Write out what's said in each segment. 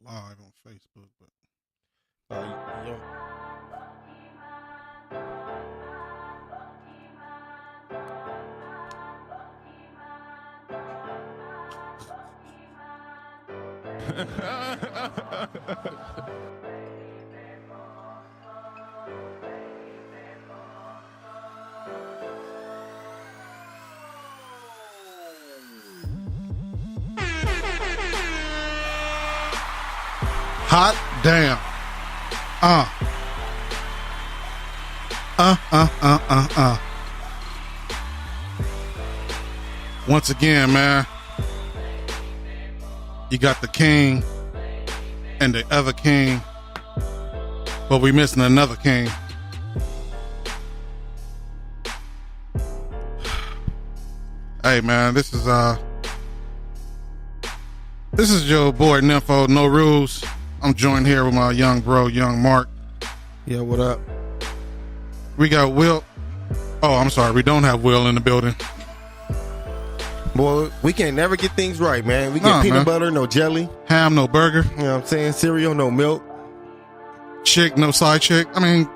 live on Facebook, but Yeah. hot damn. Once again, man, you got the king and the other king, but we missing another king. Hey, man, this is your boy Nimpho, No Rules. I'm joined here with my young bro, Young Mark. Yeah, what up? We got Will. Oh, I'm sorry, we don't have Will in the building. Boy, we can't never get things right, man. We get peanut butter, no jelly. Ham, no burger. You know what I'm saying? Cereal, no milk. Chick, no side chick. I mean,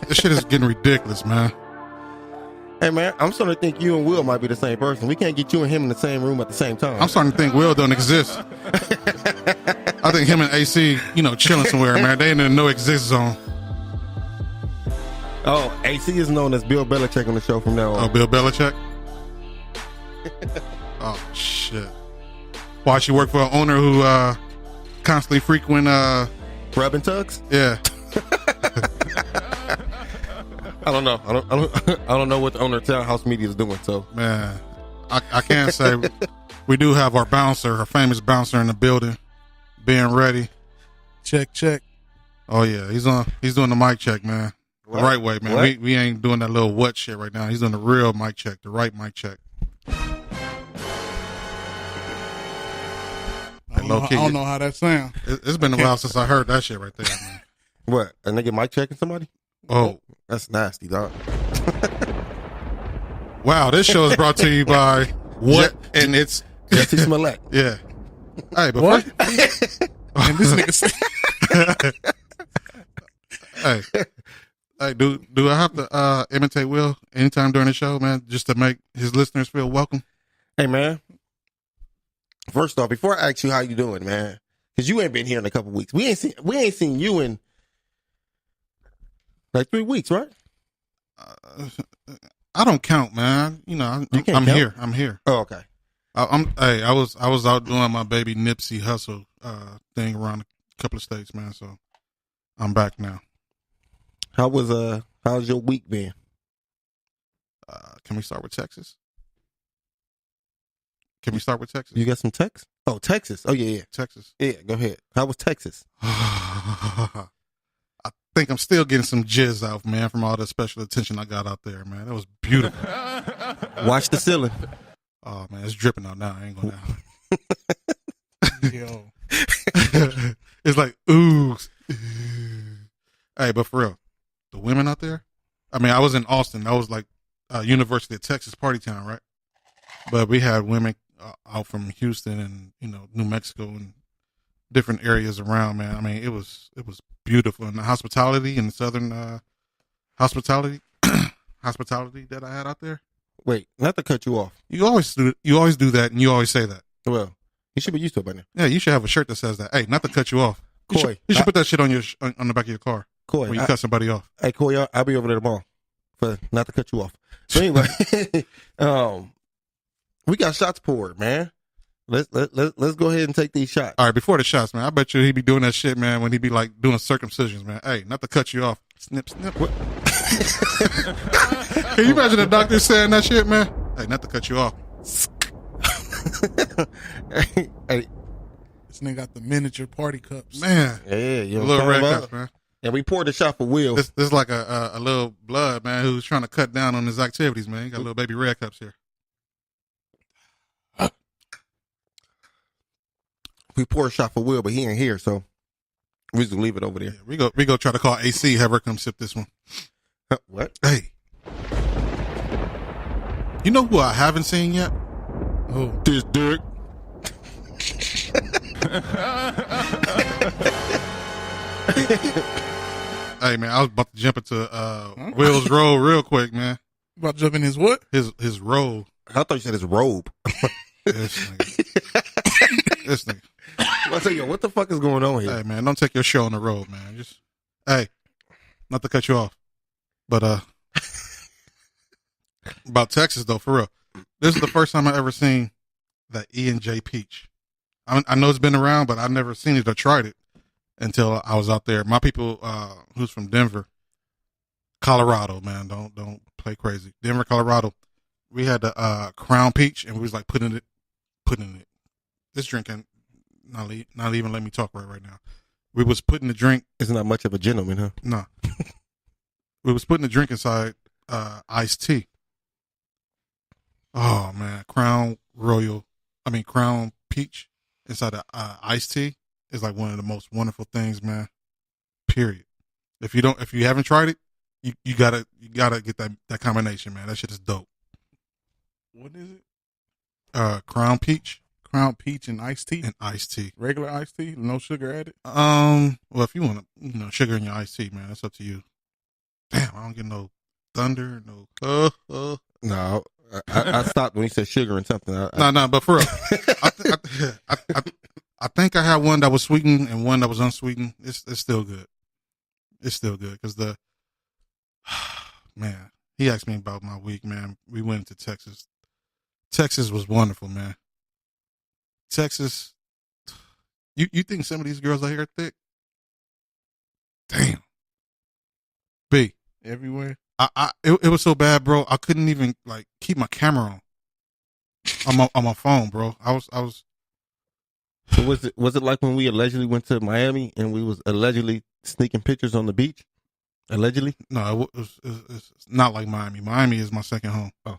this shit is getting ridiculous, man. Hey, man, I'm starting to think you and Will might be the same person. We can't get you and him in the same room at the same time. I'm starting to think Will don't exist. I think him and AC, chilling somewhere, man. They in a no exist zone. Oh, AC is known as Bill Belichick on the show from now on. Oh, Bill Belichick? Oh, shit. Why she work for an owner who constantly frequent Rub and tugs? Yeah. I don't know. I don't know what the owner of Townhouse Media is doing. So, man, I can't say. We do have our bouncer, our famous bouncer in the building, being ready. Check. Oh yeah, he's doing the mic check, man. What? The right way, man. What? We ain't doing that little what shit right now. He's doing the real mic check, the right mic check. I don't know how that sounds. It's been a while since I heard that shit right there, man. What? A nigga mic checking somebody? Oh, that's nasty, dog. Wow, this show is brought to you by what? And it's Jesse Smollett. Yeah. Hey, before What? And this nigga. Hey, do I have to imitate Will anytime during the show, man, just to make his listeners feel welcome? Hey, man. First off, before I ask you how you doing, man, because you ain't been here in a couple weeks. We ain't seen you in like 3 weeks, right? I don't count, man. I'm count? here. I'm here. Oh, okay. I was out doing my baby Nipsey Hustle thing around a couple of states, man. So I'm back now. How's your week been? Can we start with Texas? You got some text? Oh, Texas. Oh, yeah. Texas. Yeah, go ahead. How was Texas? I think I'm still getting some jizz out, man, from all the special attention I got out there, man. It was beautiful. Watch the ceiling. Oh, man, it's dripping out now. I ain't gonna lie. Yo. It's like, ooh. Hey, but for real, the women out there, I mean, I was in Austin. That was like University of Texas party town, right? But we had women out from Houston and, New Mexico and different areas around, man. I mean, it was beautiful. And the hospitality and the southern hospitality that I had out there. Wait, not to cut you off. You always do that, and you always say that. Well, you should be used to it by now. Yeah, you should have a shirt that says that. Hey, not to cut you off. Coy, You should put that shit on on the back of your car. Coy, when you cut somebody off. Hey, Coy, I'll be over there tomorrow. For not to cut you off. So anyway, we got shots poured, man. Let's go ahead and take these shots. All right, before the shots, man, I bet you he'd be doing that shit, man, when he be like doing circumcisions, man. Hey, not to cut you off. Snip, snip. What? Can you imagine the doctor saying that shit, man? Hey, not to cut you off. Hey. This nigga got the miniature party cups. Man. Yeah, you know little red cups, man. And we poured the shot for Will. This is like a little blood, man, who's trying to cut down on his activities, man. He got little baby red cups here. We poured a shot for Will, but he ain't here, so we just leave it over there. Yeah, we go try to call AC, have her come sip this one. What? Hey. You know who I haven't seen yet? Oh, this dick. Hey man, I was about to jump into Will's role real quick, man. About to jump in his what? His role. I thought you said his robe. This nigga. This nigga. I said, yo, what the fuck is going on here? Hey man, don't take your show on the road, man. Just hey, not to cut you off, but about Texas though, for real. This is the first time I ever seen that E&J peach. I know it's been around, but I've never seen it or tried it until I was out there. My people, who's from Denver, Colorado, man, don't play crazy. Denver, Colorado. We had the Crown Peach, and we was like putting it. This drink and not even let me talk right now. We was putting the drink. Isn't that much of a gentleman, huh? No, we was putting the drink inside iced tea. Oh man, Crown Peach inside the iced tea is like one of the most wonderful things, man. Period. If you haven't tried it, you gotta get that combination, man. That shit is dope. What is it? Crown Peach. Crown peach and iced tea. And iced tea. Regular iced tea, no sugar added. Well, if you want to, sugar in your iced tea, man, that's up to you. Damn, I don't get no thunder, no. No, I stopped when he said sugar and something. No, but for real, I think I had one that was sweetened and one that was unsweetened. It's still good. It's still good because man, he asked me about my week, man. We went to Texas. Texas was wonderful, man. Texas, you think some of these girls out here are thick? Damn. B. Everywhere. It was so bad, bro. I couldn't even like keep my camera on my phone, bro. I was. So was it like when we allegedly went to Miami and we was allegedly sneaking pictures on the beach? Allegedly? No, it's not like Miami. Miami is my second home. Oh,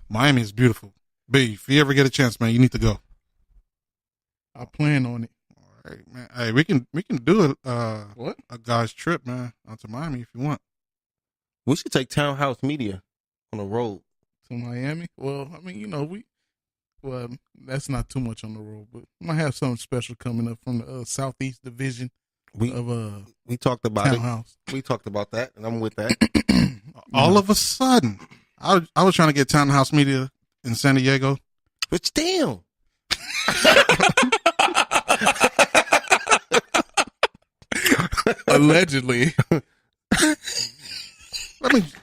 Miami is beautiful. B, if you ever get a chance, man, you need to go. I plan on it. All right, man. Hey, we can do What? a guy's trip, man, out to Miami if you want. we should take Townhouse Media on the road. To Miami? Well, I mean, well, that's not too much on the road, but we might have something special coming up from the Southeast Division of We talked about Townhouse. it. We talked about that, and I'm with that. All of a sudden, I was trying to get Townhouse Media in San Diego. But damn. Allegedly.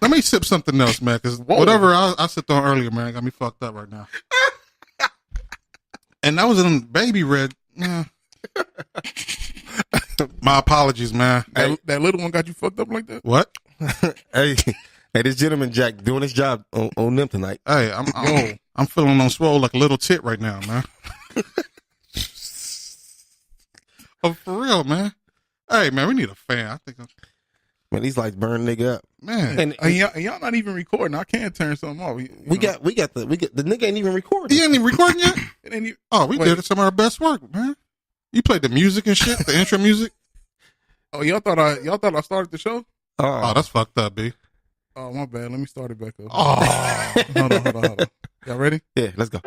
Let me sip something else, man, because whatever I sipped on earlier, man, got me fucked up right now. And that was in baby red. Yeah. My apologies, man. That little one got you fucked up like that? What? Hey, this gentleman Jack doing his job on them tonight. Hey, I'm feeling on swole like a little tit right now, man. Oh, for real, man. Hey, man, we need a fan. I think, Man, these lights burn nigga up. man, And y'all not even recording. I can't turn something off. We got the nigga ain't even recording. he ain't even recording yet. It ain't even, Oh, we did some of our best work, man. You played the music and shit, the intro music. oh, y'all thought I started the show? Oh, that's fucked up, B. Oh, my bad. Let me start it back up. Oh, Hold on. Y'all ready? Yeah, let's go.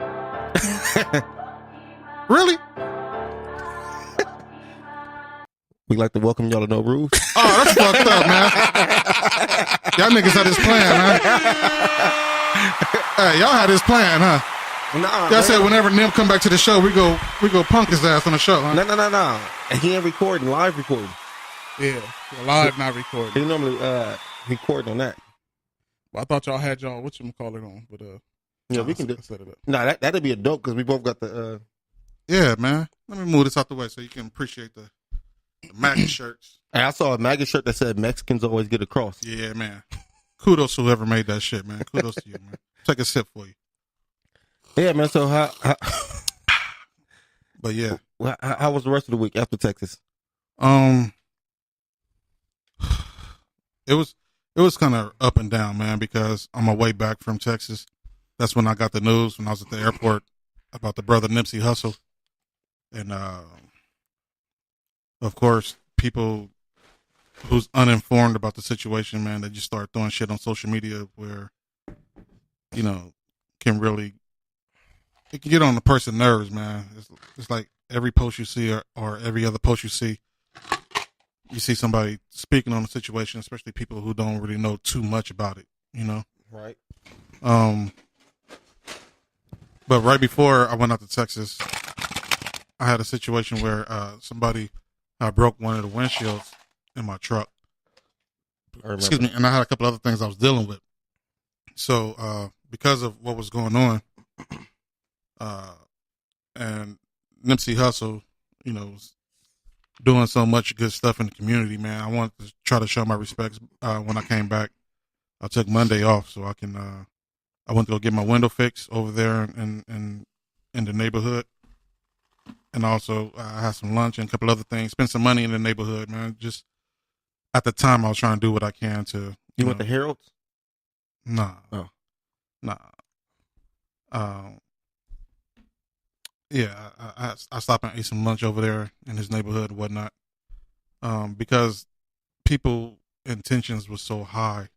really? We'd like to welcome y'all to No Rules. Oh, that's fucked up, man. Y'all niggas had this plan, huh? Hey, y'all had this plan, huh? Nah, Y'all said whenever Nim come back to the show, we go punk his ass on the show, huh? No. And he ain't recording, live recording. Yeah. Live, not recording. He normally recording on that. I thought y'all had y'all whatchamacallit on, but Yeah, we can do. set it up. Nah, that'd be a dope because we both got the. Yeah, man. Let me move this out the way so you can appreciate the Mac shirts. I saw a MAGA shirt that said Mexicans always get across. Yeah, man. Kudos to whoever made that shit, man. Kudos to you, man. Take a sip for you. Yeah, man. So how But yeah, was the rest of the week after Texas? it was kind of up and down, man, because on my way back from Texas, that's when I got the news when I was at the airport about the brother Nipsey Hussle. And, of course, people who's uninformed about the situation, man, they just start throwing shit on social media where, you know, it can get on the person's nerves, man. It's like every post you see or every other post you see, you see somebody speaking on the situation, especially people who don't really know too much about it, Right. But right before I went out to Texas, I had a situation where somebody broke one of the windshields in my truck. Excuse me, and I had a couple other things I was dealing with. So because of what was going on, and Nipsey Hussle, was doing so much good stuff in the community, man, I wanted to try to show my respects when I came back. I took Monday off so I can. I went to go get my window fixed over there in the neighborhood, and also I had some lunch and a couple other things. Spent some money in the neighborhood, man. Just at the time, I was trying to do what I can to. You went to Harold's? Nah. Oh. Nah. Yeah, I stopped and ate some lunch over there in his neighborhood and whatnot. Because people intentions was so high,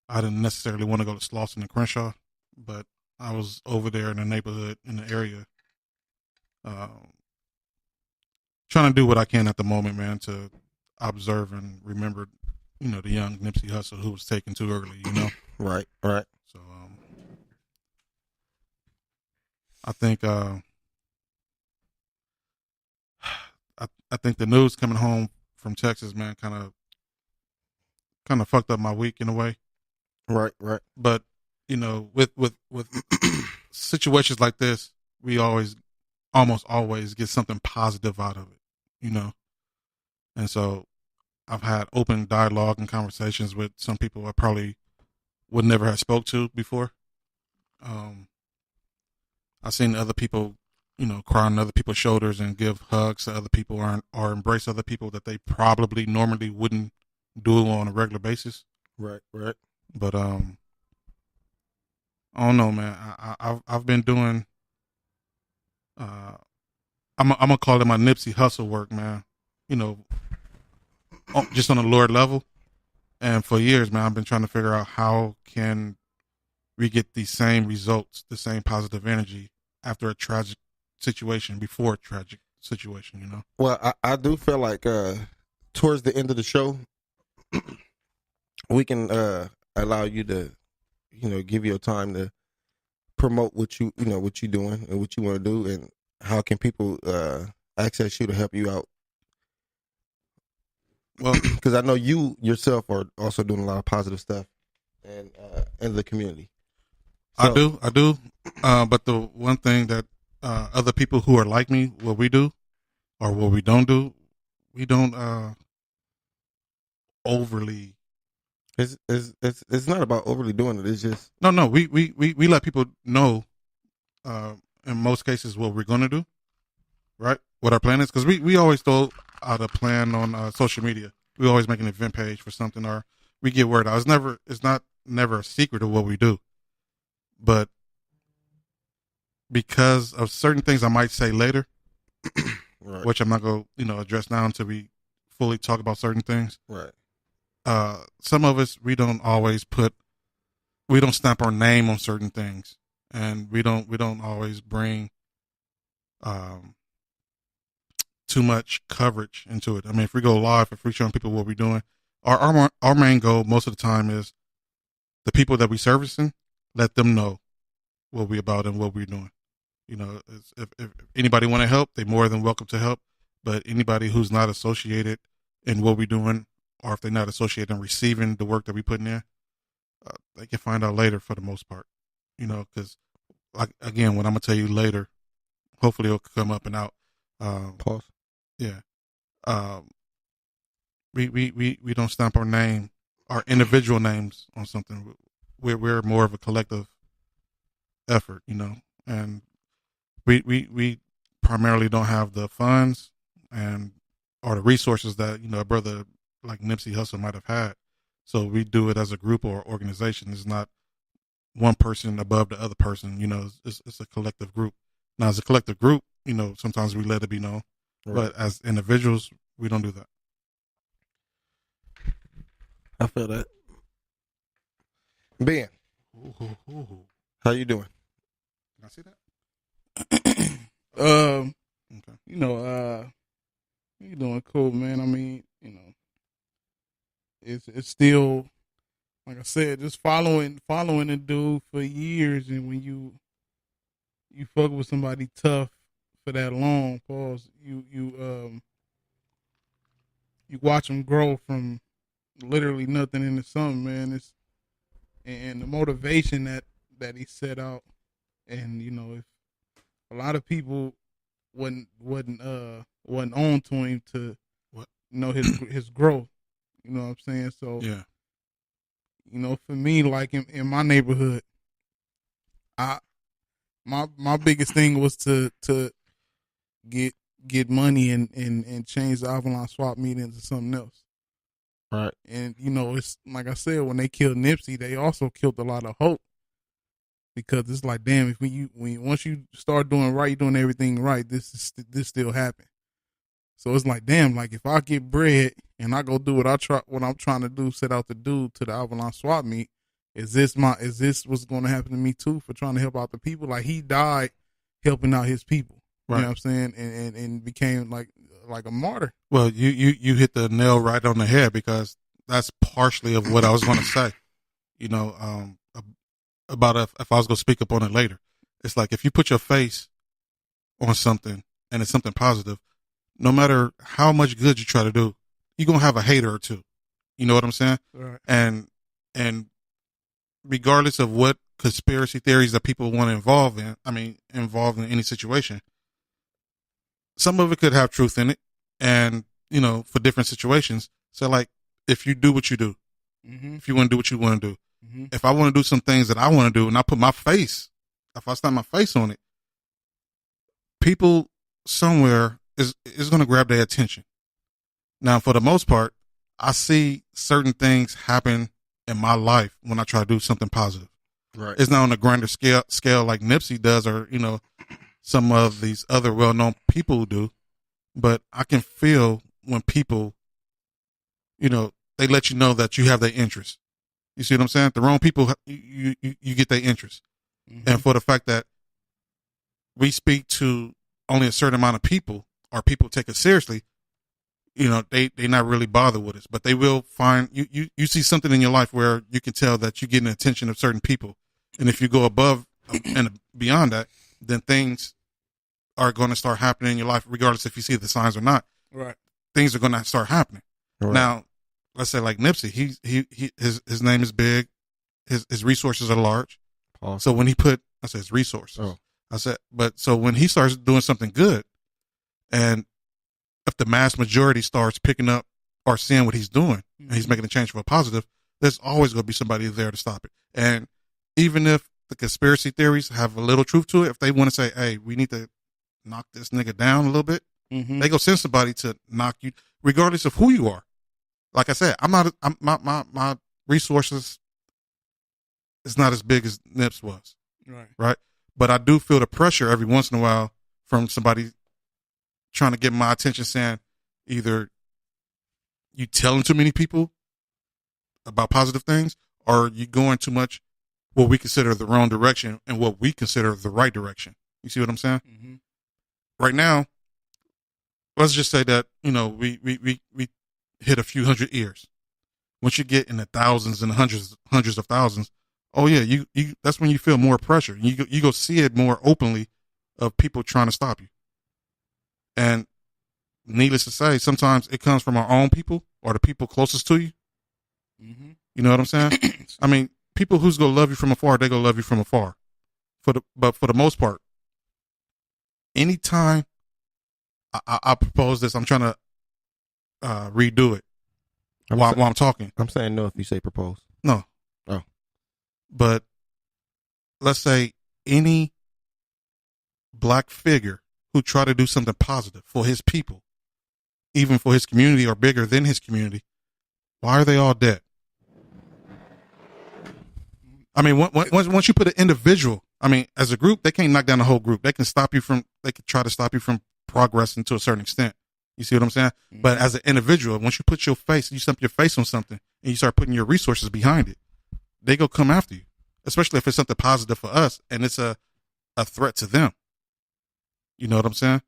I didn't necessarily want to go to Slauson and Crenshaw, but I was over there in the neighborhood in the area, trying to do what I can at the moment, man, to observe and remember, the young Nipsey Hussle who was taken too early, Right. So, I think, I think the news coming home from Texas, man, kind of fucked up my week in a way. Right. But with situations like this, we almost always get something positive out of it, And so I've had open dialogue and conversations with some people I probably would never have spoke to before. I've seen other people, cry on other people's shoulders and give hugs to other people or embrace other people that they probably normally wouldn't do on a regular basis. Right. But I don't know, man. I've been doing. I'm gonna call it my Nipsey Hussle work, man. Just on a lower level. And for years, man, I've been trying to figure out how can we get the same results, the same positive energy after a tragic situation, before a tragic situation. Well, I do feel like towards the end of the show, we can allow you to, give your time to promote what you what you're doing and what you want to do, and how can people access you to help you out. Well, because I know you yourself are also doing a lot of positive stuff and in the community. So, I do. But the one thing that other people who are like me, what we do or what we don't do, we don't overly. It's not about overly doing it. It's just No. We let people know in most cases what we're going to do, right? What our plan is, because we always throw out a plan on social media. We always make an event page for something, or we get word out. It's not never a secret of what we do, but because of certain things I might say later, right. which I'm not going to address now until we fully talk about certain things. Right. Some of us, we don't stamp our name on certain things, and we don't always bring too much coverage into it. I mean, if we go live, if we're showing people what we're doing, our main goal most of the time is the people that we servicing, let them know what we about and what we're doing. If anybody want to help, they're more than welcome to help. But anybody who's not associated in what we're doing, or if they're not associated in receiving the work that we put in there, they can find out later for the most part. Because again, what I'm gonna tell you later, hopefully it'll come up and out. Pause. Yeah. We don't stamp our name, our individual names on something. We're more of a collective effort, and we primarily don't have the funds and or the resources that a brother like Nipsey Hussle might have had. So we do it as a group or organization. It's not one person above the other person. It's a collective group. Now, as a collective group, sometimes we let it be known, right. But as individuals, we don't do that. I feel that. Ben, how you doing? Can I see that? Okay. You doing cool, man. I mean, it's still, like I said, just following the dude for years, and when you fuck with somebody tough for that long, pause, you watch them grow from literally nothing into something, man. It's and the motivation that he set out, and if a lot of people wasn't on to him to What? know his growth. You know what I'm saying? So Yeah. For me, like in my neighborhood, my biggest thing was to get money and change the Avalon swap meet into something else. Right. And it's like I said, when they killed Nipsey, they also killed a lot of hope, because it's like, damn, if once you start doing right, you're doing everything right, this still happen. So it's like, damn, like if I get bread and I go do what I'm trying to do, set out to do to the Avalon swap meet, is this what's going to happen to me too for trying to help out the people? Like, he died helping out his people. Right. You know what I'm saying? And became like a martyr. Well, you hit the nail right on the head, because that's partially of what I was going to say. About if I was going to speak up on it later. It's like, if you put your face on something and it's something positive, no matter how much good you try to do, you're going to have a hater or two. You know what I'm saying? Right. And regardless of what conspiracy theories that people want to involve in any situation, some of it could have truth in it, and for different situations. So, like, if you do what you do, mm-hmm. if you want to do what you want to do, mm-hmm. if I want to do some things that I want to do, and I put my face, if I stamp my face on it, people somewhere is going to grab their attention. Now, for the most part, I see certain things happen in my life when I try to do something positive. Right. It's not on a grander scale like Nipsey does, or some of these other well-known people do, but I can feel when people, they let you know that you have their interest. You see what I'm saying? The wrong people, you get their interest. Mm-hmm. And for the fact that we speak to only a certain amount of people, or people take us seriously, they not really bothered with us, but they will find you see something in your life where you can tell that you're getting the attention of certain people. And if you go above and beyond that, then things are going to start happening in your life, regardless if you see the signs or not. Right. Things are going to start happening. Right. Now, let's say like Nipsey, his name is big, his resources are large. Awesome. So when I said his resources. Oh. So when he starts doing something good, and if the mass majority starts picking up or seeing what he's doing, mm-hmm. and he's making a change for a positive, there's always going to be somebody there to stop it. And even if the conspiracy theories have a little truth to it, if they want to say, hey, we need to knock this nigga down a little bit, mm-hmm. they go send somebody to knock you, regardless of who you are. Like I said, my resources is not as big as Nips was. Right. But I do feel the pressure every once in a while from somebody trying to get my attention, saying either you telling too many people about positive things, or you going too much what we consider the wrong direction and what we consider the right direction. You see what I'm saying? Mm-hmm. Right now, let's just say that, we hit a few hundred ears. Once you get in the thousands and hundreds of thousands, oh yeah, you that's when you feel more pressure. You go see it more openly of people trying to stop you. And needless to say, sometimes it comes from our own people or the people closest to you. Mm-hmm. You know what I'm saying? I mean, people who's gonna love you from afar, they gonna love you from afar. But for the most part, anytime I propose this, I'm trying to redo it while I'm talking. I'm saying no if you say propose. No. Oh. But let's say any black figure who try to do something positive for his people, even for his community or bigger than his community, why are they all dead? I mean, once you put an individual, I mean, as a group, they can't knock down the whole group. They can try to stop you from progressing to a certain extent. You see what I'm saying? Mm-hmm. But as an individual, once you put your stamp your face on something and you start putting your resources behind it, they go come after you, especially if it's something positive for us and it's a threat to them. You know what I'm saying?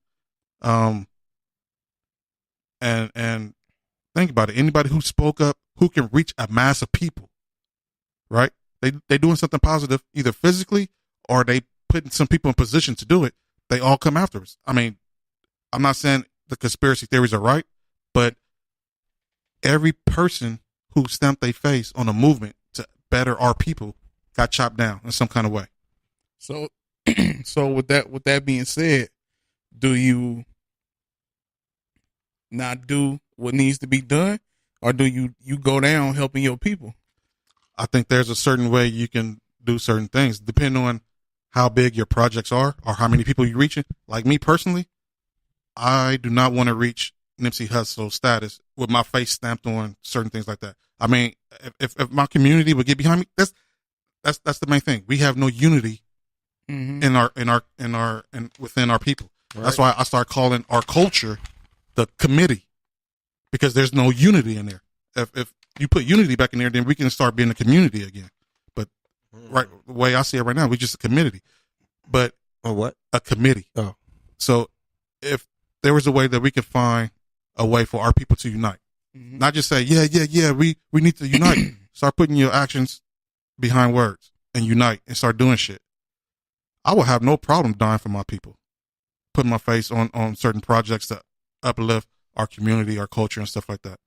And think about it. Anybody who spoke up who can reach a mass of people, right? They doing something positive, either physically or they putting some people in position to do it. They all come after us. I mean, I'm not saying the conspiracy theories are right, but every person who stamped their face on a movement to better our people got chopped down in some kind of way. So, so with that being said, do you not do what needs to be done, or do you go down helping your people? I think there's a certain way you can do certain things depending on how big your projects are or how many people you're reaching. Like me personally, I do not want to reach Nipsey Hussle status with my face stamped on certain things like that. I mean, if my community would get behind me, that's the main thing. We have no unity in within our people. Right. That's why I start calling our culture the committee, because there's no unity in there. If you put unity back in there, then we can start being a community again. But right, the way I see it right now, we're just a committee. But a committee. Oh, so if there was a way that we could find a way for our people to unite, not just say we need to unite. Start putting your actions behind words and unite and start doing shit. I will have no problem dying for my people, putting my face on certain projects to uplift our community, our culture, and stuff like that.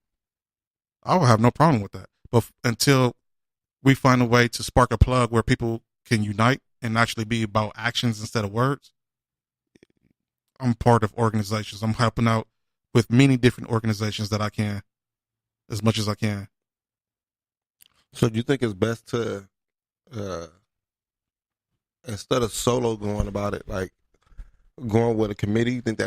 I will have no problem with that. But until we find a way to spark a plug where people can unite and actually be about actions instead of words, I'm part of organizations. I'm helping out with many different organizations that I can, as much as I can. So do you think it's best to, instead of solo going about it, like going with a committee? You think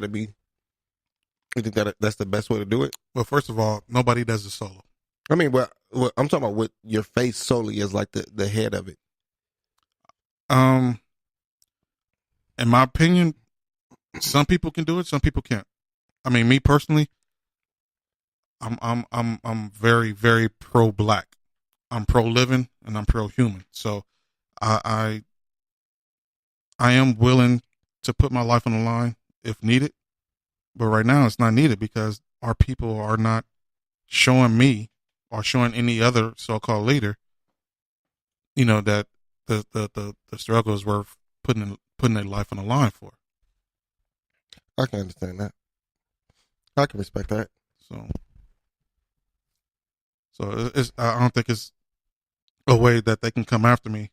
that's the best way to do it? Well, first of all, nobody does it solo. I mean, well, I'm talking about with your face solely as like the head of it. In my opinion, some people can do it, some people can't. I mean, me personally, I'm very, very pro black. I'm pro living and I'm pro human. So I am willing to put my life on the line if needed. But right now it's not needed because our people are not showing me or showing any other so-called leader, that the struggle is worth putting their life on the line for. I can understand that. I can respect that. So I don't think it's a way that they can come after me.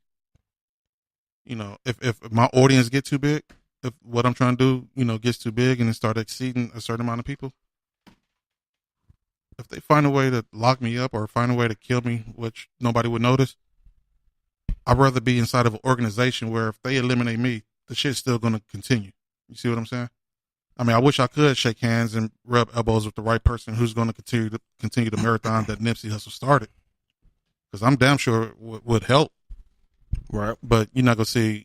If my audience get too big, if what I'm trying to do, gets too big and it start exceeding a certain amount of people, if they find a way to lock me up or find a way to kill me, which nobody would notice, I'd rather be inside of an organization where if they eliminate me, the shit's still going to continue. You see what I'm saying? I mean, I wish I could shake hands and rub elbows with the right person who's going to continue the marathon that Nipsey Hussle started. Because I'm damn sure it would help. Right. But you're not going to see,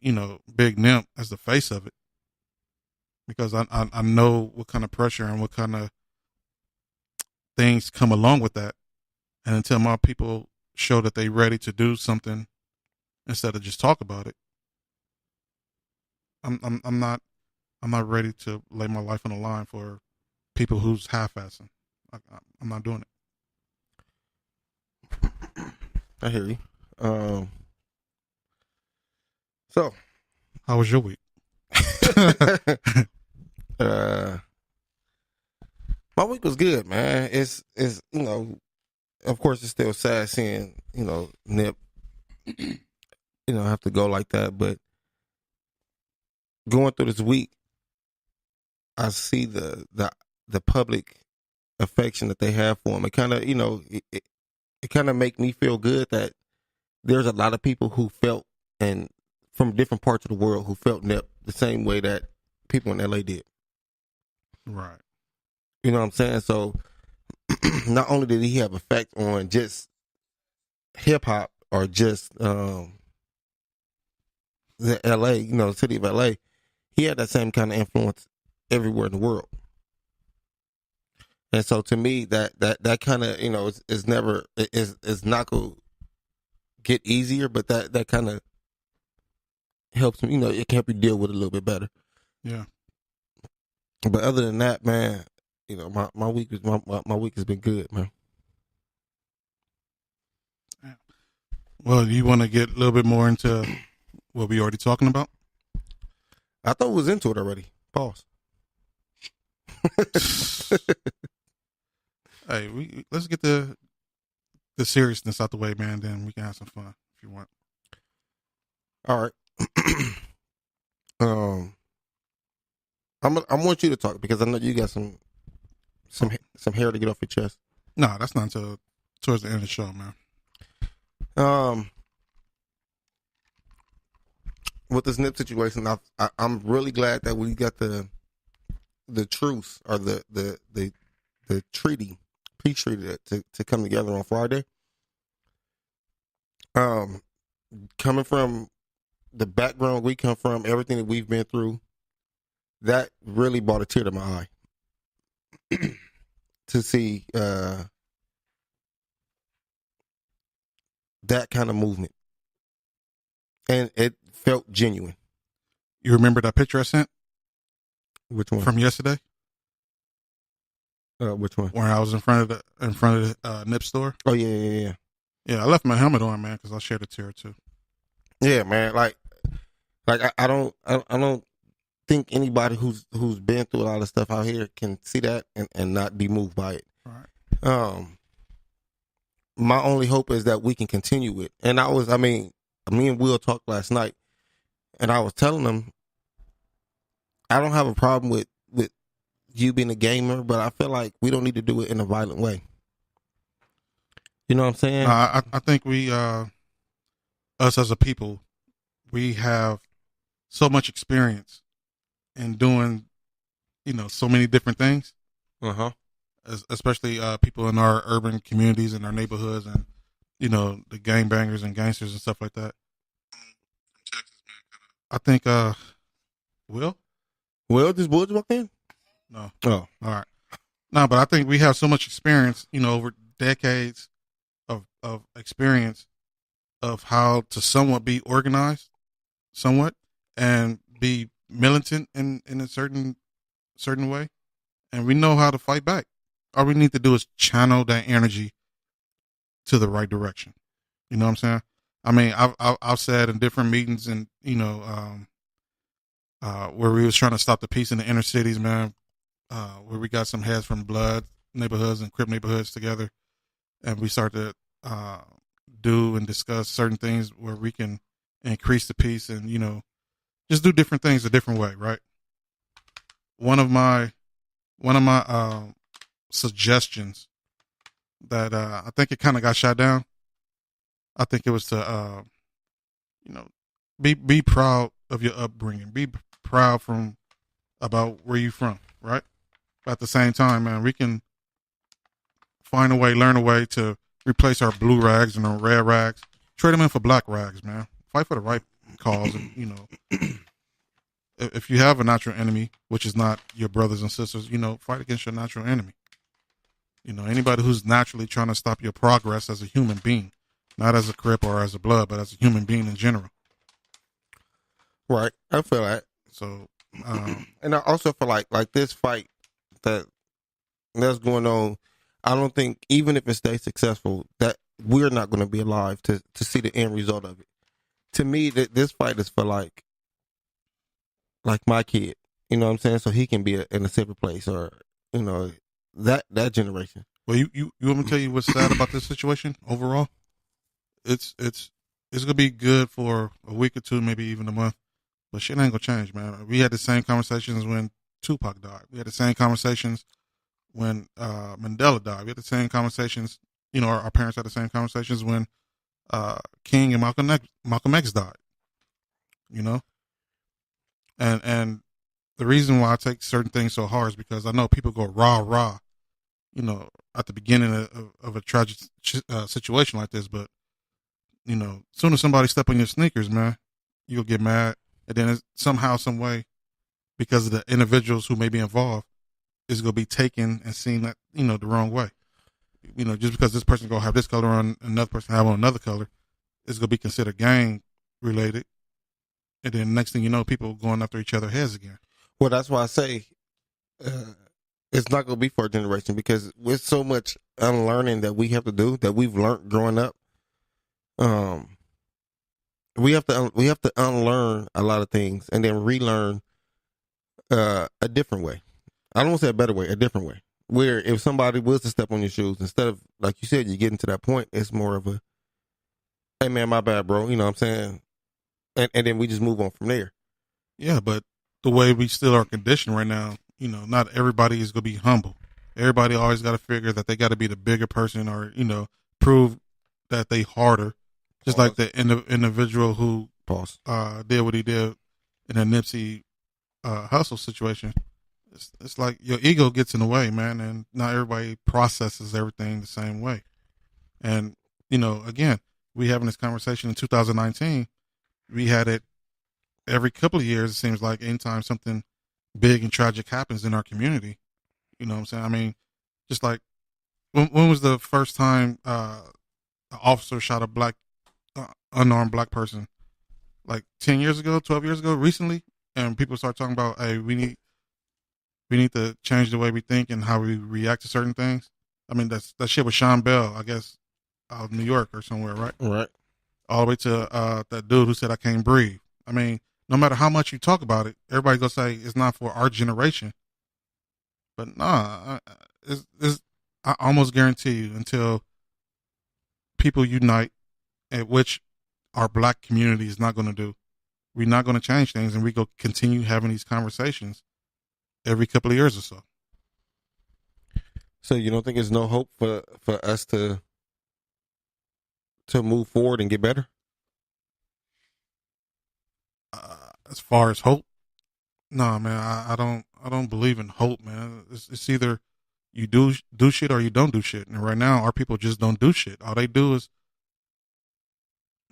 Big Nimp as the face of it. Because I know what kind of pressure and what kind of things come along with that. And until my people show that they're ready to do something instead of just talk about it, I'm not ready to lay my life on the line for people who's half-assing. I'm not doing it. I hear you. So, how was your week? My week was good, man. It's of course it's still sad seeing Nip have to go like that, but going through this week, I see the public affection that they have for him. It kind of it kind of make me feel good that there's a lot of people who felt, and from different parts of the world, who felt Nip the same way that people in LA did. Right. You know what I'm saying? So not only did he have effect on just hip hop or just the LA, the city of LA, he had that same kind of influence everywhere in the world. And so to me, that kind of, is never, is not going to get easier, but that kind of helps me, it can help you deal with it a little bit better. Yeah. But other than that, man, my week has been good, man. Well, you want to get a little bit more into what we already talking about? I thought we was into it already. Pause. Hey, let's get the seriousness out the way, man. Then we can have some fun if you want. All right. I want you to talk because I know you got some hair to get off your chest. No, that's not until towards the end of the show, man. With this Nip situation, I'm really glad that we got the truce or the treaty, peace treaty to come together on Friday. Coming from the background we come from, everything that we've been through, that really brought a tear to my eye to see that kind of movement, and it felt genuine. You remember that picture I sent? Which one? From yesterday? Which one? Where I was in front of the Nip store. Oh yeah. Yeah, I left my helmet on, man, because I shared a tear too. Yeah, man. Like I don't think anybody who's been through a lot of stuff out here can see that and not be moved by it. All right. My only hope is that we can continue it. And me and Will talked last night, and I was telling him I don't have a problem with you being a gamer, but I feel like we don't need to do it in a violent way. You know what I'm saying? I think we, us as a people, we have so much experience in doing, so many different things. Especially people in our urban communities and our neighborhoods, and the gangbangers and gangsters and stuff like that. I think Will this Woods walked in? No. Oh, all right. No, but I think we have so much experience, over decades of experience of how to somewhat be organized, and be militant in a certain way, and we know how to fight back. All we need to do is channel that energy to the right direction. You know what I'm saying? I mean, I've said in different meetings, and where we was trying to stop the peace in the inner cities, man, where we got some heads from Blood neighborhoods and Crip neighborhoods together, and we started to do and discuss certain things where we can increase the peace and just do different things a different way, right? One of my suggestions that I think it kind of got shot down. I think it was to be proud of your upbringing, be proud about where you from, right? But at the same time, man, we can find a way, learn a way to replace our blue rags and our red rags, trade them in for black rags, man. Fight for the right cause, and if you have a natural enemy, which is not your brothers and sisters, fight against your natural enemy. Anybody who's naturally trying to stop your progress as a human being, not as a Crip or as a Blood, but as a human being in general. Right. I feel that. So, and I also feel like this fight that's going on, I don't think, even if it stays successful, that we're not going to be alive to see the end result of it. To me, this fight is for like my kid, you know what I'm saying? So he can be in a safer place, or, that generation. Well, you want me to tell you what's sad about this situation overall? It's gonna be good for a week or two, maybe even a month, but shit ain't gonna change, man. We had the same conversations when Tupac died. We had the same conversations when Mandela died. We had the same conversations. Our parents had the same conversations when King and Malcolm X died. And the reason why I take certain things so hard is because I know people go rah, at the beginning of a tragic situation like this. But, as soon as somebody step on your sneakers, man, you'll get mad. And then somehow, some way, because of the individuals who may be involved, is going to be taken and seen that, the wrong way. Just because this person going to have this color on, another person have on another color, it's going to be considered gang related. And then next thing you know, people going after each other's heads again. Well, that's why I say it's not going to be for a generation, because with so much unlearning that we have to do, that we've learned growing up, we have to unlearn a lot of things and then relearn a different way. I don't want to say a better way, a different way. Where if somebody was to step on your shoes, instead of, like you said, you getting to that point, it's more of a, hey man, my bad, bro. You know what I'm saying? And then we just move on from there. Yeah, but the way we still are conditioned right now, not everybody is gonna be humble. Everybody always got to figure that they got to be the bigger person, or prove that they harder. Just like the individual who Pause. did what he did in a Nipsey hustle situation. It's like your ego gets in the way, man, and not everybody processes everything the same way. And again, we having this conversation in 2019. We had it every couple of years. It seems like anytime something big and tragic happens in our community, you know what I'm saying? I mean, just like when was the first time an officer shot a unarmed black person? Like 10 years ago, 12 years ago, recently, and people start talking about, hey, we need to change the way we think and how we react to certain things. I mean, that shit was Sean Bell, I guess, out of New York or somewhere, right? Right. All the way to that dude who said, I can't breathe. I mean, no matter how much you talk about it, everybody's going to say it's not for our generation. But nah, I almost guarantee you, until people unite, at which our black community is not going to do, we're not going to change things, and we go continue having these conversations every couple of years or so. So you don't think there's no hope for us to move forward and get better? As far as hope, no, man, I don't believe in hope, man. It's either you do shit or you don't do shit. And right now, our people just don't do shit. All they do is,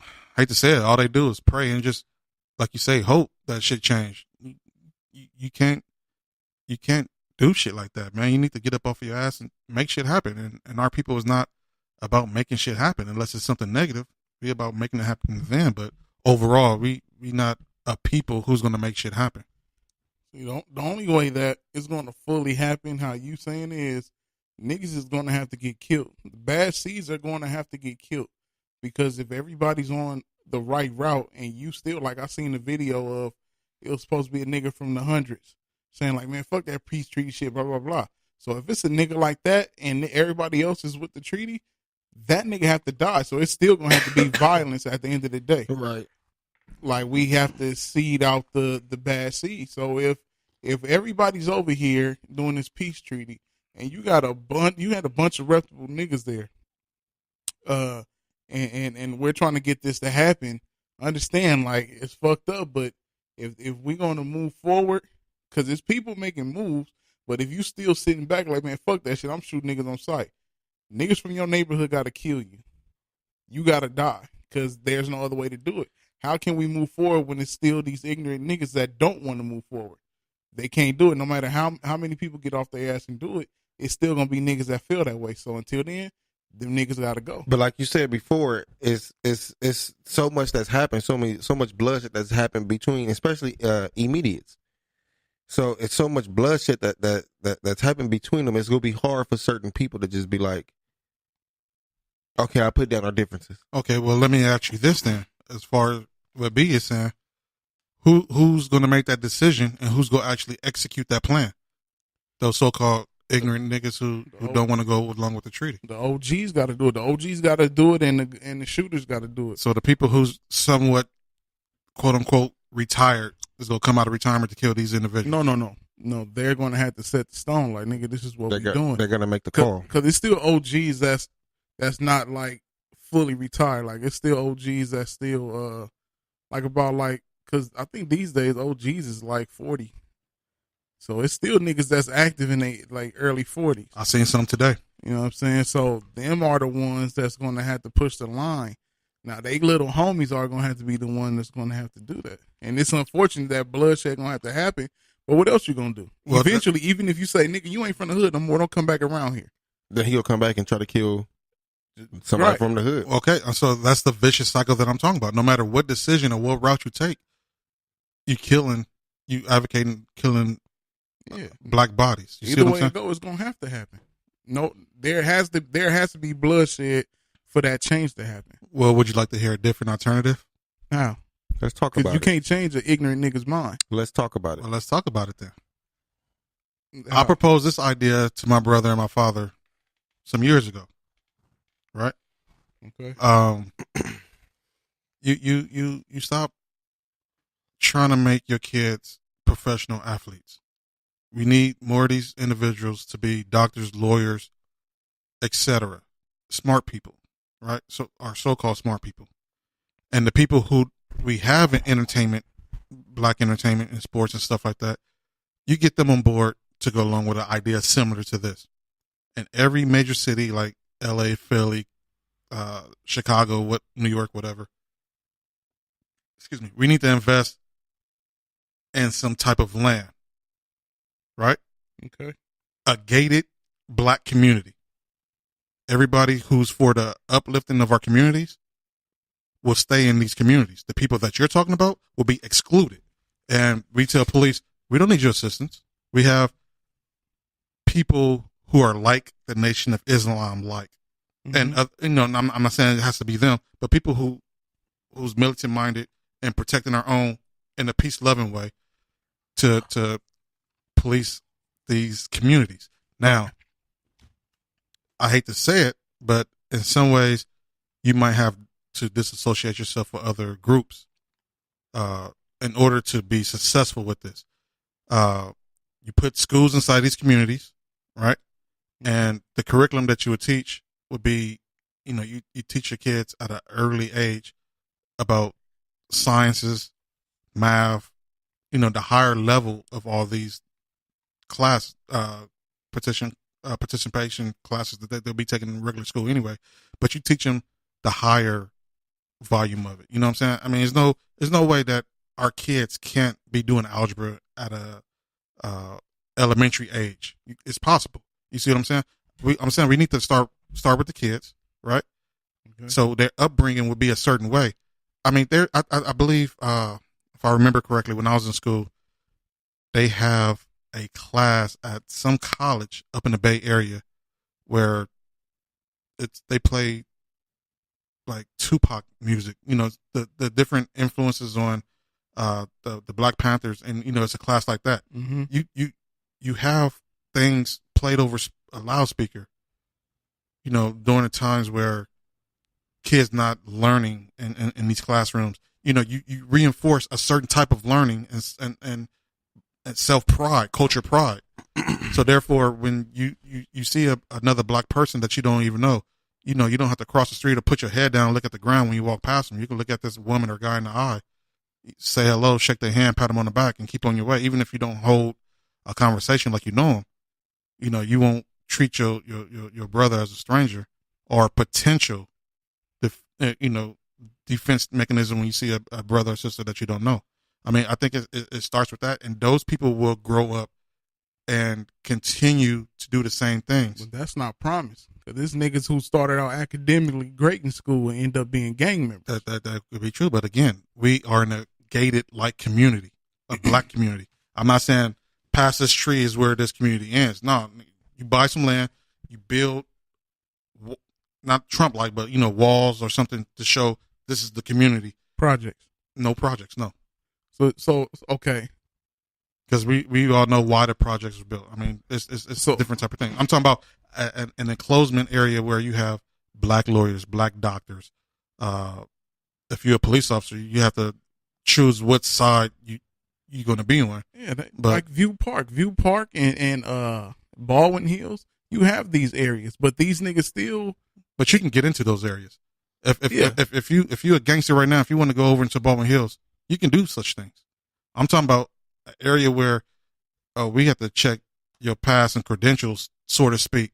I hate to say it, all they do is pray and just, like you say, hope that shit change. You can't do shit like that, man. You need to get up off your ass and make shit happen. And our people is not about making shit happen unless it's something negative. We about making it happen then. But overall, we not a people who's going to make shit happen. The only way that it's going to fully happen, how you saying, is niggas is going to have to get killed. The bad seeds are going to have to get killed, because if everybody's on the right route and you still, like I seen the video of, it was supposed to be a nigga from the hundreds saying like, man, fuck that peace treaty shit, blah, blah, blah. So if it's a nigga like that and everybody else is with the treaty, that nigga have to die. So it's still going to have to be violence at the end of the day. Right. Like, we have to seed out the bad seed. So if everybody's over here doing this peace treaty and you had a bunch of reputable niggas there, and we're trying to get this to happen, understand, like, it's fucked up, but if we're going to move forward, because it's people making moves, but if you still sitting back like, man, fuck that shit, I'm shooting niggas on sight. Niggas from your neighborhood got to kill you. You got to die, because there's no other way to do it. How can we move forward when it's still these ignorant niggas that don't want to move forward? They can't do it. No matter how many people get off their ass and do it, it's still going to be niggas that feel that way. So until then, them niggas got to go. But like you said before, it's so much that's happened, so much bloodshed that's happened between, especially immediates. So it's so much bloodshed that's happened between them. It's gonna be hard for certain people to just be like, okay, I put down our differences. Okay, well, let me ask you this then. As far as what B is saying, who's gonna make that decision and who's gonna actually execute that plan? Those so-called ignorant niggas who don't want to go along with the treaty. The OGs got to do it. The OGs got to do it, and the shooters got to do it. So the people who's somewhat, quote unquote, retired is gonna come out of retirement to kill these individuals. No. They're gonna have to set the stone. Like, nigga, this is what we're doing. They're gonna make the call, because it's still OGs that's not like fully retired. Like, it's still OGs that's still like about like, because I think these days OGs is like 40. So it's still niggas that's active in they like early 40s. I seen some today. You know what I'm saying? So them are the ones that's going to have to push the line. Now, they little homies are going to have to be the one that's going to have to do that. And it's unfortunate that bloodshed going to have to happen. But what else you going to do? Well, eventually, even if you say, nigga, you ain't from the hood no more, don't come back around here. Then he'll come back and try to kill somebody from the hood. Okay, so that's the vicious cycle that I'm talking about. No matter what decision or what route you take, you advocating killing black bodies. You Either way it goes, it's going to have to happen. No, there has to be bloodshed for that change to happen. Well, would you like to hear a different alternative? How? Let's talk Because about you it. can't change an ignorant nigga's mind. Let's talk about it. Well, let's talk about it then. How? I proposed this idea to my brother and my father some years ago, right? Okay. You stop trying to make your kids professional athletes. We need more of these individuals to be doctors, lawyers, etc. Smart people, right? So our so-called smart people, and the people who we have in entertainment, black entertainment and sports and stuff like that. You get them on board to go along with an idea similar to this. In every major city like L.A., Philly, Chicago, New York, whatever. Excuse me. We need to invest in some type of land, right? Okay. A gated black community. Everybody who's for the uplifting of our communities will stay in these communities. The people that you're talking about will be excluded. And we tell police, we don't need your assistance. We have people who are like the Nation of Islam, like, and I'm not saying it has to be them, but people who's militant minded and protecting our own in a peace loving way to police these communities. Now, I hate to say it, but in some ways, you might have to disassociate yourself with other groups in order to be successful with this. You put schools inside these communities, right? And the curriculum that you would teach would be, you teach your kids at an early age about sciences, math, the higher level of all these class participation classes that they'll be taking in regular school anyway. But you teach them the higher volume of it. You know what I'm saying? I mean, there's no way that our kids can't be doing algebra at a elementary age. It's possible. You see what I'm saying? I'm saying we need to start with the kids, right? Okay. So their upbringing would be a certain way. I mean, I believe, if I remember correctly, when I was in school, they have a class at some college up in the Bay Area where they play like Tupac music. The different influences on the Black Panthers, and it's a class like that. Mm-hmm. You have things played over a loudspeaker, during the times where kids not learning in these classrooms. You reinforce a certain type of learning and self pride, culture pride. So therefore, when you see another black person that you don't even know, you don't have to cross the street or put your head down and look at the ground when you walk past them. You can look at this woman or guy in the eye, say hello, shake their hand, pat them on the back, and keep on your way. Even if you don't hold a conversation like you know him, you won't treat your brother as a stranger or potential, defense mechanism when you see a brother or sister that you don't know. I mean, I think it starts with that, and those people will grow up and continue to do the same things. But that's not promised. Because there's niggas who started out academically great in school and end up being gang members. That could be true, but again, we are in a gated like community, a black community. I'm not saying past this tree is where this community ends. No, you buy some land, you build, not Trump like, but walls or something to show this is the community. Projects. No projects, no. So okay. Because we all know why the projects were built. I mean, it's a different type of thing. I'm talking about an enclosement area where you have black lawyers, black doctors. If you're a police officer, you have to choose what side you're going to be on. Yeah, like View Park and Baldwin Hills. You have these areas, but these niggas still. But you can get into those areas. If you're a gangster right now, if you want to go over into Baldwin Hills, you can do such things. I'm talking about an area where we have to check your past and credentials, so to speak.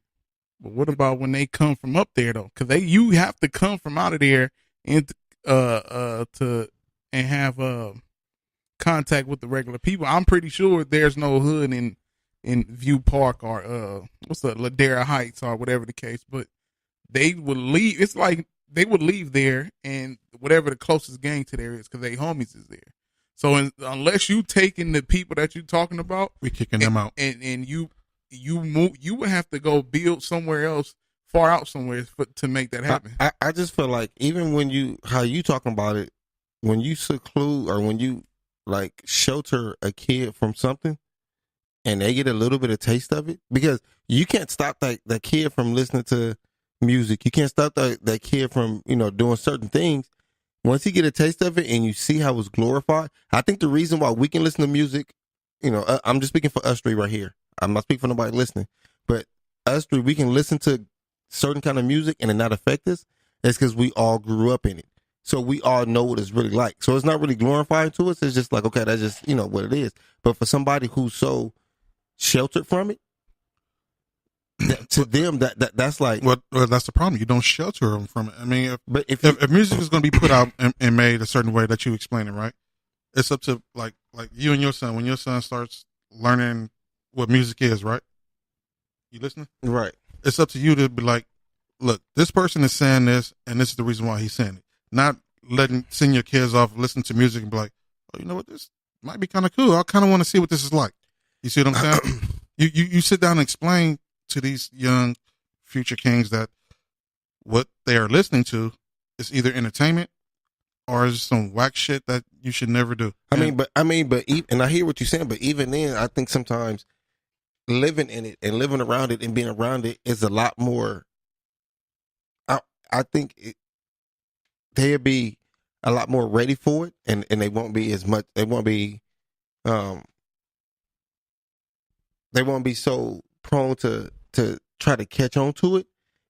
But what about when they come from up there though? Because you have to come from out of there and have contact with the regular people. I'm pretty sure there's no hood in View Park or what's the Ladera Heights or whatever the case. But they would leave. It's like they would leave there and whatever the closest gang to there is, because they homies is there. So unless you taking the people that you're talking about, we kicking them out, and you move, you would have to go build somewhere else, far out somewhere to make that happen. I just feel like even when how you talking about it, when you seclude or when you like shelter a kid from something and they get a little bit of taste of it, because you can't stop that kid from listening to music. You can't stop that kid from, doing certain things. Once you get a taste of it and you see how it's glorified, I think the reason why we can listen to music, I'm just speaking for us three right here. I'm not speaking for nobody listening, but us three, we can listen to certain kind of music and it not affect us. It's because we all grew up in it. So we all know what it's really like. So it's not really glorifying to us. It's just like, okay, that's just, what it is. But for somebody who's so sheltered from it, to them, that's like... Well, that's the problem. You don't shelter them from it. I mean, if music is going to be put out and made a certain way that you explain it, right? It's up to, like you and your son. When your son starts learning what music is, right? You listening? Right. It's up to you to be like, look, this person is saying this, and this is the reason why he's saying it. Not send your kids off, listen to music, and be like, oh, you know what, this might be kind of cool. I kind of want to see what this is like. You see what I'm saying? you sit down and explain to these young future kings that what they are listening to is either entertainment or is some whack shit that you should never do. I mean, but and I hear what you're saying, but even then, I think sometimes living in it and living around it and being around it is a lot more. I think they'll be a lot more ready for it, and they won't be as much. They won't be so prone to try to catch on to it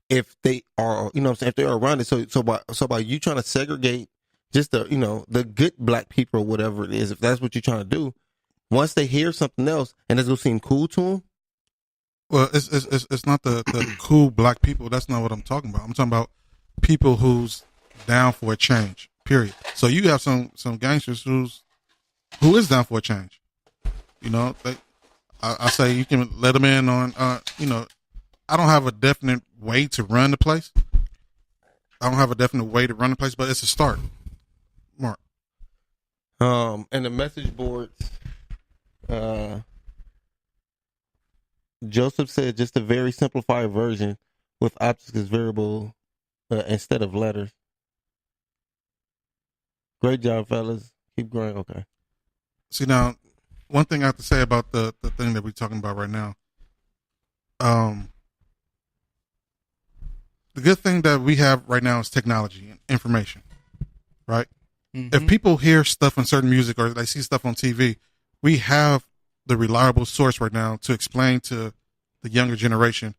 if they are, what I'm saying, if they are around it. So by you trying to segregate just the good black people or whatever it is, if that's what you're trying to do, once they hear something else and it's gonna seem cool to them. Well, it's not the cool black people. That's not what I'm talking about. I'm talking about people who's down for a change. Period. So you have some gangsters who is down for a change. I say you can let them in on. I don't have a definite way to run the place. But it's a start. Mark. And the message boards. Joseph said just a very simplified version with objects as variable instead of letters. Great job, fellas. Keep growing. Okay. See, now, one thing I have to say about the thing that we're talking about right now. The good thing that we have right now is technology and information, right? Mm-hmm. If people hear stuff on certain music or they see stuff on TV, we have the reliable source right now to explain to the younger generation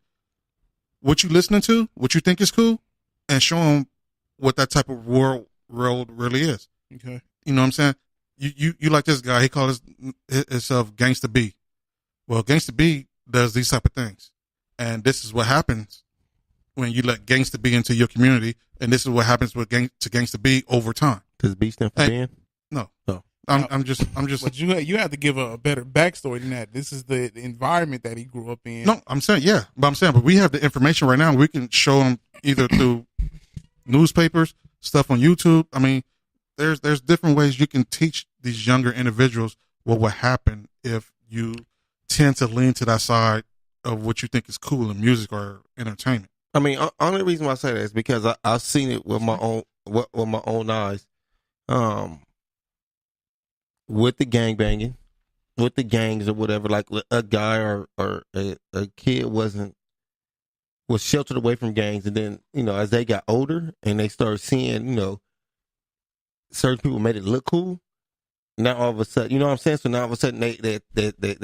what you listening to, what you think is cool, and show them what that type of world really is. Okay. You know what I'm saying? You like this guy, he calls himself Gangsta B. Well, Gangsta B does these type of things. And this is what happens when you let Gangsta B into your community, and this is what happens to Gangsta B over time. Does B stand for Ben? No. No. I'm just. But you have to give a better backstory than that. This is the environment that he grew up in. No, I'm saying but we have the information right now. We can show them either through newspapers, stuff on YouTube. I mean, there's different ways you can teach these younger individuals what would happen if you tend to lean to that side of what you think is cool in music or entertainment. I mean, only reason why I say that is because I've seen it with my own eyes. With the gangbanging, with the gangs or whatever, like a guy or a kid was sheltered away from gangs, and then as they got older and they started seeing certain people made it look cool. Now all of a sudden, you know what I'm saying? So now all of a sudden they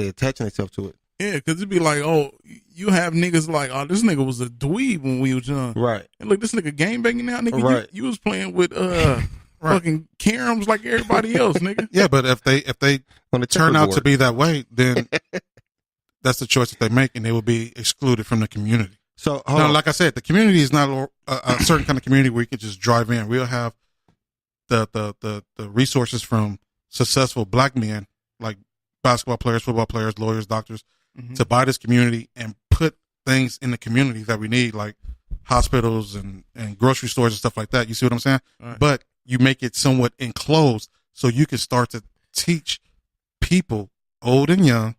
attaching themselves to it. Yeah, because it'd be like, oh, you have niggas like, oh, this nigga was a dweeb when we was young, right? And look, this nigga gangbanging now, nigga. Right. You was playing with fucking caroms like everybody else, nigga. Yeah, but if they turn out to be that way, then that's the choice that they make, and they will be excluded from the community. So now, like I said, the community is not a certain kind of community where you can just drive in. We'll have the resources from successful black men like basketball players, football players, lawyers, doctors, to buy this community and put things in the community that we need, like hospitals and grocery stores and stuff like that. You see what I'm saying? Right. But you make it somewhat enclosed so you can start to teach people, old and young,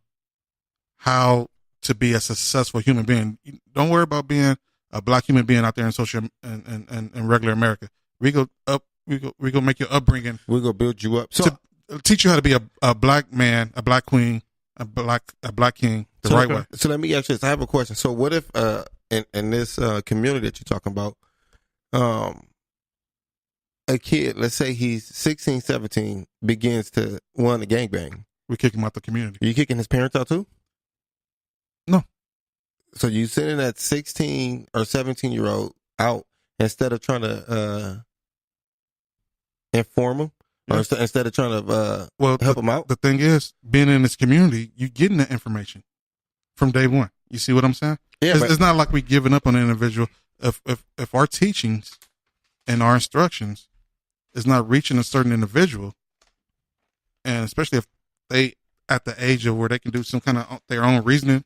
how to be a successful human being. Don't worry about being a black human being out there in social and regular America. We go up we gonna make your upbringing We're gonna build you up. So to teach you how to be a black man, a black queen, a black king the right way. So let me ask you this. I have a question. So what if in this community that you're talking about, a kid, let's say he's 16, 17, begins to want to gangbang. We kick him out the community. Are you kicking his parents out too? No. So you sending that 16 or 17-year-old out instead of trying to inform him, or instead of trying to help him out? The thing is, being in this community, you getting the information from day one. You see what I'm saying? Yeah, it's not like we giving up on an individual. If our teachings and our instructions is not reaching a certain individual, and especially if they at the age of where they can do some kind of their own reasoning,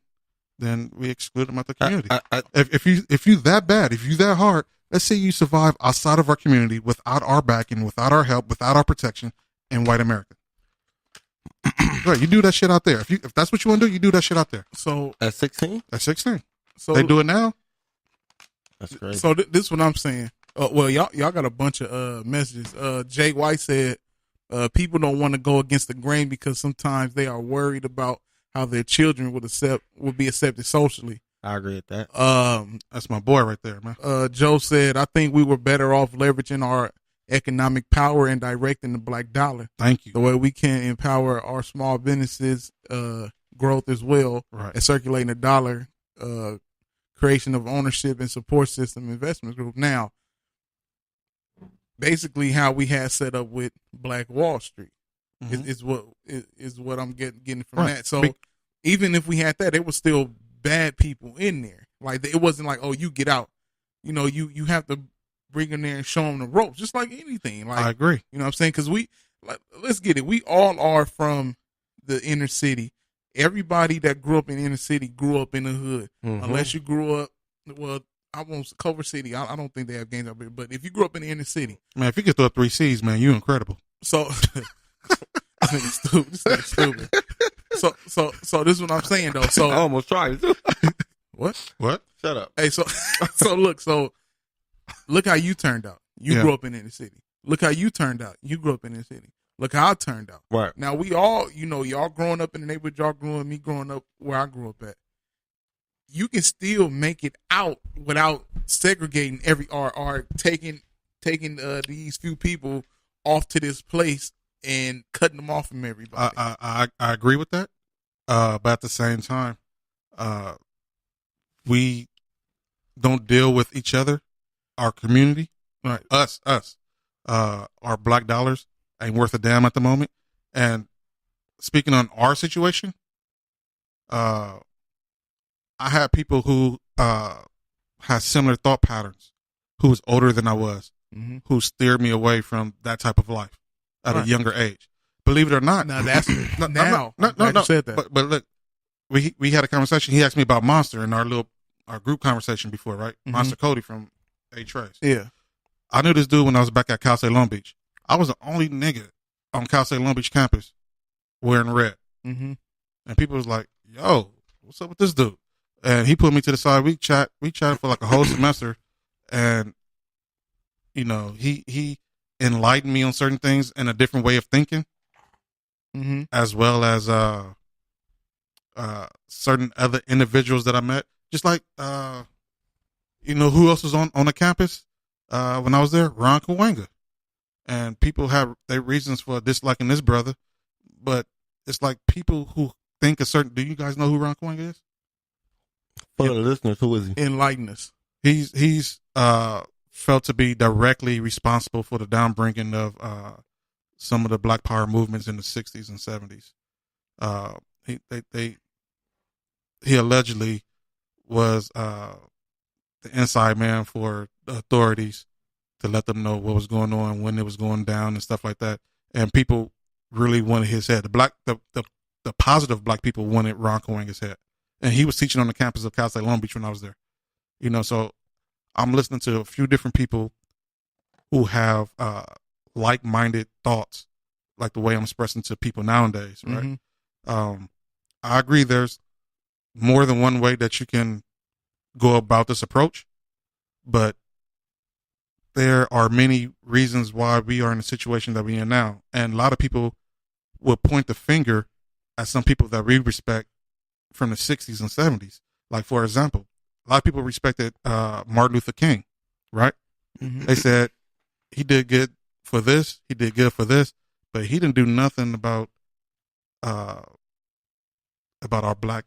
then we exclude them out the community. If you that bad, if you that hard, let's say you survive outside of our community without our backing, without our help, without our protection in white America. Right, you do that shit out there. If that's what you want to do, you do that shit out there. So at 16? At 16. So they do it now. That's crazy. So this is what I'm saying. Well, y'all got a bunch of messages. Jay White said people don't want to go against the grain because sometimes they are worried about how their children would be accepted socially. I agree with that. That's my boy right there, man. Joe said, I think we were better off leveraging our economic power and directing the black dollar. Thank you. The way we can empower our small businesses growth as well, right, and circulating the dollar, creation of ownership and support system investment group. Now, basically how we had set up with Black Wall Street is what I'm getting from that. So even if we had that, there was still bad people in there. Like, it wasn't like, oh, you get out. You know, you have to bring them there and show them the ropes, just like anything. Like, I agree. You know what I'm saying? Because let's get it. We all are from the inner city. Everybody that grew up in the inner city grew up in the hood. Unless you grew up, well, I won't Culver City. I don't think they have games out there. But if you grew up in the inner city, man, if you could throw 3 C's, man, you incredible. So, this nigga stupid. So this is what I'm saying though. So I almost tried it. What? Shut up. Hey, so look how you turned out. You grew up in the inner city. Look how you turned out. You grew up in the city. Look how I turned out. Right. Now we all, y'all growing up in the neighborhood, y'all grew up, me growing up where I grew up at. You can still make it out without segregating or taking these few people off to this place and cutting them off from everybody. I agree with that, but at the same time, we don't deal with each other, our community, right? Us, our black dollars ain't worth a damn at the moment. And speaking on our situation, I had people who had similar thought patterns, who was older than I was, who steered me away from that type of life at a younger age. Believe it or not. Now that's no. You said that. But look, we had a conversation. He asked me about Monster in our group conversation before, right? Monster Cody from A-Trace. Yeah. I knew this dude when I was back at Cal State Long Beach. I was the only nigga on Cal State Long Beach campus wearing red. And people was like, yo, what's up with this dude? And he put me to the side. We chatted for like a whole semester, and he enlightened me on certain things and a different way of thinking, as well as certain other individuals that I met. Just like who else was on the campus when I was there? Ron Kawanga. And people have their reasons for disliking this brother, but it's like people who think a certain. Do you guys know who Ron Kawanga is? For the listeners, who is he? Enlighten us. He's felt to be directly responsible for the downbringing of some of the Black Power movements in the 60s and 70s. He allegedly was the inside man for the authorities to let them know what was going on, when it was going down, and stuff like that. And people really wanted his head. The positive black people wanted Ron Kawanga's head. And he was teaching on the campus of Cal State Long Beach when I was there. So I'm listening to a few different people who have like-minded thoughts, like the way I'm expressing to people nowadays, right? I agree there's more than one way that you can go about this approach, but there are many reasons why we are in the situation that we're in now. And a lot of people will point the finger at some people that we respect from the 60s and 70s. Like, for example, a lot of people respected Martin Luther King, right? Mm-hmm. They said he did good for this, he did good for this, but he didn't do nothing about our black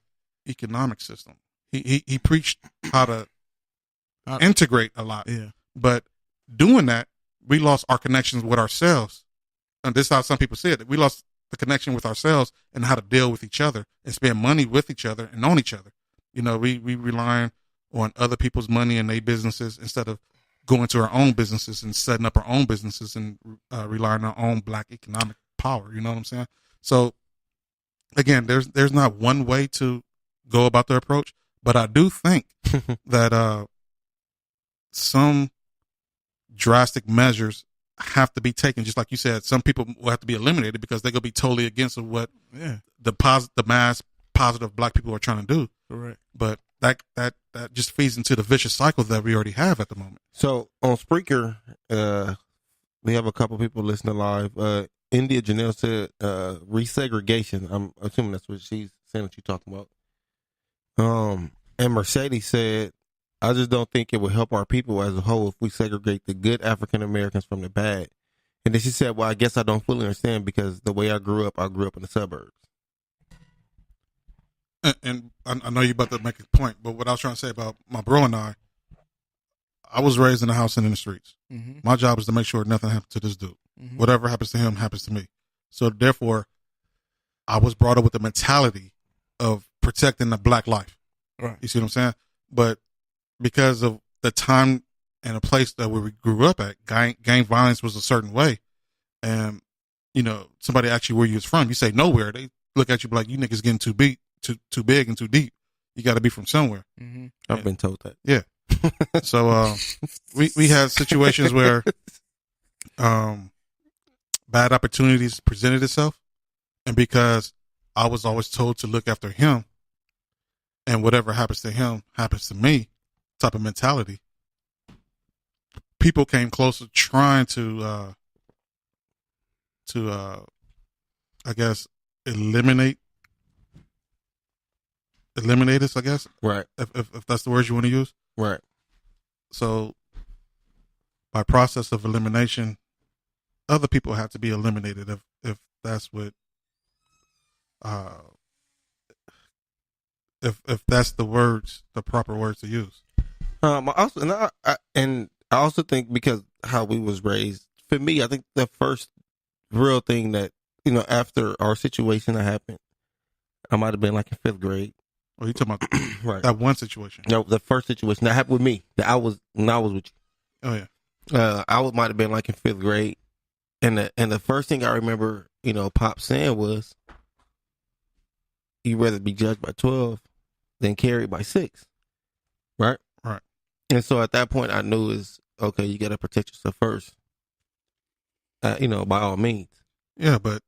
economic system. He preached how to integrate a lot. Yeah. But doing that, we lost our connections with ourselves. And this is how some people say it. We lost the connection with ourselves and how to deal with each other and spend money with each other and on each other. You know, we relying on other people's money and their businesses instead of going to our own businesses and setting up our own businesses and relying on our own black economic power. You know what I'm saying? So again, there's not one way to go about the approach, but I do think that some drastic measures have to be taken. Just like you said, some people will have to be eliminated because they're gonna be totally against what the mass positive black people are trying to do. Correct. But that just feeds into the vicious cycle that we already have at the moment. So on Spreaker, we have a couple people listening live. India Janelle said resegregation. I'm assuming that's what she's saying that you're talking about. And Mercedes said, I just don't think it would help our people as a whole if we segregate the good African Americans from the bad. And then she said, well, I guess I don't fully understand because the way I grew up in the suburbs. And I know you're about to make a point, but what I was trying to say about my bro and I was raised in a house and in the streets. Mm-hmm. My job is to make sure nothing happens to this dude. Mm-hmm. Whatever happens to him happens to me. So therefore, I was brought up with the mentality of protecting the black life. Right. You see what I'm saying? But because of the time and a place that we grew up at, gang violence was a certain way. And, you know, somebody asks you where you was from, you say nowhere. They look at you like, you niggas getting too big and too deep. You got to be from somewhere. Mm-hmm. I've been told that. Yeah. So we had situations where bad opportunities presented itself, and because I was always told to look after him, and whatever happens to him happens to me, type of mentality, people came closer trying to I guess eliminate us, I guess. Right. If that's the words you want to use. Right. So by process of elimination, other people have to be eliminated if that's what if that's the proper words to use. I also think because how we was raised, for me, I think the first real thing that, you know, after our situation that happened, I might have been like in 5th grade. Oh, you talking about Right. that one situation? No, the first situation that happened with me, when I was with you. Oh yeah. Might have been like in 5th grade, and the first thing I remember, you know, Pop saying was, "You'd rather be judged by 12 than carried by 6." Right. Right. And so at that point, I knew is okay. You got to protect yourself first. You know, by all means. Yeah, but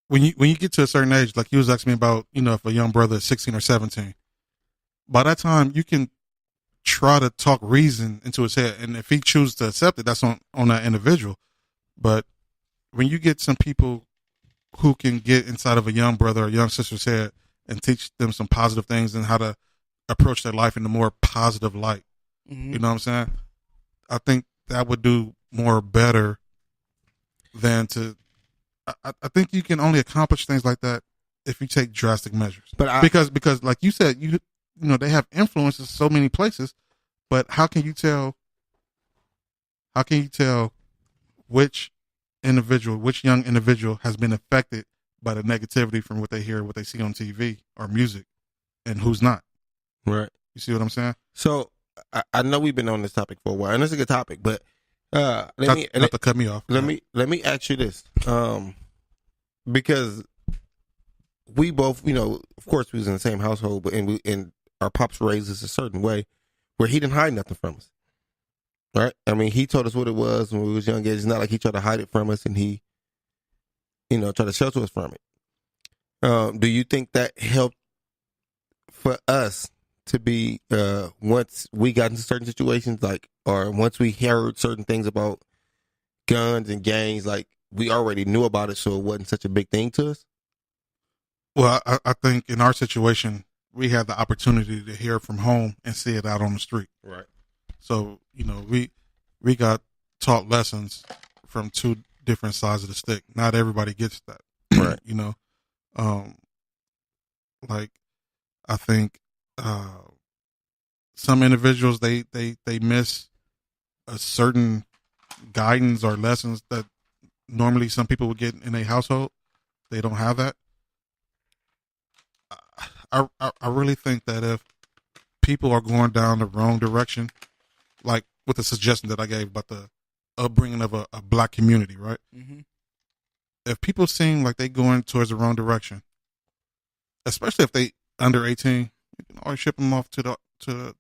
when you get to a certain age, like you was asking me about, you know, if a young brother is 16 or 17, by that time you can try to talk reason into his head, and if he chooses to accept it, that's on that individual. But when you get some people who can get inside of a young brother or young sister's head and teach them some positive things and how to approach their life in a more positive light, Mm-hmm. you know what I'm saying? I think that would do more better than to. I think you can only accomplish things like that if you take drastic measures. But because like you said, you know they have influences so many places, but how can you tell which young individual has been affected by the negativity from what they hear, what they see on TV or music, and who's not? Right. You see what I'm saying? So I know we've been on this topic for a while, and it's a good topic, but Not to cut me off. Let me ask you this, because we both, you know, of course, we was in the same household, but and our pops raised us a certain way where he didn't hide nothing from us, right? I mean, he told us what it was when we was young. It's not like he tried to hide it from us, and he, you know, tried to shelter us from it. Do you think that helped for us to be once we got into certain situations, like or once we heard certain things about guns and gangs, like we already knew about it, so it wasn't such a big thing to us? Well, I think in our situation, we had the opportunity to hear from home and see it out on the street. Right. So, we got taught lessons from two different sides of the stick. Not everybody gets that. Right. Like I think some individuals they miss a certain guidance or lessons that normally some people would get in a household. They don't have that. I really think that if people are going down the wrong direction, like with the suggestion that I gave about the upbringing of a black community, right? Mm-hmm. If people seem like they going towards the wrong direction, especially if they under 18, you can always ship them off to the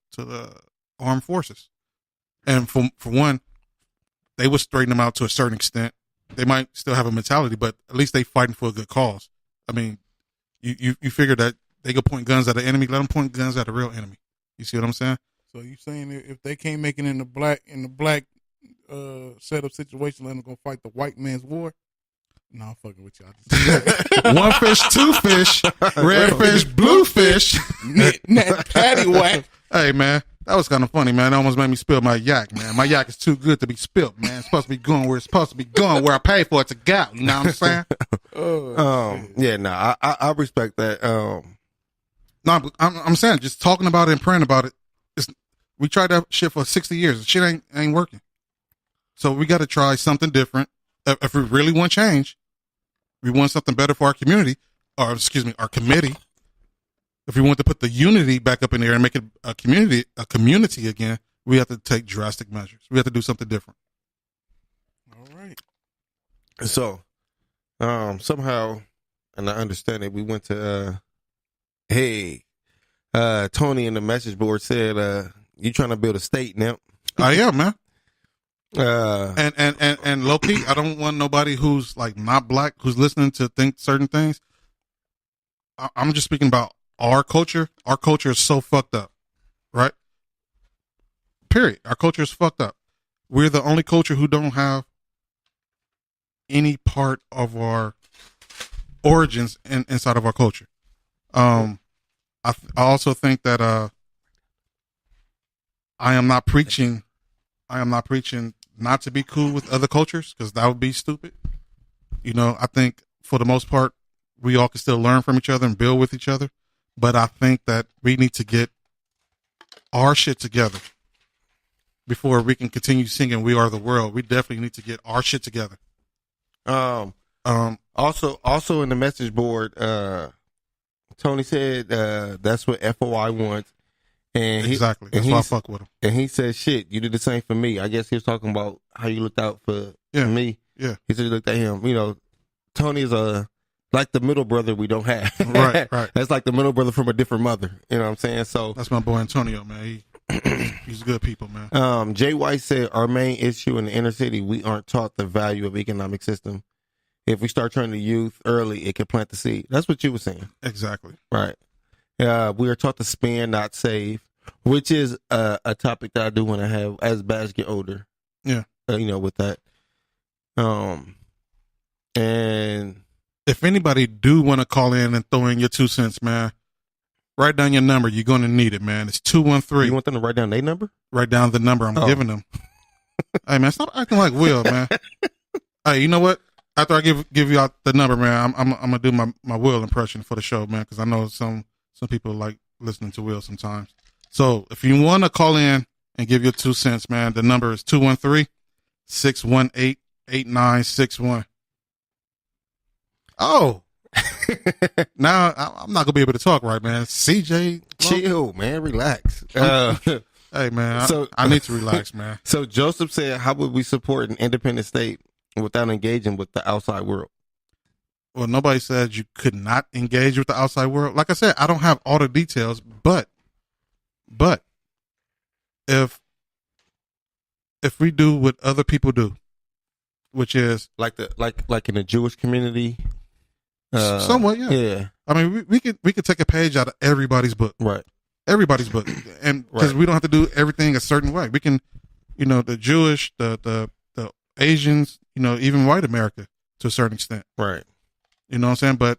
armed forces. And for one, they would straighten them out to a certain extent. They might still have a mentality, but at least they fighting for a good cause. I mean, you figure that they could point guns at the enemy, let them point guns at the real enemy. You see what I'm saying? So you saying if they can't make it in the black setup situation, let them go fight the white man's war? No, I'm fucking with y'all. One fish, two fish, red fish, blue fish. That patty whack. Hey, man, that was kind of funny, man. It almost made me spill my yak, man. My yak is too good to be spilled, man. It's supposed to be going where it's supposed to be going, where I pay for it to go. You know what I'm saying? I respect that. No, I'm saying just talking about it and praying about it. We tried that shit for 60 years. The shit ain't working. So we got to try something different. If we really want change, we want something better for our community, or our committee. If we want to put the unity back up in there and make it a community again, we have to take drastic measures. We have to do something different. All right. So, somehow, and I understand it, we went to, Tony in the message board said, you trying to build a state now? I am, man. And low key, I don't want nobody who's like not black who's listening to think certain things. I'm just speaking about our culture. Our culture is so fucked up, right? Period. Our culture is fucked up. We're the only culture who don't have any part of our origins inside of our culture. I also think that I am not preaching not to be cool with other cultures, because that would be stupid. I think for the most part, we all can still learn from each other and build with each other. But I think that we need to get our shit together before we can continue singing "We Are the World." We definitely need to get our shit together. Also in the message board, Tony said that's what FOI wants. And exactly. That's why I fuck with him. And he said, shit, you did the same for me. I guess he was talking about how you looked out for me. Yeah. He said you looked at him. Tony is like the middle brother we don't have. Right. That's like the middle brother from a different mother. You know what I'm saying? So that's my boy Antonio, man. He's good people, man. Jay White said, our main issue in the inner city, we aren't taught the value of economic system. If we start training the youth early, it can plant the seed. That's what you were saying. Exactly. Right. We are taught to spend, not save, which is a topic that I do want to have as Bash get older. Yeah. With that. And if anybody do want to call in and throw in your 2 cents, man, write down your number. You're going to need it, man. It's 213. You want them to write down their number? Write down the number I'm giving them. Hey, man, stop acting like Will, man. Hey, you know what? After I give you out the number, man, I'm gonna do my Will impression for the show, man, because I know some people like listening to Will sometimes. So if you want to call in and give your 2 cents, man, the number is 213-618-8961. Oh, now I'm not gonna be able to talk right, man. CJ, chill, man, relax. Hey, man, I need to relax, man. So Joseph said, how would we support an independent state without engaging with the outside world? Well, nobody said you could not engage with the outside world. Like I said, I don't have all the details, but if we do what other people do, which is like in the Jewish community, somewhat, yeah. Yeah. I mean, we could take a page out of everybody's book, right? Everybody's book, and because we don't have to do everything a certain way, we can you know, the Jewish, the Asians, you know, even white America to a certain extent. Right. You know what I'm saying? But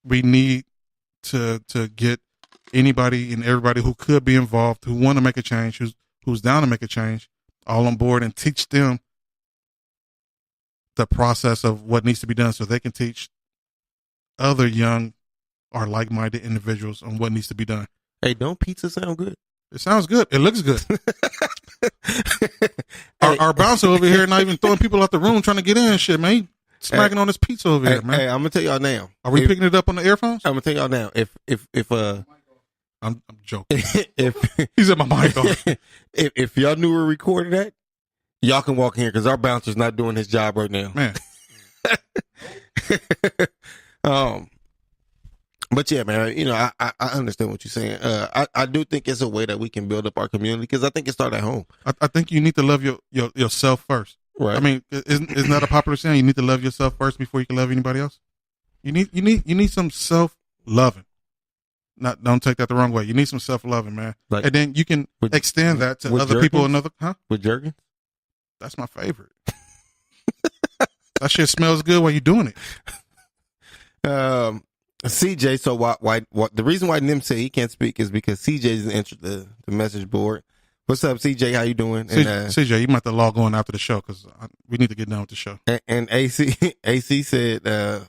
we need to get anybody and everybody who could be involved, who want to make a change, who's down to make a change, all on board and teach them the process of what needs to be done so they can teach other young or like-minded individuals on what needs to be done. Hey, don't pizza sound good? It sounds good. It looks good. Our bouncer over here not even throwing people out the room trying to get in and shit, man. He smacking on this pizza over here, man. Hey, I'm gonna tell y'all now. Are we picking it up on the earphones? I'm gonna tell y'all now. If I'm joking. if He's at my mic on. if y'all knew we were recording that, y'all can walk in here because our bouncer's not doing his job right now. Man. But yeah, man, you know, I understand what you're saying. I do think it's a way that we can build up our community because I think it starts at home. I think you need to love yourself first. Right. I mean, isn't that a popular saying? You need to love yourself first before you can love anybody else. You need some self-loving. Don't take that the wrong way. You need some self-loving, man. Like, and then you can extend that to other people. With Jergens? That's my favorite. That shit smells good while you're doing it. CJ, so why the reason why Nim said he can't speak is because CJ's entered the message board. What's up, CJ? How you doing? And, CJ, you might have to log on after the show because we need to get done with the show. And AC said,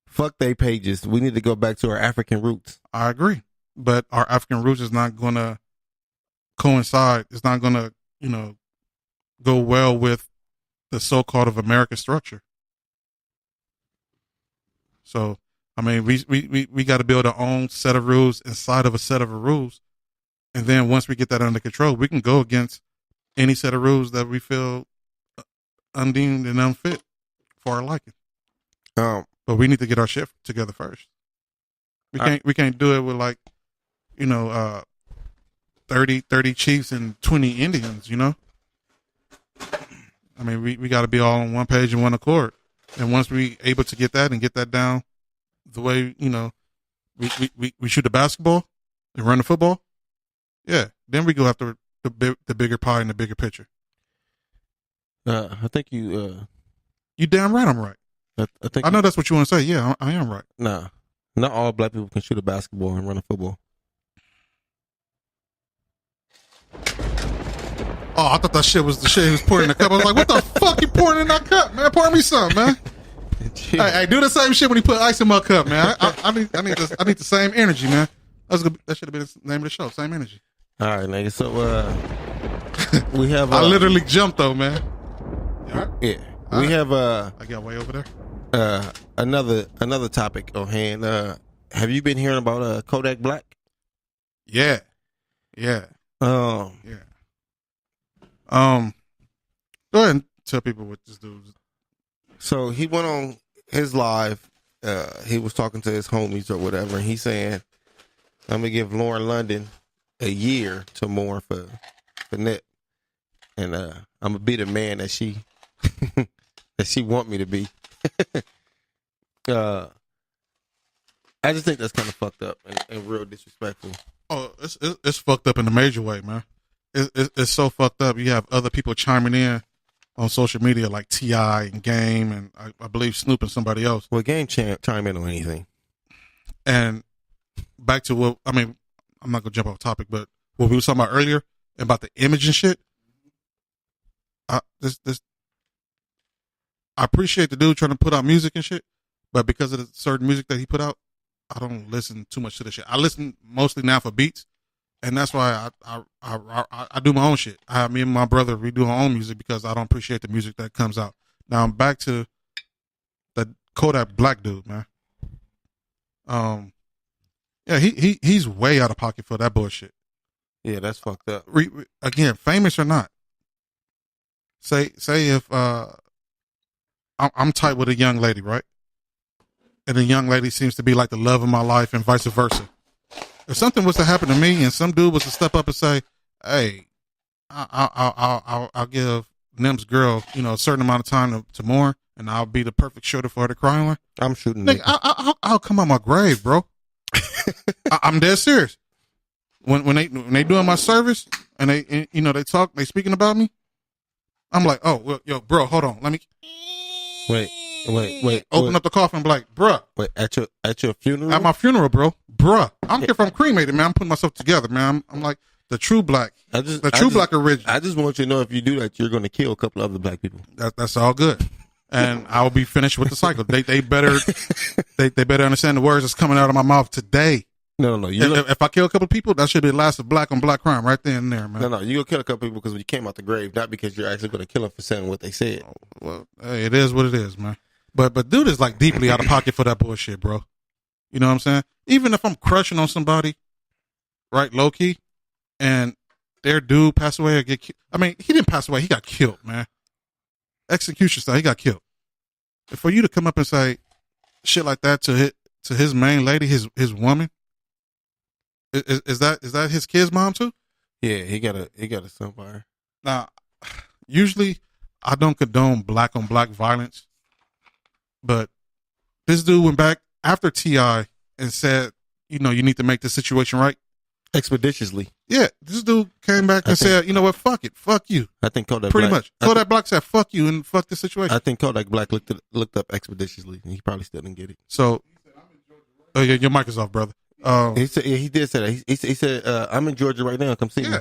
fuck they pages. We need to go back to our African roots. I agree. But our African roots is not going to coincide. It's not going to, you know, go well with the so-called of American structure. So, I mean, we got to build our own set of rules inside of a set of rules. And then once we get that under control, we can go against any set of rules that we feel undeemed and unfit for our liking. But we need to get our shit together first. We can't do it with like, you know, 30 chiefs and 20 Indians, you know? I mean, we got to be all on one page and one accord. And once we able to get that and get that down the way, you know, we shoot the basketball and run the football, yeah, then we go after the bigger pie and the bigger picture. I think you damn right I'm right. I know that's what you want to say. Yeah, I am right. Nah, not all black people can shoot a basketball and run a football. Oh, I thought that shit was the shit he was pouring in the cup. I was like, what the fuck you pouring in that cup, man? Pour me some, man. Hey, do the same shit when he put ice in my cup, man. I need the same energy, man. That should have been the name of the show. Same energy. All right, nigga. So we have. I literally jumped though, man. Yeah, we have. I got way over there. Another topic on hand. Have you been hearing about Kodak Black? Yeah. Go ahead and tell people what this dude. So he went on his live. He was talking to his homies or whatever, and he's saying, "I'm gonna give Lauren London a year to mourn for Nip, and I'm gonna be the man that she that she want me to be." I just think that's kind of fucked up and real disrespectful. Oh, it's fucked up in a major way, man. It's so fucked up. You have other people chiming in on social media like T.I. and Game and I believe Snoop and somebody else. Well, Game chime in on anything. And back to what, I mean, I'm not going to jump off topic, but what we were talking about earlier about the image and shit. I appreciate the dude trying to put out music and shit, but because of the certain music that he put out, I don't listen too much to this shit. I listen mostly now for beats. And that's why I do my own shit. Me and my brother, we do our own music because I don't appreciate the music that comes out. Now I'm back to the Kodak Black dude, man. Yeah, he's way out of pocket for that bullshit. Yeah, that's fucked up. Again, famous or not. Say if I'm tight with a young lady, right? And the young lady seems to be like the love of my life and vice versa. If something was to happen to me and some dude was to step up and say, "Hey, I'll give Nim's girl, you know, a certain amount of time to mourn, and I'll be the perfect shoulder for her to cry on," I'm shooting. Nigga, I'll come out my grave, bro. I'm dead serious. When they doing my service, and they talk, they speaking about me. I'm like, oh, well, yo, bro, hold on, let me open up the coffin, and be like, bruh, Wait, at your funeral? at my funeral, bro, bruh, I don't care if I'm cremated, man. I'm putting myself together, man. I'm like the true black, black original. I just want you to know if you do that, you're going to kill a couple other black people. That's all good, and I will be finished with the cycle. They better understand the words that's coming out of my mouth today. No. If I kill a couple of people, that should be the last of black on black crime right then and there, man. No, you're going to kill a couple people because when you came out the grave, not because you're actually going to kill them for saying what they said. Well, hey, it is what it is, man. But dude is like deeply out of pocket for that bullshit, bro. You know what I'm saying? Even if I'm crushing on somebody, right, low key, and their dude passed away or get killed. I mean, he didn't pass away. He got killed, man. Execution style. He got killed. And for you to come up and say shit like that to his main lady, his woman, is that his kid's mom too? Yeah, he got a son by her. Now, usually I don't condone black on black violence, but this dude went back after T.I. and said, you need to make the situation right. Expeditiously. Yeah, this dude came back and said, you know what, fuck it, fuck you. I think Kodak Pretty Black, much. Kodak Black said, fuck you and fuck the situation. I think Kodak Black looked up expeditiously, and he probably still didn't get it. So, oh yeah, your mic is off, brother. He said he did say that. He said, I'm in Georgia right now. Come see me.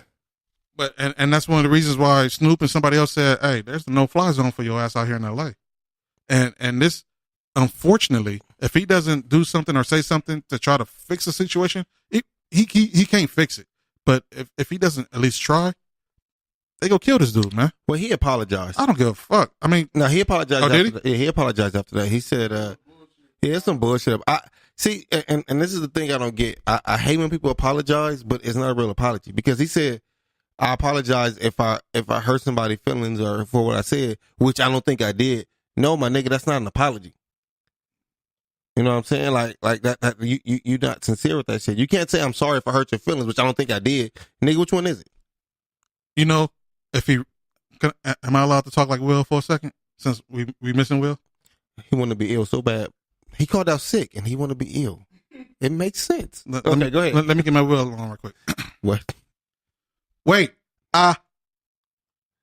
But and that's one of the reasons why Snoop and somebody else said, hey, there's the no-fly zone for your ass out here in L.A. And this, unfortunately, if he doesn't do something or say something to try to fix the situation, he can't fix it. But if he doesn't at least try, they go kill this dude, man. Well, he apologized. I don't give a fuck. I mean, no, he apologized. Oh, did he? Yeah, he apologized after that. He said, "Yeah, it's some bullshit." I see, and this is the thing I don't get. I hate when people apologize, but it's not a real apology because he said, "I apologize if I hurt somebody's feelings or for what I said," which I don't think I did. No, my nigga, that's not an apology. You know what I'm saying? Like that you not sincere with that shit. You can't say I'm sorry if I hurt your feelings, which I don't think I did. Nigga, which one is it? If am I allowed to talk like Will for a second? Since we missing Will? He wanted to be ill so bad. He called out sick and he wanted to be ill. It makes sense. Okay, go ahead. Let me get my Will on real quick. What? Wait.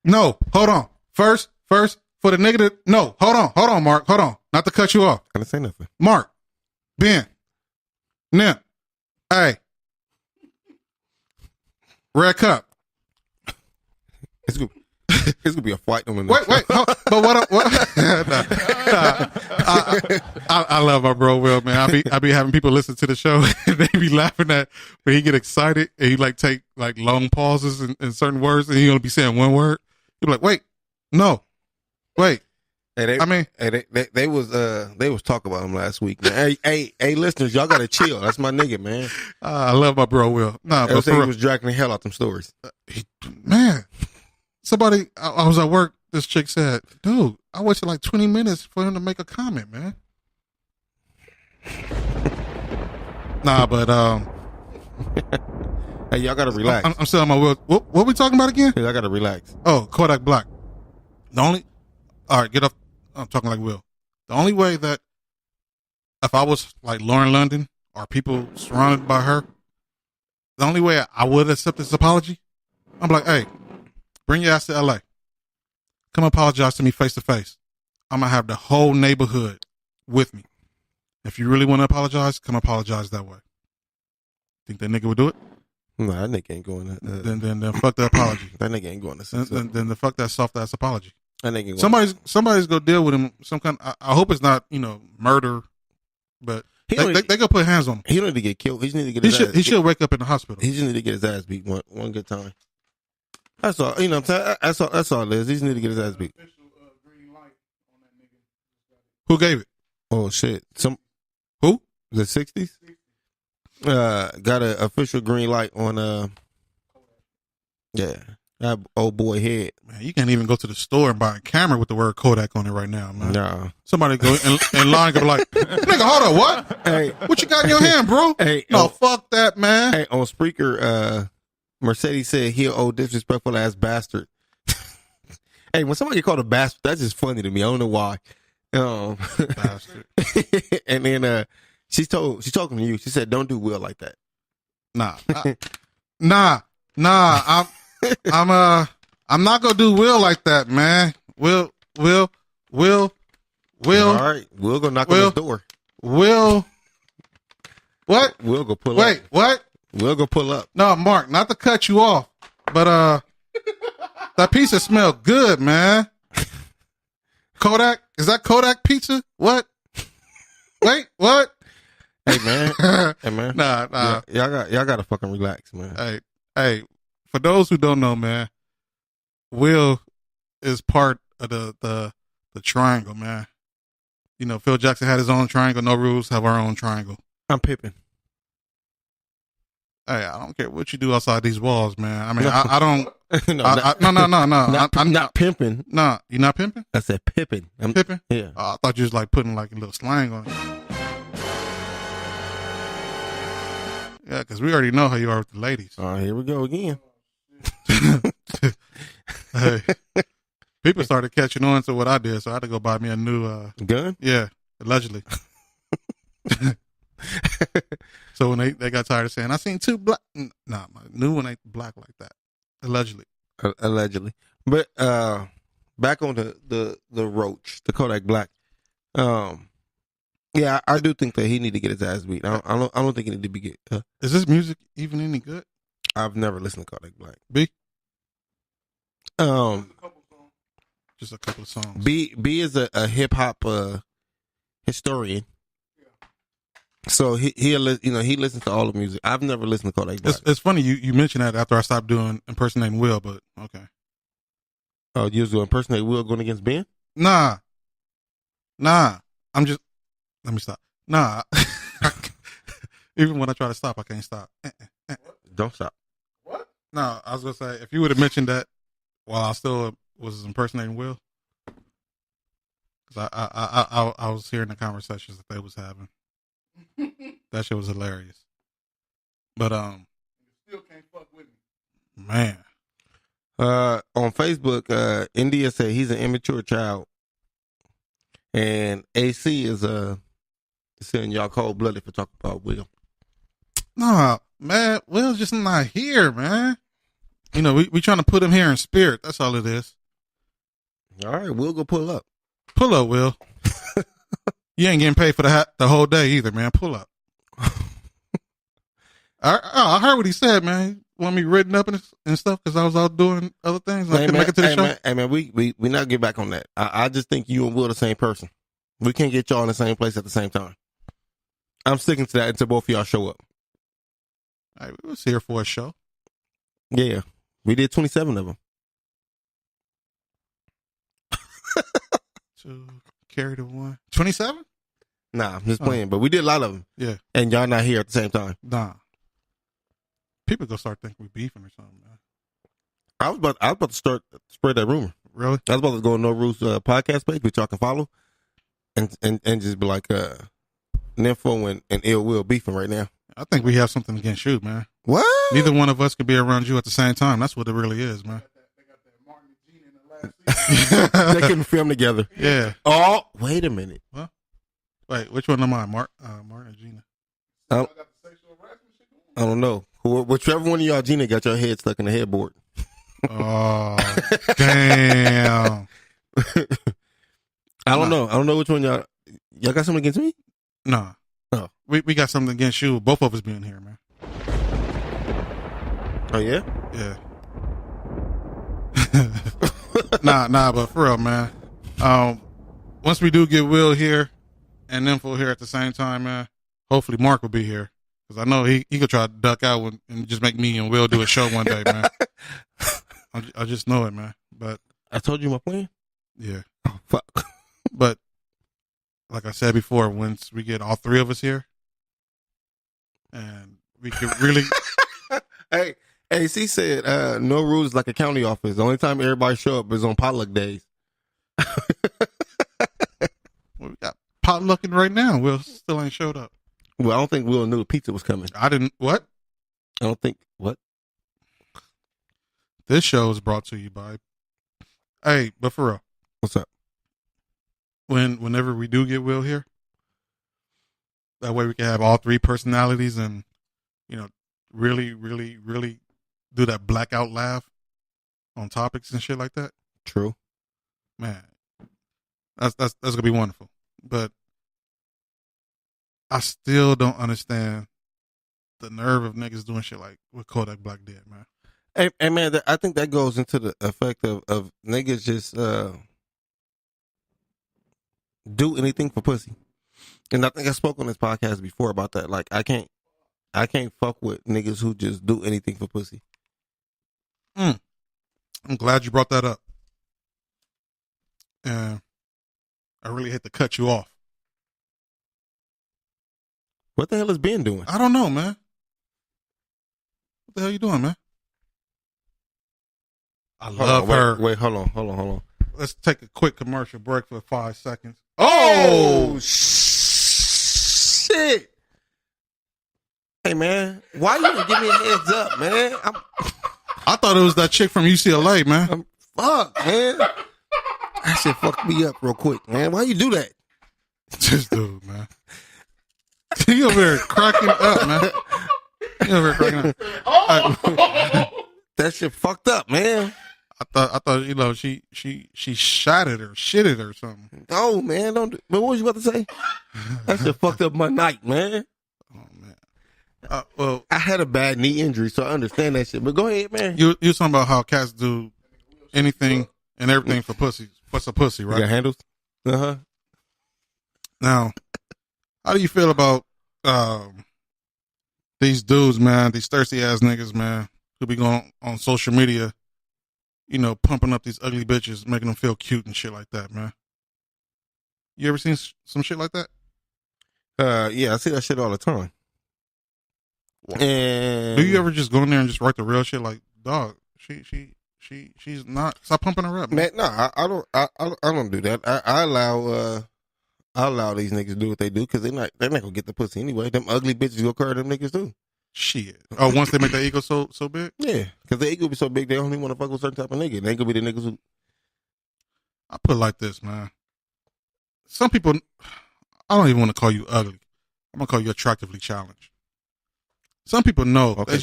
No, hold on. First, for the nigga that, no, hold on, Mark. Hold on. Not to cut you off. I didn't say nothing. Mark, Ben, Nimp, hey, Red Cup. It's gonna be a fight on the Wait, but what? I love my bro Will, man. I be having people listen to the show and they be laughing at when he get excited and he like take like long pauses in certain words and he only be saying one word. He be like, wait, no, wait. They was talking about him last week. Man. Hey, listeners, y'all gotta chill. That's my nigga, man. I love my bro Will. Nah, but he was dragging the hell out them stories. Man, somebody, I was at work. This chick said, "Dude, I waited like 20 minutes for him to make a comment, man." Nah, but hey, y'all gotta relax. I'm still on my Will. What we talking about again? Hey, I gotta relax. Oh, Kodak Black. All right, get off. I'm talking like Will. The only way that if I was like Lauren London or people surrounded by her, the only way I would accept this apology, I'm like, hey, bring your ass to LA. Come apologize to me face to face. I'm going to have the whole neighborhood with me. If you really want to apologize, come apologize that way. Think that nigga would do it? No, that nigga ain't going to. Then fuck the apology. That nigga ain't going to. Then fuck that soft ass apology. That nigga somebody's gonna deal with him. Some kind. I hope it's not murder, but they gonna put hands on him. He don't need to get killed. He just need to get. He should wake up in the hospital. He just need to get his ass beat one good time. That's all. You know what I'm saying? That's all it is. He just need to get his ass beat. Who gave it? Oh shit! Who? The 60s. Got an official green light on yeah. That old boy head. Man, you can't even go to the store and buy a camera with the word Kodak on it right now, man. Nah. Somebody go in line go like, nigga, hold on, what? Hey, what you got in your hand, bro? Hey, no, fuck that, man. Hey, on Spreaker, Mercedes said he an old disrespectful ass bastard. Hey, when somebody get called a bastard, that's just funny to me. I don't know why. Bastard. And then she's talking to you. She said, "Don't do Will like that." Nah. I'm not gonna do Will like that, man. Will. All right, we'll go knock on his door. Will. What? We'll go pull up. Wait, what? We'll go pull up. No, Mark, not to cut you off, but that pizza smelled good, man. Kodak? Is that Kodak pizza? What? Wait, what? Hey man, hey man. Nah. Yeah, y'all gotta fucking relax, man. Hey. For those who don't know, man, Will is part of the triangle, man. You know, Phil Jackson had his own triangle. No Rules have our own triangle. I'm Pippin. Hey, I don't care what you do outside these walls, man. I mean, I don't. No, No. I'm not pimping. Nah, you not pimping? I said pippin. I'm Pimping? Yeah. I thought you was like putting like a little slang on it. Yeah, because we already know how you are with the ladies. Here we go again. Hey, people started catching on to what I did, so I had to go buy me a new gun. Yeah, allegedly. So when they got tired of saying, I seen two black. Nah, my new one ain't black like that. Allegedly. Allegedly. But back on the roach, the Kodak Black. Yeah, I do think that he need to get his ass beat. I don't think he need to be get. Is this music even any good? I've never listened to Kodak Black. B? Just a couple of songs. B is a hip hop historian. So he listens to all the music. I've never listened to Kodak Black. It's funny you mentioned that after I stopped doing impersonating Will, but okay. Oh, you was doing impersonate Will going against Ben? Nah. I'm just. Let me stop. Nah. Even when I try to stop, I can't stop. Don't stop. What? No, I was gonna say if you would have mentioned that while I still was impersonating Will, because I was hearing the conversations that they was having. That shit was hilarious. But you still can't fuck with me, man. On Facebook, India said he's an immature child, and AC is saying y'all cold blooded for talking about Will. Nah, man, Will's just not here, man. You know, we trying to put him here in spirit. That's all it is. All right, we'll go pull up. Pull up, Will. You ain't getting paid for the whole day either, man. Pull up. I heard what he said, man. He want me written up and stuff because I was out doing other things. I couldn't make it to the show. Hey, man, we not get back on that. I just think you and Will the same person. We can't get y'all in the same place at the same time. I'm sticking to that until both of y'all show up. All right, we was here for a show. Yeah, we did 27 of them. To carry the one. 27? Nah, I'm just playing, but we did a lot of them. Yeah. And y'all not here at the same time. Nah. People gonna start thinking we beefing or something, man. I was about to start spread that rumor. Really? I was about to go on No Rules podcast page, which y'all can follow, and just be like Nimpho and Ill Will beefing right now. I think we have something against you, man. What? Neither one of us could be around you at the same time. That's what it really is, man. They couldn't film together. Yeah. Oh, wait a minute. Well, wait, which one am I? Mark and Gina. I don't know. Whichever one of y'all, Gina, got your head stuck in the headboard. Oh, damn. I don't know. I don't know which one y'all got something against me? Nah. Oh. We got something against you. Both of us being here, man. Oh, yeah? Yeah. Nah, but for real, man. Once we do get Will here and Nimpho here at the same time, man, hopefully Mark will be here. Because I know he could try to duck out and just make me and Will do a show one day, man. I just know it, man. But I told you my plan? Yeah. Oh, fuck. But like I said before, once we get all three of us here and we could really... Hey, AC said No Rules is like a county office. The only time everybody show up is on potluck days. Well, we got potlucking right now. Will still ain't showed up. Well, I don't think Will knew the pizza was coming. I didn't... What? I don't think... What? This show is brought to you by... Hey, but for real. What's up? Whenever we do get Will here, that way we can have all three personalities and, you know, really, really, really do that blackout laugh on topics and shit like that. True. Man, that's gonna be wonderful. But I still don't understand the nerve of niggas doing shit like what Kodak Black did, man. Hey man, I think that goes into the effect of niggas just do anything for pussy. And I think I spoke on this podcast before about that. Like I can't fuck with niggas who just do anything for pussy. I'm glad you brought that up. And I really hate to cut you off. What the hell is Ben doing? I don't know, man. What the hell you doing, man? I love her. Wait, hold on. Let's take a quick commercial break for 5 seconds. Oh shit! Hey man, why you didn't give me a heads up, man? I thought it was that chick from UCLA, man. Fuck, man. That shit fucked me up real quick, man. Why you do that? This dude, man. You over there cracking up, man. You over there cracking up. That shit fucked up, man. I thought, you know, she shot it or shitted or something. Oh man, don't. But what was you about to say? That shit fucked up my night, man. Oh man. Well, I had a bad knee injury, so I understand that shit. But go ahead, man. you talking about how cats do anything and everything for pussy. What's a pussy, right? You got handles? Uh-huh. Now, how do you feel about these dudes, man? These thirsty ass niggas, man, who be going on social media, you know, pumping up these ugly bitches, making them feel cute and shit like that, man. You ever seen some shit like that? Yeah, I see that shit all the time. And Do you ever just go in there and just write the real shit like, dog, she's not, stop pumping her up, man. Man, no, I don't do that. I allow these niggas to do what they do because they're not gonna get the pussy anyway. Them ugly bitches go curve them niggas too. Shit. Oh, once they make their ego so big? Yeah, because their ego be so big they don't even want to fuck with certain type of nigga. They ain't gonna be the niggas who. I put it like this, man. Some people, I don't even want to call you ugly. I'm gonna call you attractively challenged. Some people know. Okay,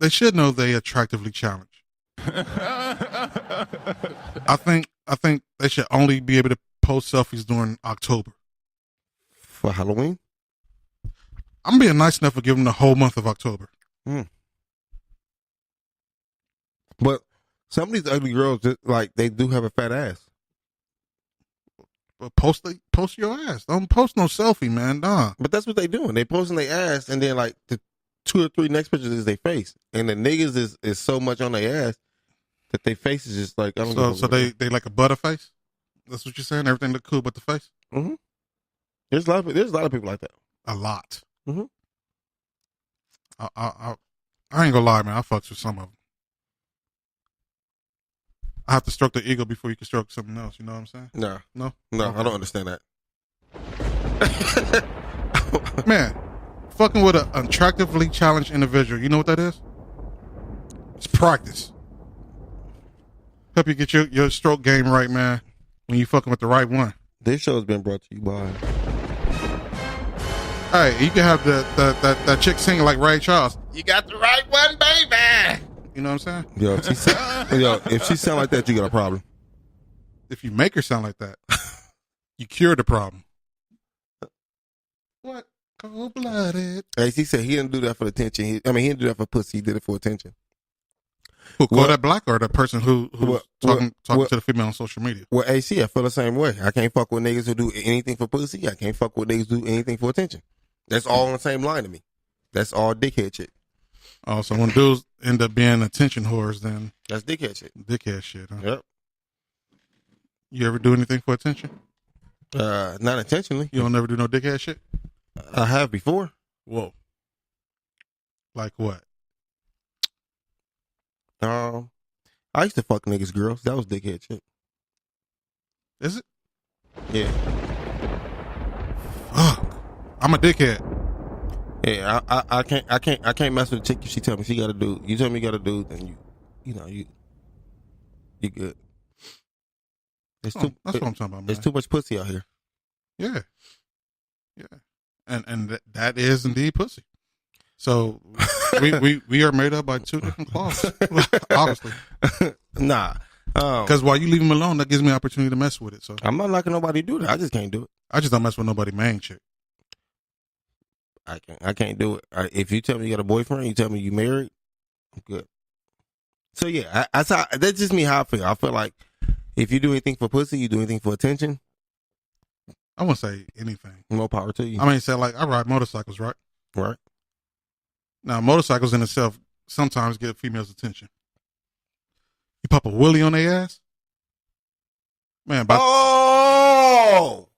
they should know they attractively challenged. I think they should only be able to post selfies during October. For Halloween? I'm being nice enough to give them the whole month of October. But some of these ugly girls, like, they do have a fat ass. But post your ass. Don't post no selfie, man. Nah. But that's what they doing. They posting their ass, and then like the 2 or 3 next pictures is their face, and the niggas is so much on their ass that their face is just like I don't. So they like a butterface. That's what you're saying. Everything look cool but the face. Mm-hmm. There's a lot of people like that. A lot. Mm-hmm. I ain't gonna lie, man. I fucks with some of them. I have to stroke the ego before you can stroke something else. You know what I'm saying? No, Okay. I don't understand that. Man, fucking with an attractively challenged individual. You know what that is? It's practice. Help you get your stroke game right, man. When you fucking with the right one. This show has been brought to you by. Hey, you can have that chick singing like Ray Charles. You got the right one, baby. You know what I'm saying? Yo, if she sound like that, you got a problem. If you make her sound like that, you cure the problem. What? Cold-blooded. Hey, he said he didn't do that for attention. He didn't do that for pussy. He did it for attention. Who, Kodak Black or the person who's talking to the female on social media? Well, AC, I feel the same way. I can't fuck with niggas who do anything for pussy. I can't fuck with niggas who do anything for attention. That's all on the same line to me. That's all dickhead shit. Oh, so when dudes end up being attention whores, then that's dickhead shit. Dickhead shit, huh? Yep. You ever do anything for attention? Not intentionally. You don't never do no dickhead shit? I have before. Whoa. Like what? I used to fuck niggas girls. That was dickhead shit. Is it? Yeah. Fuck. I'm a dickhead. Yeah, I can't mess with a chick if she tell me she got a dude. You tell me you got a dude, then you good. That's what I'm talking about, man. There's too much pussy out here. Yeah. Yeah. And that is indeed pussy. So we are made up by two different cloths, obviously. Nah. Because while you leave him alone, that gives me an opportunity to mess with it. So I'm not knocking nobody to do that. I just can't do it. I just don't mess with nobody main chick. I can't do it. If you tell me you got a boyfriend, you tell me you married, I'm good. So yeah, that's just me how I feel. I feel like if you do anything for pussy, you do anything for attention. I wouldn't say anything. More power to you. I mean, say like I ride motorcycles, right? Right. Now, motorcycles in itself sometimes get females' attention. You pop a willy on their ass, man. Oh,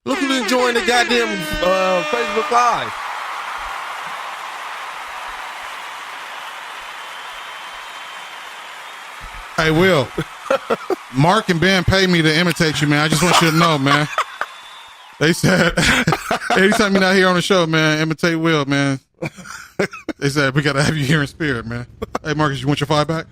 look who's enjoying the goddamn Facebook Live. Hey, Will, Mark and Ben paid me to imitate you, man. I just want you to know, man. They said, anytime you're not here on the show, man, imitate Will, man. They said, we got to have you here in spirit, man. Hey, Marcus, you want your $5 back?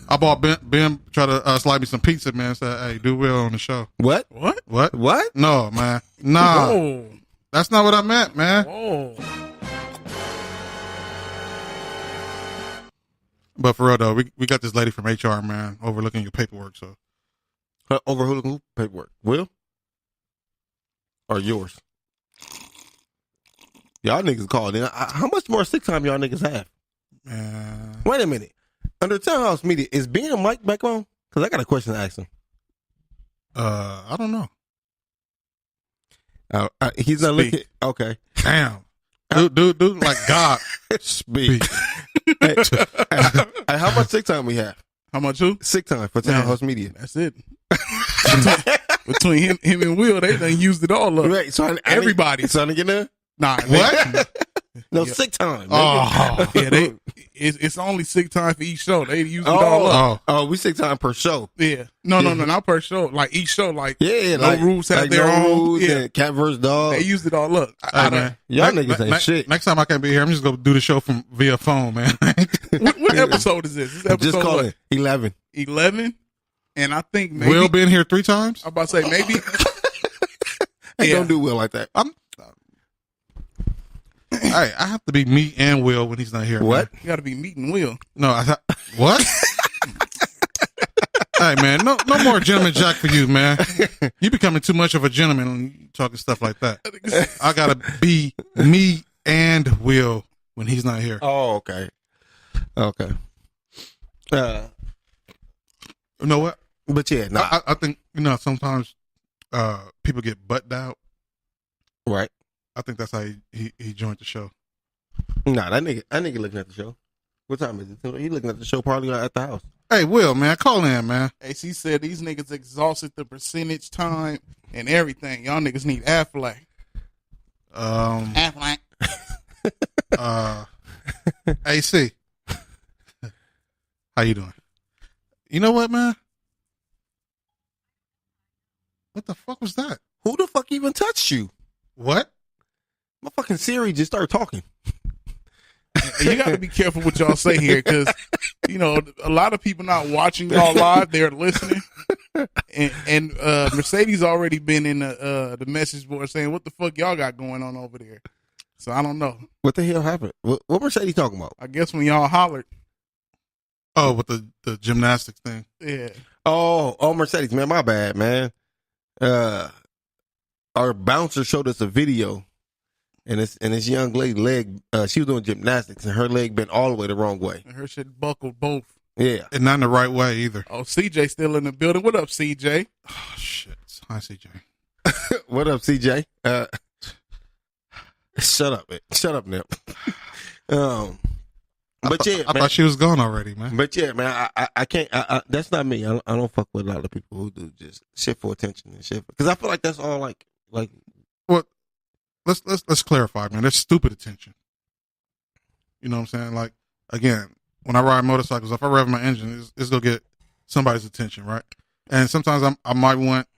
I bought Ben try to slide me some pizza, man. Said, hey, do Will on the show. What? What? No, man. Nah. Whoa. That's not what I meant, man. Whoa. But for real, though, we got this lady from HR, man, overlooking your paperwork, so. Overlooking paperwork. Will? Or yours? Y'all niggas called in. How much more sick time y'all niggas have? Man. Wait a minute. Under Townhouse Media, is Ben and Mike back on? Because I got a question to ask him. I don't know. He's not Speak. looking. Okay. Damn. Dude, like God. Speak. Hey, how much sick time we have? How much who? Sick time for Townhouse Media. That's it. Between him and Will, they done used it all up. Right. So Everybody. Trying to get there? Nah. What? No, Yeah. sick time. Oh. Yeah, it's only sick time for each show. They used it all up. Oh. We sick time per show. Yeah. No, not per show. Like each show, like Yeah, no like rules have like their no own. rules Yeah. and cat versus dog. They used it all up. Hey, man. Y'all niggas ain't shit. Next time I can't be here, I'm just going to do the show from via phone, man. What episode is this? This episode Just call it 11. 11? And I think maybe Will been here 3 times? I'm about to say maybe. Hey, Yeah. don't do Will like that. Hey, I have to be me and Will when he's not here. What? Man. You got to be meeting Will. No, what? Hey, man, no more gentleman jack for you, man. You becoming too much of a gentleman when you talking stuff like that. I gotta be me and Will when he's not here. Oh, okay. Okay. You know what? But yeah, nah. I think sometimes people get butt out. Right. I think that's how he joined the show. Nah, that nigga looking at the show. What time is it? He looking at the show probably at the house. Hey, Will, man, call in, man. AC said these niggas exhausted the percentage time and everything. Y'all niggas need Aflac. Aflac. AC, how you doing? You know what, man? What the fuck was that? Who the fuck even touched you? What? My fucking Siri just started talking. You got to be careful what y'all say here because, a lot of people not watching y'all live. They're listening. And Mercedes already been in the message board saying, what the fuck y'all got going on over there? So I don't know. What the hell happened? What Mercedes talking about? I guess when y'all hollered. Oh, with the gymnastics thing. Yeah. Oh, Mercedes, man, my bad, man. Our bouncer showed us a video, and this young lady leg, she was doing gymnastics, and her leg bent all the way the wrong way. And her shit buckled both. Yeah, And not in the right way either. Oh, CJ still in the building. What up, CJ? Oh, shit. Hi, CJ. what up, CJ? Shut up, man. Shut up, Nip. But yeah, I man. thought she was gone already, man. But yeah, man, I can't. That's not me. I don't fuck with a lot of people who do just shit for attention and shit. Because I feel like that's all like. What? Let's clarify, man. That's stupid attention. You know what I'm saying? Like, again, when I ride motorcycles, if I rev my engine, it's gonna get somebody's attention, right? And sometimes I might want,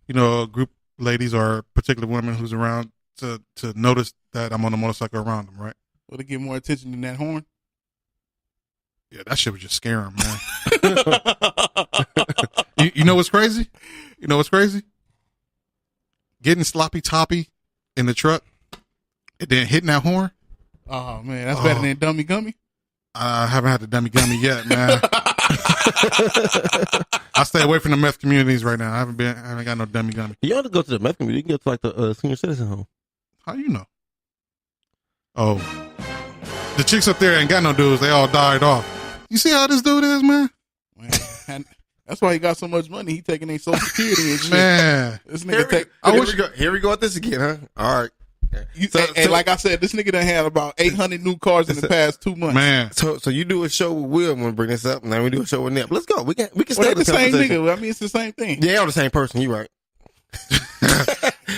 a group of ladies or particular women who's around to notice that I'm on a motorcycle around them, right? Will it get more attention than that horn? Yeah, that shit was just scaring, man. You know what's crazy? You know what's crazy? Getting sloppy toppy in the truck and then hitting that horn. Oh man, that's better than Dummy Gummy. I haven't had the dummy gummy yet, man. I stay away from the meth communities right now. I haven't got no dummy gummy. You ought to go to the meth community. You can go to like the senior citizen home. How you know? Oh, the chicks up there ain't got no dudes. They all died off. You see how this dude is, man? Man, that's why he got so much money. He taking their Social Security and shit. Man, This nigga Here we go with this again, huh? All right. and like I said, this nigga done had about 800 new cars in the past 2 months. man. So you do a show with Will when we bring this up, and then we do a show with Nip. Let's go. We can Well, stay they're in the the same conversation. nigga. I mean, it's the same thing. Yeah, all the same person. You right.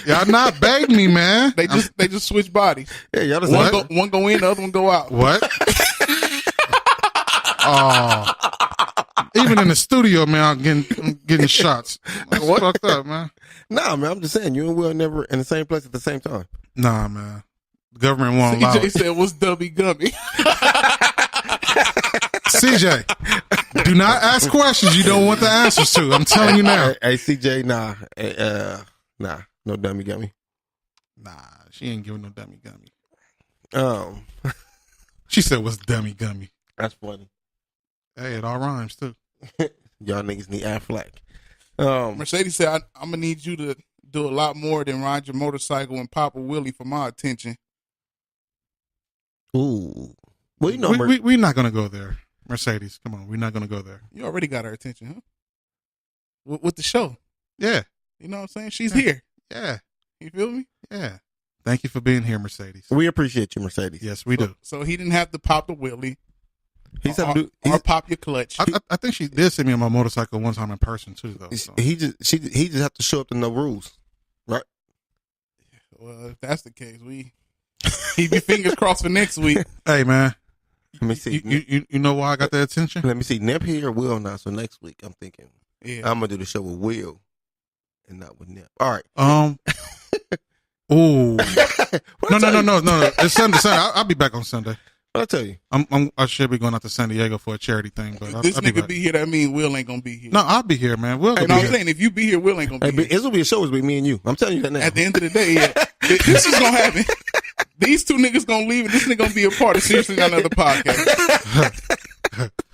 Y'all not begging me, man. They just switch bodies. Yeah, y'all the same. One go in, the other one go out. What? Oh, even in the studio, man, I'm getting shots. That's What? fucked up, man. Nah, man. I'm just saying, you and Will never in the same place at the same time. Nah, man. The government won't allow CJ it. said, "What's Dummy Gummy?" CJ, do not ask questions you don't want the answers to. I'm telling you now. Hey, CJ, nah, nah, no dummy gummy. Nah, she ain't giving no dummy gummy. She said, "What's dummy gummy?" That's funny. Hey, it all rhymes too. Y'all niggas need Aflac. Mercedes said, "I'm gonna need you to do a lot more than ride your motorcycle and pop a wheelie for my attention." Ooh. Well, you know, We're not gonna go there. Mercedes, come on, we're not gonna go there. You already got her attention, huh? With the show, Yeah, you know what I'm saying? She's here. yeah, You feel me? yeah. Thank you for being here, Mercedes. we appreciate you, Mercedes. Yes, we do. So he didn't have to pop the wheelie or pop your clutch. I think she did see me on my motorcycle one time in person too, though. So. He just have to show up to no rules, right? Well, if that's the case, keep your fingers crossed for next week. Hey, man. Let me see. You know why I got that attention? Let me see. Nip here or Will now. So next week, I'm thinking Yeah. I'm gonna do the show with Will and not with Nip. All right. Oh. No. It's Sunday. I'll be back on Sunday. What I tell you? I should be going out to San Diego for a charity thing, but This I'll be nigga back. be here. That mean Will ain't gonna be here. No, I'll be here, man. We'll No, be I'm here. saying if you be here, Will ain't gonna be Hey, here. it's gonna be a show with me and you. I'm telling you that now. At the end of the day, yeah, this is gonna happen. These two niggas gonna leave, and this nigga gonna be a part of Seriously Not Another Podcast.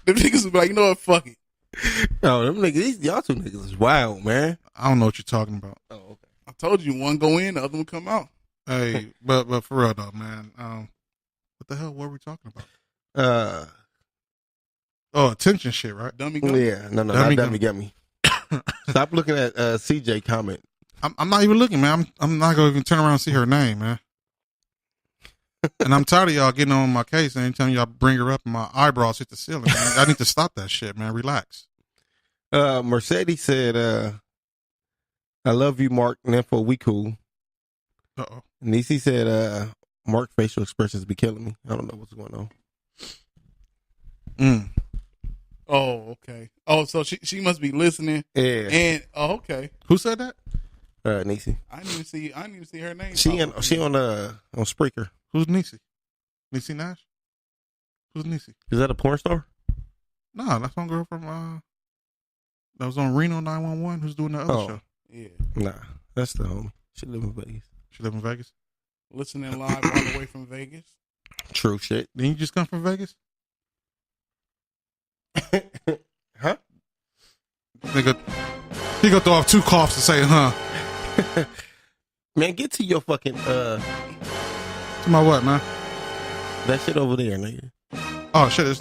Them niggas will be like, you know what, fuck it. No, them niggas, y'all two niggas is wild, man. I don't know what you're talking about. Oh, okay. I told you, one go in, the other one come out. Hey, but for real though, man. What the hell were we talking about? Attention shit, right? Dummy gummy. Yeah, no, Dummy not dummy got me. Stop looking at CJ comment. I'm not even looking, man. I'm not gonna even turn around and see her name, man. And I'm tired of y'all getting on my case. And anytime y'all bring her up, and my eyebrows hit the ceiling. Man. I need to stop that shit, man. Relax. Mercedes said, "I love you, Mark. Nimpho, we cool." Uh-oh. Niecy said, "Mark facial expressions be killing me. I don't know what's going on." Oh, okay. Oh, so she must be listening. Yeah. And okay. Who said that? Niecy. I didn't even see her name. She on Spreaker. Who's Niecy? Niecy Nash? Who's Niecy? Is that a porn star? No, that's one girl from that was on Reno 911 who's doing the other show. Yeah. Nah, that's the homie. She live in Vegas. She live in Vegas. Listening live all the way from Vegas. True shit. Didn't you just come from Vegas? Huh? Nigga, he gonna throw off 2 coughs to say, huh? Man, get to your fucking To my what, man? that shit over there, nigga. Oh shit!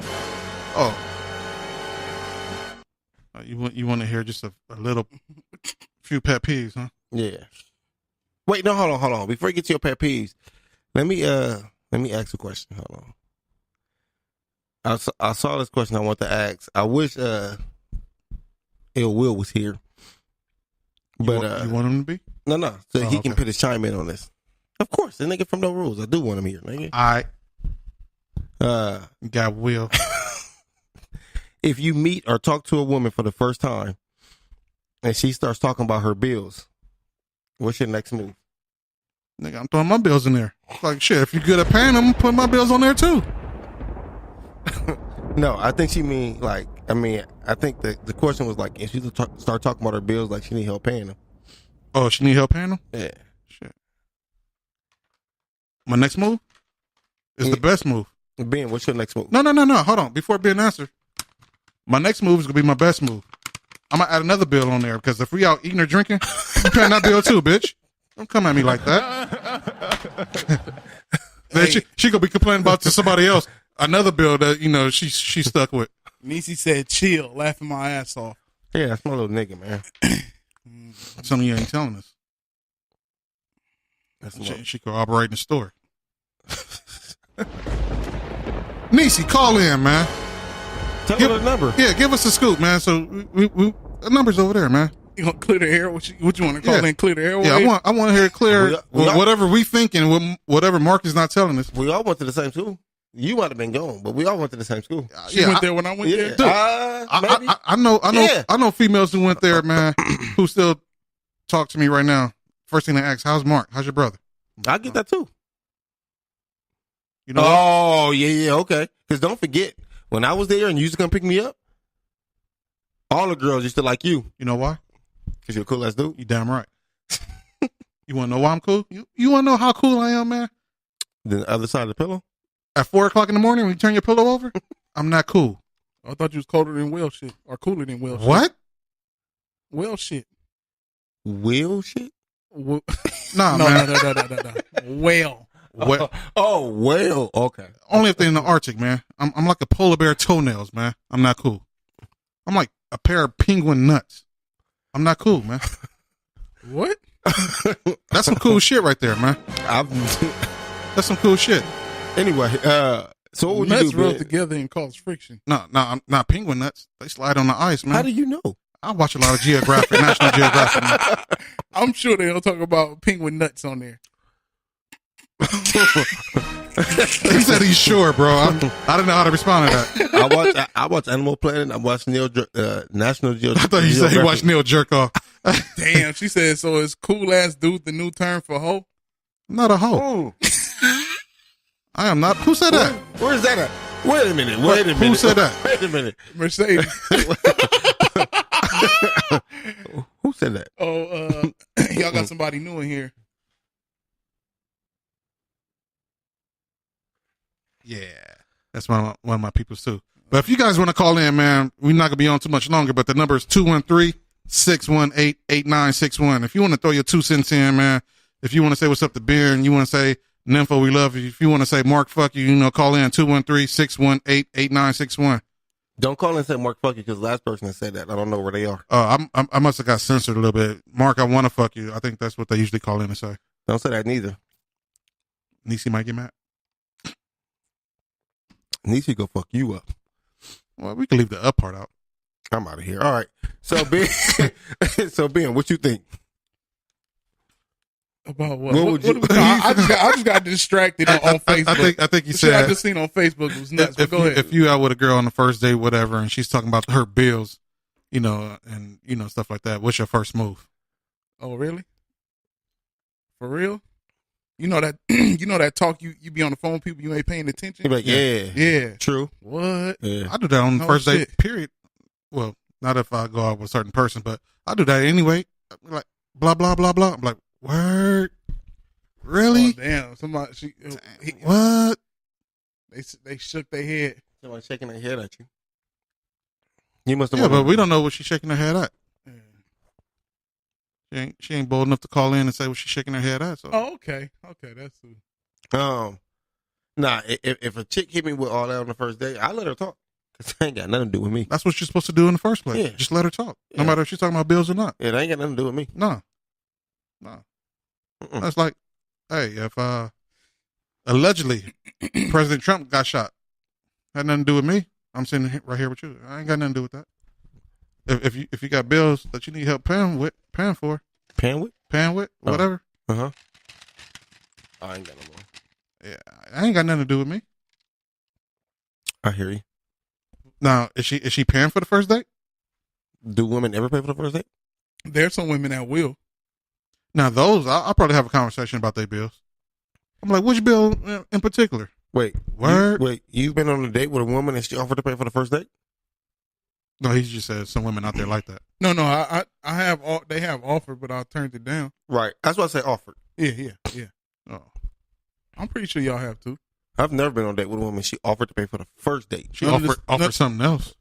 You want to hear just a little few pet peeves, huh? Yeah. Wait, no, hold on. Before you get to your pet peeves, let me ask a question. Hold on. I saw this question I want to ask. I wish Ill Will was here. But you want him to be? No. So he can okay. put his chime in on this. Of course, the nigga from No Rules. I do want him here, nigga. All right. Got Will. If you meet or talk to a woman for the first time and she starts talking about her bills, what's your next move? Nigga, I'm throwing my bills in there. Like shit, if you're good at paying them, put my bills on there too. No, I think she mean like. I think the question was like if she start talking about her bills, like she need help paying them. Oh, she need help paying them? Yeah. Shit. My next move? It's the best move. Ben, what's your next move? No. Hold on. Before Ben answer, my next move is gonna be my best move. I'm gonna add another bill on there because if we out eating or drinking, you paying that bill too, bitch. Don't come at me like that. Then she gonna be complaining about to somebody else another bill that she stuck with. Niecy said, "Chill," laughing my ass off. Yeah, that's my little nigga, man. Something you ain't telling us. She corroborating the story. Niecy, call in, man. Tell her the number. Yeah, give us a scoop, man. So we the number's over there, man. You gonna clear the air? What you want to call in? Clear the air? Yeah, I want to hear it clear. Whatever we thinking, whatever Mark is not telling us. We all went to the same school. You might have been gone, but we all went to the same school. She went there when I went there. Dude, I know females who went there, man, who still talk to me right now. First thing they ask, "How's Mark? How's your brother?" I get that too. You know? Oh, yeah, okay. Because don't forget, when I was there and you used to come pick me up, all the girls used to like you. You know why? Because you're a cool ass dude. You damn right. You want to know why I'm cool? You want to know how cool I am, man? The other side of the pillow? At 4:00 in the morning when you turn your pillow over, I'm not cool. I thought you was colder than whale shit or cooler than whale shit. What? Whale shit. Whale shit? No. Whale. Oh, whale. Okay. Only if they're in the Arctic, man. I'm like a polar bear toenails, man. I'm not cool. I'm like a pair of penguin nuts. I'm not cool, man. What? That's some cool shit right there, man. That's some cool shit. Anyway, so what would nuts you do? Nuts rub Ben? together and cause friction. No, not penguin nuts. They slide on the ice, man. How do you know? I watch a lot of National Geographic. Man. I'm sure they don't talk about penguin nuts on there. He said he's sure, bro. I don't know how to respond to that. I watch Animal Planet. I watch National Geographic. I thought you said he watched Neil jerk off. Damn, she said, so is cool ass dude the new term for hoe? Not a hoe. I am not. Who said that? Where's that at? Wait a minute. Who said that? Wait a minute. Mercedes. Who said that? Oh, y'all got somebody new in here. Yeah. That's one of my peoples too. But if you guys want to call in, man, we're not going to be on too much longer, but the number is 213-618-8961. If you want to throw your 2 cents in, man, if you want to say what's up to Ben, you want to say, Nimpho, we love you. If you want to say Mark, fuck you, call in 213-618-8961. Don't call and say Mark, fuck you, because last person that said that, I don't know where they are. I must have got censored a little bit. Mark, I want to fuck you. I think that's what they usually call in and say. Don't say that neither. Niecy might get mad. Niecy go fuck you up. Well, we can leave the up part out. I'm out of here. All right. So Ben, what you think? About what? What would you? I just got distracted on Facebook. I think you the said shit I just seen on Facebook was nuts. But go ahead. If you out with a girl on the first date, whatever, and she's talking about her bills, and stuff like that, what's your first move? Oh, really? For real? You know that talk you be on the phone with people you ain't paying attention. You're like, yeah, true. What? Yeah. I do that on the first date. Period. Well, not if I go out with a certain person, but I do that anyway. Like blah blah blah blah. I'm like, word, really? Oh, damn, somebody. What? They shook their head. Somebody shaking their head at you. You must have. Yeah, but we don't know what she's shaking her head at. Yeah. She ain't bold enough to call in and say what she's shaking her head at. So. Oh, okay, that's nah. If a chick hit me with all that on the first day, I let her talk. Cause it ain't got nothing to do with me. That's what you're supposed to do in the first place. Yeah. Just let her talk, no matter if she's talking about bills or not. Yeah, that ain't got nothing to do with me. No. That's like, hey, if allegedly President Trump got shot, had nothing to do with me. I'm sitting right here with you. I ain't got nothing to do with that. If you got bills that you need help paying for, whatever. I ain't got no more. Yeah, I ain't got nothing to do with me. I hear you. Now, is she paying for the first date? Do women ever pay for the first date? There's some women that will. Now, those I'll probably have a conversation about their bills. I'm like, which bill in particular? Wait, you've been on a date with a woman and she offered to pay for the first date? No, he just said some women out there like that. No, I have. They have offered, but I turned it down. Right, that's why I say offered. Yeah. Oh, I'm pretty sure y'all have too. I've never been on a date with a woman. She offered to pay for the first date. She offered something else.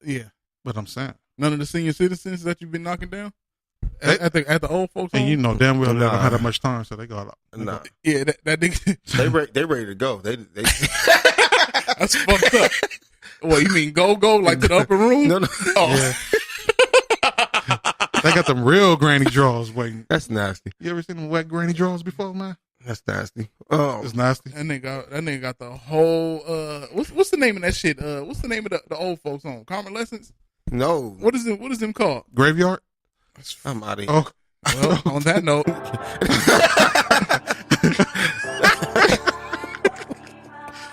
Yeah. But I'm saying. None of the senior citizens that you've been knocking down at the old folks home? And you know damn well they don't have that much time, so they go out. Nah. Yeah, that nigga. They ready to go. They That's fucked up. What, you mean go like to the upper room? No. Oh. Yeah. They got them real granny drawers waiting. That's nasty. You ever seen them wet granny drawers before, man? That's nasty. It's nasty. That nigga got the whole what's the name of that shit? What's the name of the old folks home? Convalescence? No. What is them called? Graveyard? I'm out of here. Oh, Well, on that note.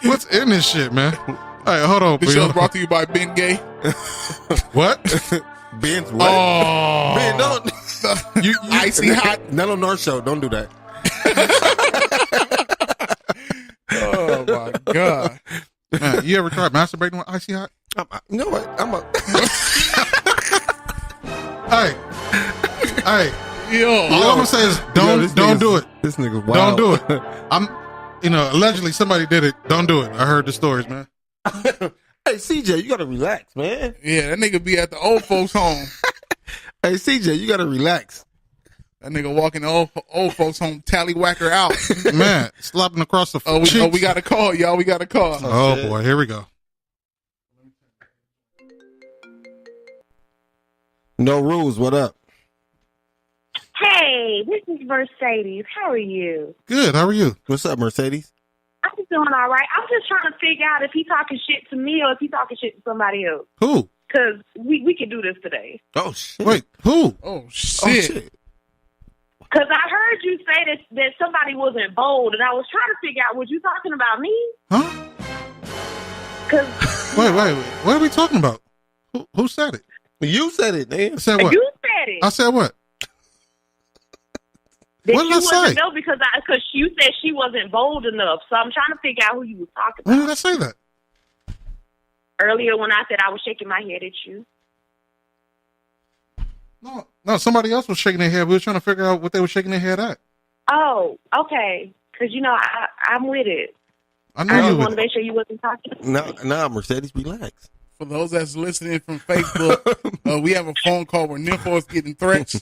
what's in this shit, man? All right, hold on. This show's brought to you by Ben Gay. What? Ben's what? Oh, Ben, don't. You icy hot. Not on our show. Don't do that. Oh my god. man, you ever tried masturbating with icy hot? You know what? Hey, Yo. all I'm gonna say is don't do it. This nigga's wild. Don't do it. Allegedly somebody did it. Don't do it. I heard the stories, man. Hey, CJ, you gotta relax, man. Yeah, that nigga be at the old folks home. Hey, CJ, you gotta relax. That nigga walking the old folks home, tallywhacker out. Man, slopping across the cheeks. we got a call, y'all. We got a call. Oh boy, here we go. No rules. What up? Hey, this is Mercedes. How are you? Good. How are you? What's up, Mercedes? I'm doing all right. I'm just trying to figure out if he talking shit to me or if he talking shit to somebody else. Who? Because we can do this today. Oh shit! Wait, who? Oh Oh shit. shit! Because I heard you say that somebody wasn't bold, and I was trying to figure out, was you talking about me? Huh? Because Wait. What are we talking about? Who said it? You said it, man. I said what? you said it. I said what? That what did you I wasn't say? know because you said she wasn't bold enough. So I'm trying to figure out who you was talking When about. did I say that? Earlier when I said I was shaking my head at you. No, somebody else was shaking their head. We were trying to figure out what they were shaking their head at. Oh, okay. Because, I'm with it. I know I you just want would. to make sure you wasn't talking. Nah, Mercedes, relax. For those that's listening from Facebook, we have a phone call where Nimpho is getting threats.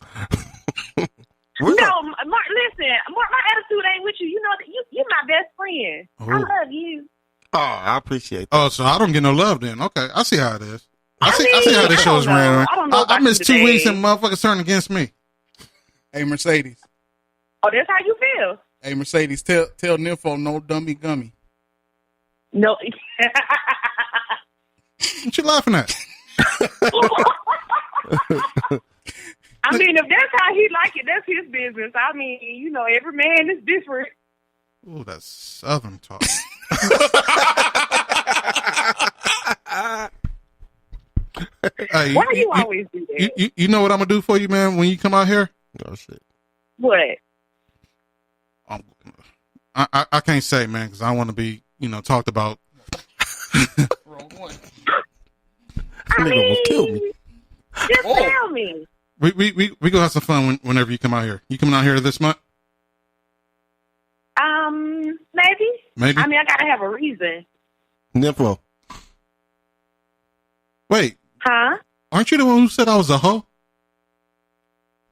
What's No, up? Mark, listen, Mark, my attitude ain't with you. You know that you're my best friend. I Oh. love you. Oh, I appreciate that. Oh, so I don't get no love then. Okay, I see how it is. I see mean, how this I show's don't know. ran. I don't know I about missed you 2 today. weeks and motherfuckers turned against me. Hey Mercedes. Oh, that's how you feel? Hey Mercedes, tell Nimpho no dummy gummy. No. What you laughing at? I mean, if that's how he like it, that's his business. I mean, every man is different. Ooh, that's Southern talk. Hey, Why you always do that? you know what I'm gonna do for you, man? When you come out here, Oh shit! What? I can't say, man, because I want to be, talked about. Wrong one. That nigga almost killed me. Just tell me. We gonna have some fun whenever you come out here. You coming out here this month? Maybe. Maybe. I mean, I gotta have a reason. Nimpho. Wait, Huh? aren't you the one who said I was a hoe?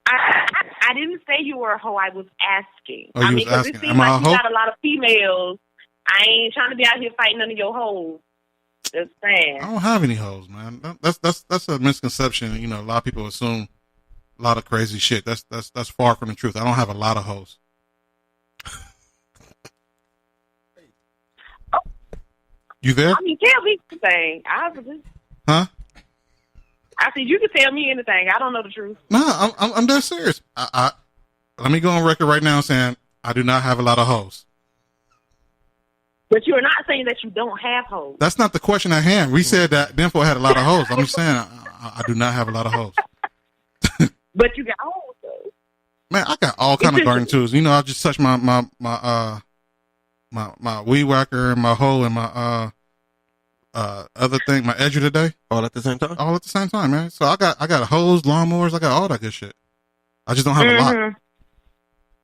I didn't say you were a hoe. I was asking. Oh, you I mean, was because asking. it seems Am I a like you hoe? got a lot of females. I ain't trying to be out here fighting none of your hoes. Just saying. I don't have any hoes, man. That's a misconception. A lot of people assume a lot of crazy shit. That's far from the truth. I don't have a lot of hoes. You there? I mean, tell me anything. Huh? I said you can tell me anything. I don't know the truth. No, I'm dead serious. I let me go on record right now saying I do not have a lot of hoes. But you're not saying that you don't have hoes. That's not the question at hand. We said that Nimpho had a lot of hoes. I'm just saying I do not have a lot of hoes. But you got hoes, though. Man, I got all kind of garden tools. I just touch my weed whacker and my hoe and my other thing, my edger today. All at the same time? All at the same time, man. So I got hose, lawnmowers, I got all that good shit. I just don't have a lot.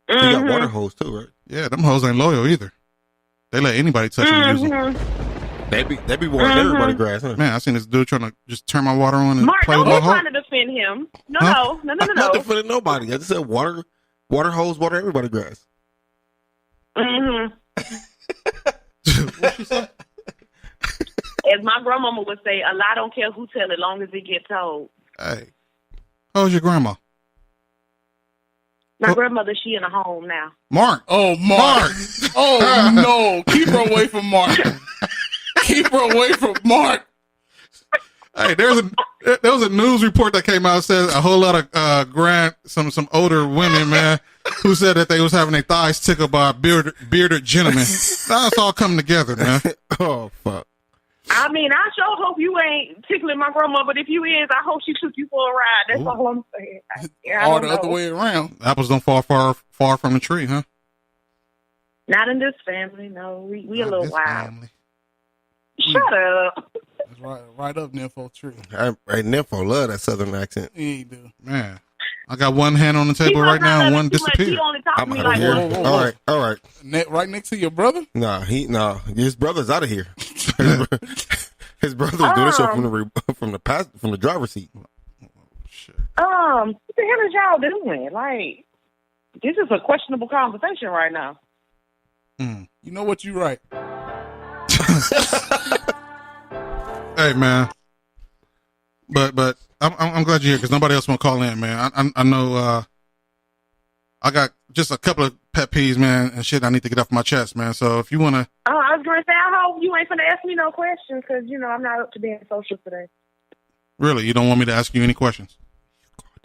You got water hose too, right? Yeah, them hoes ain't loyal either. They let anybody touch them and use them. They be wanting everybody grass, huh? Man, I seen this dude trying to just turn my water on and Mark, play don't with my be hoe. trying to defend him. No, Huh? no. I'm not defending nobody. I just said water hose, water everybody grass. What she say? As my grandmama would say, a lie don't care who tell it, long as it gets told. Hey, how's your grandma? My grandmother, she in a home now. Mark. Oh, Mark. Oh, no. Keep her away from Mark. Keep her away from Mark. Hey, there was a news report that came out that said a whole lot of some older women, man, who said that they was having their thighs tickled by a bearded gentleman. Now it's all coming together, man. Oh, fuck. I mean, I sure hope you ain't tickling my grandma, but if you is, I hope she took you for a ride. That's all I'm saying. I Or don't the other know. way around. Apples don't fall far from the tree, huh? Not in this family, no. We a Not little this wild. family. Shut up. That's right up Nimpho tree. Nympho love that southern accent. Yeah, you do. Man, I got one hand on the He table must right not now love and it one too much. disappeared. He only talk to I'm me out of like here. whoa, whoa, whoa. All right. Right next to your brother? Nah, his brother's out of here. His brother's doing this shit from the driver's seat. Shit. what the hell is y'all doing? Like, this is a questionable conversation right now. You know what you right. Hey, man. But I'm glad you're here because nobody else want to call in, man. I know I got just a couple of pet peeves, man, and shit I need to get off my chest, man. So if you want to, Oh, I was going to say, I hope you ain't finna ask me no questions because, I'm not up to being social today. really, you don't want me to ask you any questions?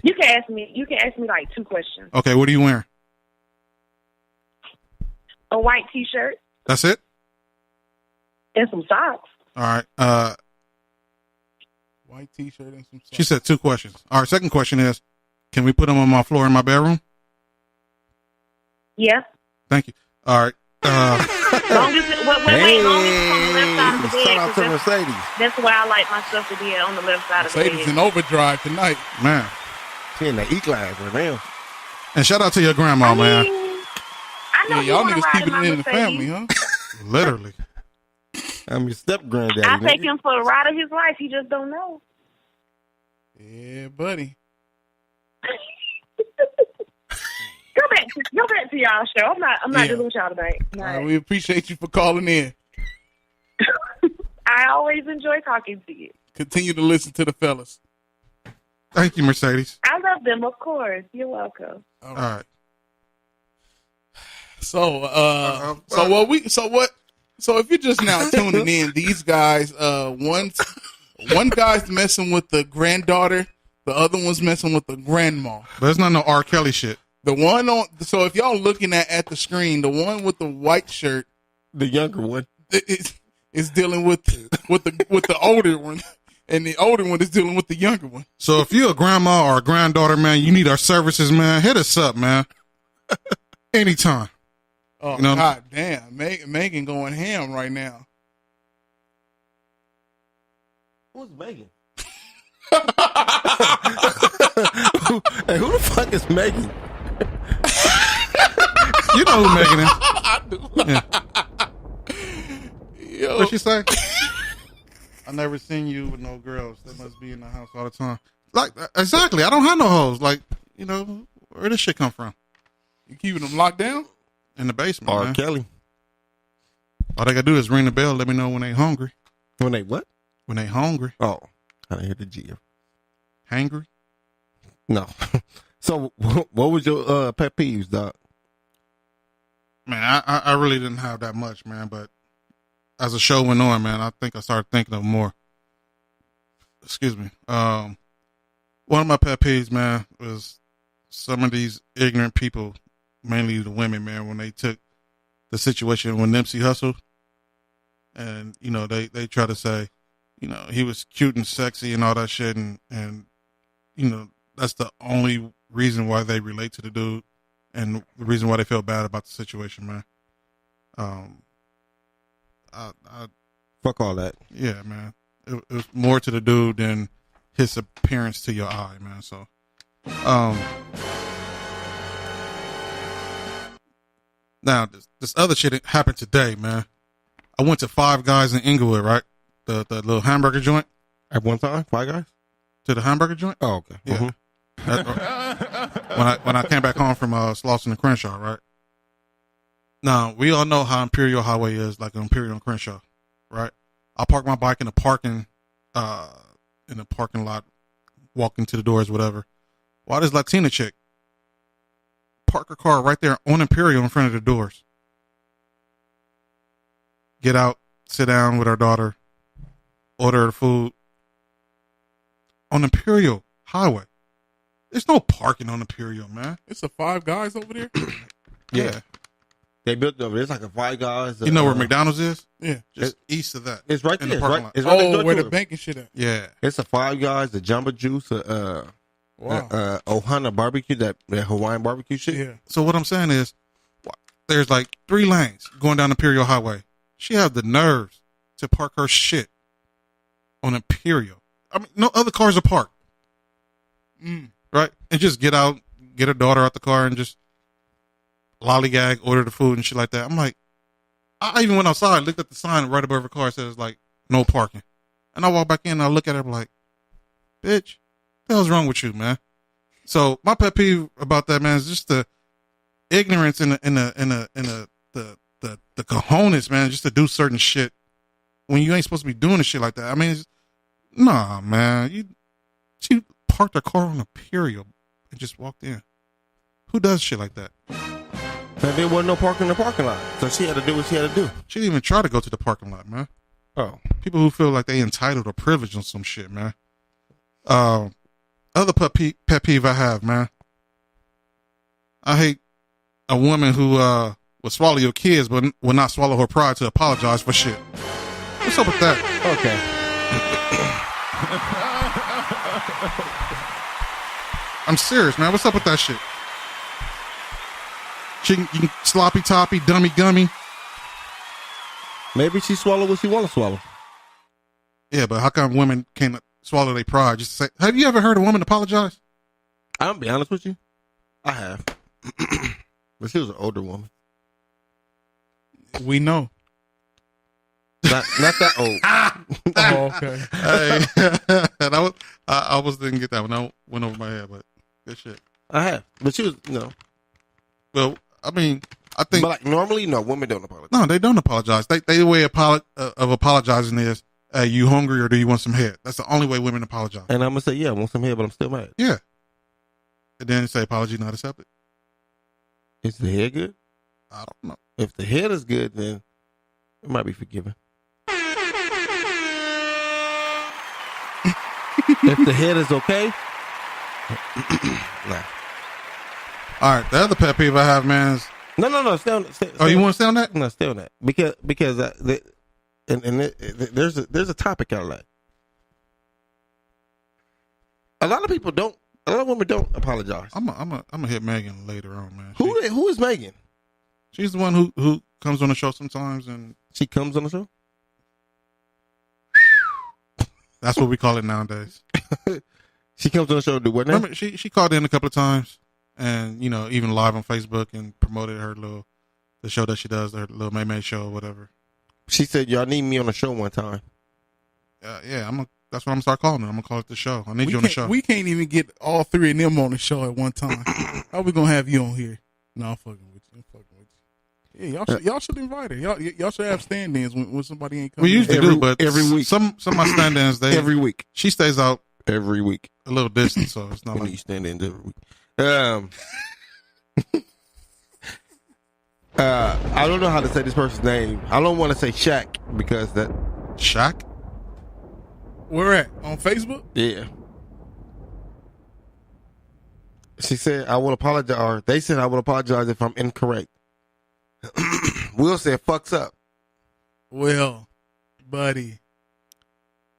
You can ask me like 2 questions. Okay, what are you wearing? A white T-shirt That's it? and some socks. All right. White T-shirt and some socks. She said 2 questions. All right, second question is, can we put them on my floor in my bedroom? Yeah. Thank you. All right. Long as long as it's on the left side of the bed. Shout out to 'cause Mercedes. that's why I like my stuff to be on the left side of the Mercedes bed. in overdrive tonight. Man. She in the E-class right now. And shout out to your grandma, man. I know Yeah, you y'all want to niggas ride keeping in my it in the family, Mercedes. huh? Literally. I'm your step-granddaddy. I take nigga. him for the ride of his life. He just don't know. Yeah, buddy. Go back to y'all show. I'm not dealing with y'all tonight. All right, we appreciate you for calling in. I always enjoy talking to you. Continue to listen to the fellas. Thank you, Mercedes. I love them, of course. You're welcome. All right. So if you're just now tuning in, these guys, one guy's messing with the granddaughter, the other one's messing with the grandma. But it's not no R. Kelly shit. So if y'all looking at the screen, the one with the white shirt, The younger one. is dealing with the older one, and the older one is dealing with the younger one. So if you're a grandma or a granddaughter, man, you need our services, man, hit us up, man. Anytime. Oh, You know- God damn. Megan going ham right now. Who's Megan? Hey, who the fuck is Megan? You know who Megan is. I do. Yeah. Yo, What she say? I never seen you with no girls. They must be in the house all the time. Like, exactly. I don't have no hoes. Like, where this shit come from? you keeping them locked down? In the basement, R. man. Kelly. All they gotta do is ring the bell, let me know when they hungry. When they what? When they hungry. Oh, I didn't hear the G. Hangry? No. So, what was your pet peeves, Doc? Man, I really didn't have that much, man, but as the show went on, man, I think I started thinking of more. Excuse me. One of my pet peeves, man, was some of these ignorant people, mainly the women, man, when they took the situation when Nipsey hustled, and they try to say, he was cute and sexy and all that shit, and that's the only reason why they relate to the dude, and the reason why they feel bad about the situation, man. Fuck all that. Yeah, man. It was more to the dude than his appearance to your eye, man. So, now this other shit happened today, man. I went to Five Guys in Inglewood, right? The little hamburger joint. At one time, Five Guys. To the hamburger joint. Oh, okay. Yeah. When I came back home from Slauson and Crenshaw, right? Now we all know how Imperial Highway is, like Imperial and Crenshaw, right? I park my bike in the parking lot, walking to the doors, whatever. Why does Latina chick park her car right there on Imperial in front of the doors? Get out, sit down with our daughter, order the food on Imperial Highway. There's no parking on Imperial, man. It's a Five Guys over there. Yeah. They built over. There's like a Five Guys. You know where McDonald's is? Yeah. Just east of that. It's right in there. the parking lot. It's right next door where to the it. bank and shit at. Yeah. It's a Five Guys, the Jamba Juice, Wow. Ohana barbecue, that Hawaiian barbecue shit. Yeah. So what I'm saying is, there's like 3 lanes going down Imperial Highway. She had the nerves to park her shit on Imperial. I mean, no other cars are parked. Right? And just get out, get her daughter out the car and just lollygag, order the food and shit like that. I'm like, I even went outside, looked at the sign right above her car, it says like, no parking. And I walk back in and I look at her like, bitch, what the hell's wrong with you, man? So my pet peeve about that, man, is just the ignorance in the cojones, man, just to do certain shit when you ain't supposed to be doing the shit like that. I mean, nah, man. She parked her car on Imperial and just walked in. Who does shit like that? And there wasn't no parking in the parking lot, so she had to do what she had to do. She didn't even try to go to the parking lot, man. Oh, People who feel like they entitled or privileged on some shit, man. Other pet peeve I have, man. I hate a woman who will swallow your kids but will not swallow her pride to apologize for shit. What's up with that? okay. I'm serious, man. What's up with that shit? You can sloppy toppy, dummy gummy. Maybe she swallowed what she want to swallow. Yeah, but how come women can't swallow their pride just to say, have you ever heard a woman apologize? I'm gonna be honest with you. I have. But she was an older woman. We know. Not that old. Oh, okay. Hey, and I almost didn't get that one. That went over my head, but good shit. I have. But she was, Well, I mean, I think but like normally, no, women don't apologize. no, they don't apologize. They way of apologizing is, you hungry or do you want some head? That's the only way women apologize. And I'm gonna say, yeah, I want some head, but I'm still mad. Yeah. And then say apology not accepted. Is the head good? I don't know. If the head is good, then it might be forgiven. If the head is okay, nah. All right, the other pet peeve I have, man, is No. Stay oh, you want to stay on that? No, stay on that because there's a topic I like. A lot of people don't. A lot of women don't apologize. I'm gonna hit Megan later on, man. Who is Megan? She's the one who comes on the show sometimes, and She comes on the show. that's what we call it nowadays. She comes on the show to do what now? Remember, she called in a couple of times, and even live on Facebook and promoted the show that she does, her little May show or whatever. She said, "Y'all need me on the show one time." Yeah, that's what I'm gonna start calling it. I'm gonna call it the show. I need you on the show. We can't even get all 3 of them on the show at one time. How we gonna have you on here? No, I'm fucking with you. Yeah, y'all should invite her. Y'all should have stand-ins when somebody ain't coming. We usually do, but every week. Some of my stand-ins, Every week. she stays out Every week. a little distance, so it's not When like you stand in every week. I don't know how to say this person's name. I don't want to say Shaq because that. Shaq. Where at? On Facebook? Yeah. She said, "I will apologize." Or they said, "I will apologize if I'm incorrect." Will said, "Fucks up." Well, buddy,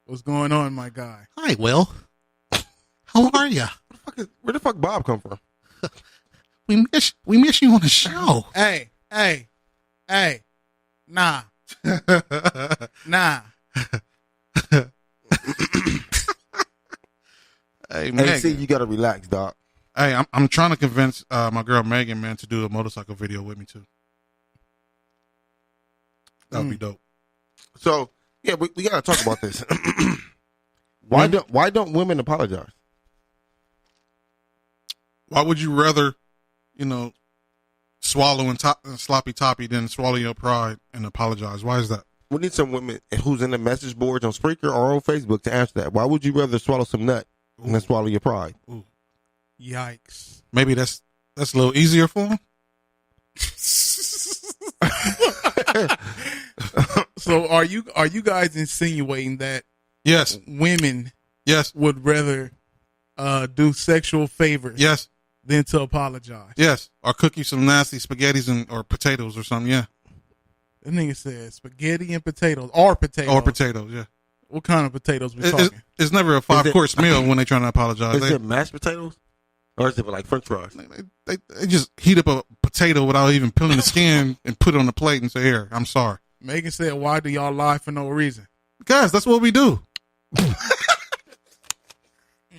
what's going on, my guy? Hi, Will. How are you? Where the fuck Bob come from? We miss you on the show. Hey, nah. Hey, Hey, Megan. see, you gotta relax, dog. Hey, I'm trying to convince my girl Megan, man, to do a motorcycle video with me too. That would be dope. So yeah, we gotta talk about this. Why don't women apologize? Why would you rather, swallow and sloppy toppy than swallow your pride and apologize? Why is that? We need some women who's in the message boards on Spreaker or on Facebook to answer that. Why would you rather swallow some nut than swallow your pride? Ooh. Yikes. Maybe that's a little easier for them. So are you guys insinuating that Yes. women Yes. would rather do sexual favors Yes. than to apologize? Yes. Or cook you some nasty spaghettis or potatoes or something. Yeah. That nigga said spaghetti and potatoes. Or potatoes. Or potatoes. Yeah. What kind of potatoes we It's, talking? it's never a 5-course meal when they trying to apologize. Is it mashed potatoes? Or is it like French fries? They just heat up a potato without even peeling the skin and put it on the plate and say, "Here, I'm sorry." Megan said, why do y'all lie for no reason? Guys, that's what we do.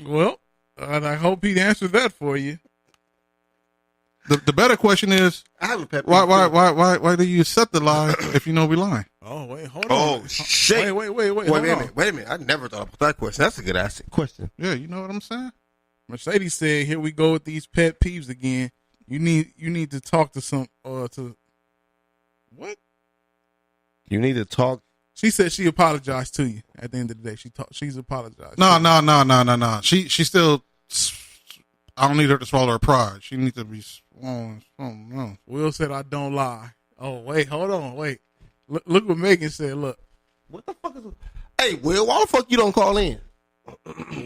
Well, I hope he answered that for you. The better question is, I have a pet peeve. why do you accept the lie if you know we lying? Oh, wait, hold Oh on. shit! Wait. Wait a minute. I never thought about that question. That's a good ass question. Yeah, you know what I'm saying? Mercedes said, here we go with these pet peeves again. You need to talk to some, to, what? You need to talk. She said she apologized to you at the end of the day. She's apologized. No. She still. I don't need her to swallow her pride. She needs to be swallowing. No. Will said, I don't lie. Oh, wait, hold on, wait. Look what Megan said, look. What the fuck is? Hey, Will, why the fuck you don't call in?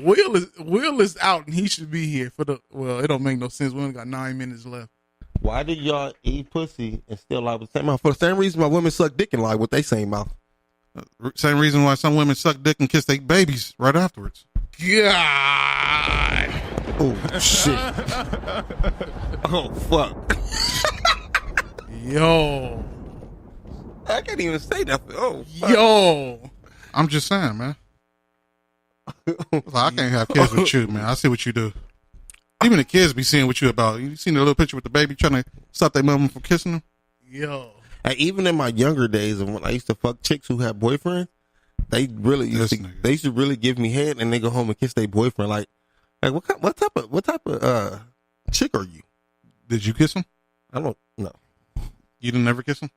Will is out and he should be here for the. Well, it don't make no sense. We only got 9 minutes left. Why do y'all eat pussy and still lie with the same mouth? For the same reason my women suck dick and lie with they same mouth. Same reason why some women suck dick and kiss their babies right afterwards. God. Oh shit. Oh fuck. Yo. I can't even say that. Oh fuck. Yo. I'm just saying, man. I can't have kids with you, man. I see what you do. Even the kids be seeing what you about. You seen the little picture with the baby trying to stop their mom from kissing them? Yo. And even in my younger days, of when I used to fuck chicks who had boyfriends, they really used to really give me head, and they go home and kiss their boyfriend. Like what type of chick are you? Did you kiss him? I don't know. You didn't ever kiss him?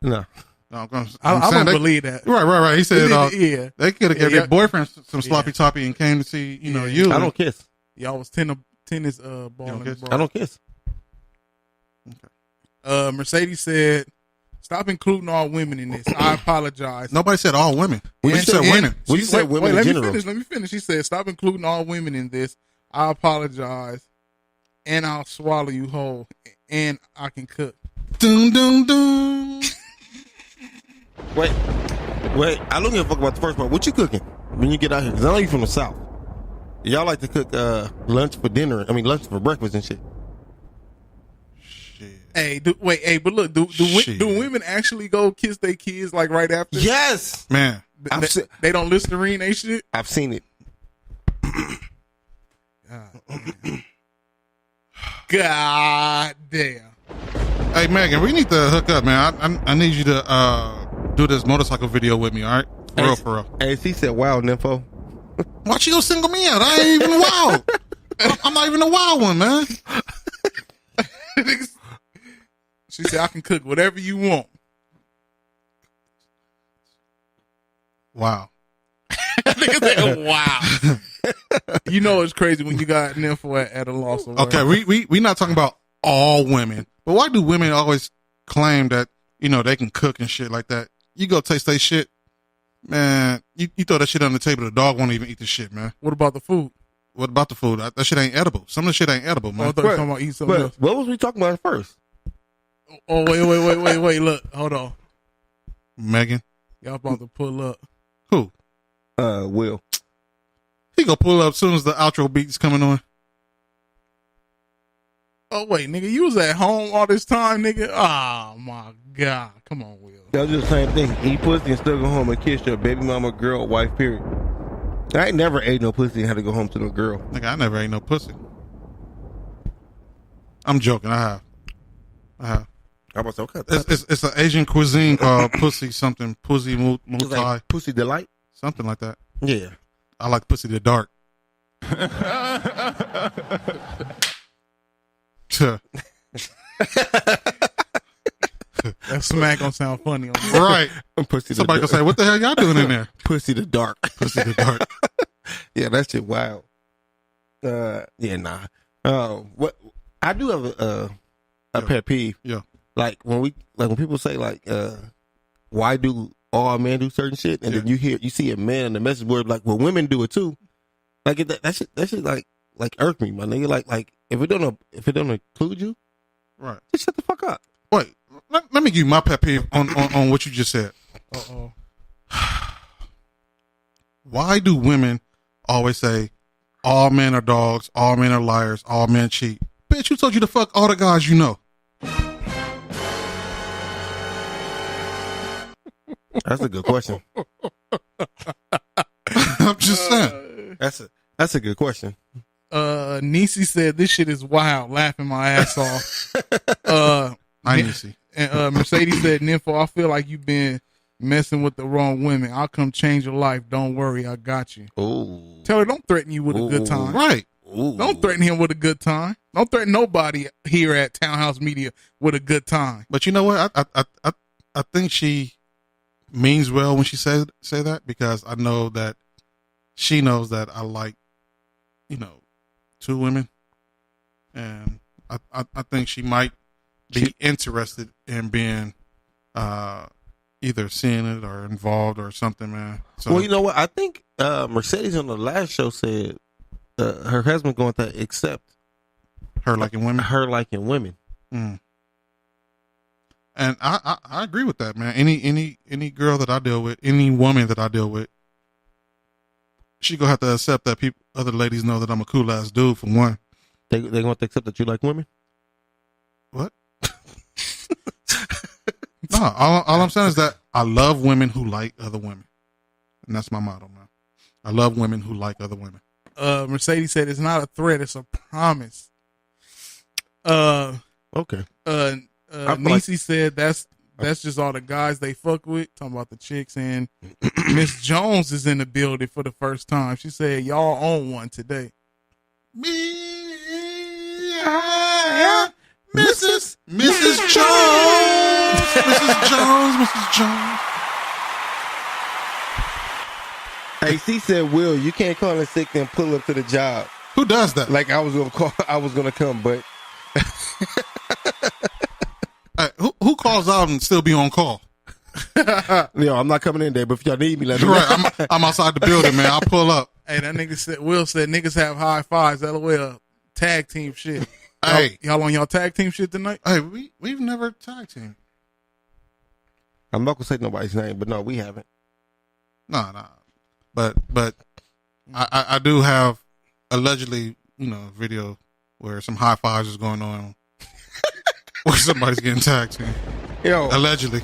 No. No, I don't believe that. Right. He said, yeah. They could have given their boyfriend some sloppy toppy and came to see, you. I don't kiss. Y'all was tennis ball. I don't kiss. Okay. Mercedes said, "Stop including all women in this. I apologize." Nobody said all women. We just said women. We said women in general. Let me finish. She said, "Stop including all women in this. I apologize, and I'll swallow you whole, and I can cook." Dun dun dun. Wait. I don't give a fuck about the first part. What you cooking when you get out here? Because I know you from the South. Y'all like to cook lunch for dinner. I mean, lunch for breakfast and shit. Shit. Hey, but look, do women actually go kiss their kids like right after? Yes, man. They don't Listerine they shit. I've seen it. God damn. Hey Megan, we need to hook up, man. I need you to do this motorcycle video with me, all right? For real. Hey, she said, "Wow, Nimpho." Why she gonna single me out? I ain't even wild. I'm not even a wild one, man. She said, "I can cook whatever you want." Wow. Nigga said, "Wow." You know it's crazy when you got Nimpho at a loss of words. Okay, we not talking about all women, but why do women always claim that they can cook and shit like that? You go taste that shit, man. You throw that shit on the table, the dog won't even eat the shit, man. What about the food? What about the food? That shit ain't edible. Some of the shit ain't edible, man. I thought you were talking about eating something else. What was we talking about first? Oh, wait. Look, hold on. Megan. Y'all about to pull up. Who? Will. He gonna pull up as soon as the outro beat's coming on. Oh, wait, nigga. You was at home all this time, nigga? Oh, my God. Come on, Will. That was just the same thing. Eat pussy and still go home and kiss your baby mama, girl, or wife, period. I ain't never ate no pussy and had to go home to no girl. Nigga, I never ate no pussy. I'm joking. I have. I was okay. It's an Asian cuisine called pussy something, pussy muay It's thai, like Pussy Delight. something like that. Yeah. I like pussy the dark. That smack gonna sound funny. On Right. Pussy Somebody gonna say, "What the hell y'all doing in there?" Pussy the Dark. Pussy the dark. Yeah, that shit wild. Yeah, nah. What I do have a Yeah. pet peeve. Yeah. Like when people say like, why do all men do certain shit, and then you see a man in the message board like, well, women do it too. Like that shit like irk me, my nigga. Like if it don't include you, Right. just shut the fuck up. Wait. Let me give you my pet peeve on what you just said. Uh-oh. Why do women always say all men are dogs, all men are liars, all men cheat? Bitch, who told you to fuck all the guys you know? That's a good question. I'm just saying. That's a good question. Nisi said this shit is wild, laughing my ass off. I need to see. And Mercedes said, Nimpho, I feel like you've been messing with the wrong women. I'll come change your life. Don't worry, I got you. Ooh. Tell her, don't threaten you with a good time. Right. Ooh. Don't threaten him with a good time. Don't threaten nobody here at Townhouse Media with a good time. But you know what? I think she means well when she say that, because I know that she knows that I like, two women, and I think she might be interested in being either seeing it or involved or something, man. So, Well, you know what? I think Mercedes on the last show said her husband going to accept her liking women. her liking women. Mm. And I agree with that, man. Any girl that I deal with, any woman that I deal with, she gonna have to accept that other ladies know that I'm a cool ass dude, for one. They going to accept that you like women? What? No, all I'm saying is that I love women who like other women, and that's my motto, man. I love women who like other women. Mercedes said it's not a threat, it's a promise. Okay. Nisi said that's just all the guys they fuck with. Talking about the chicks, and Miss Jones is in the building for the first time. She said y'all own one today. Mrs. Jones, Mrs. Jones. AC said, "Will, you can't call in sick and pull up to the job." Who does that? Like I was gonna come, but Hey, who calls out and still be on call? I'm not coming in there. But if y'all need me, let me know. Right, I'm outside the building, man. I'll pull up. Hey, that nigga said, Will said niggas have high fives. LOL. Tag team shit. Hey, Y'all on y'all tag team shit tonight? hey, we've never tag team. I'm not gonna say nobody's name, but no, we haven't. Nah. But I do have allegedly, a video where some high fives is going on where somebody's getting tagged team. Yo, Allegedly.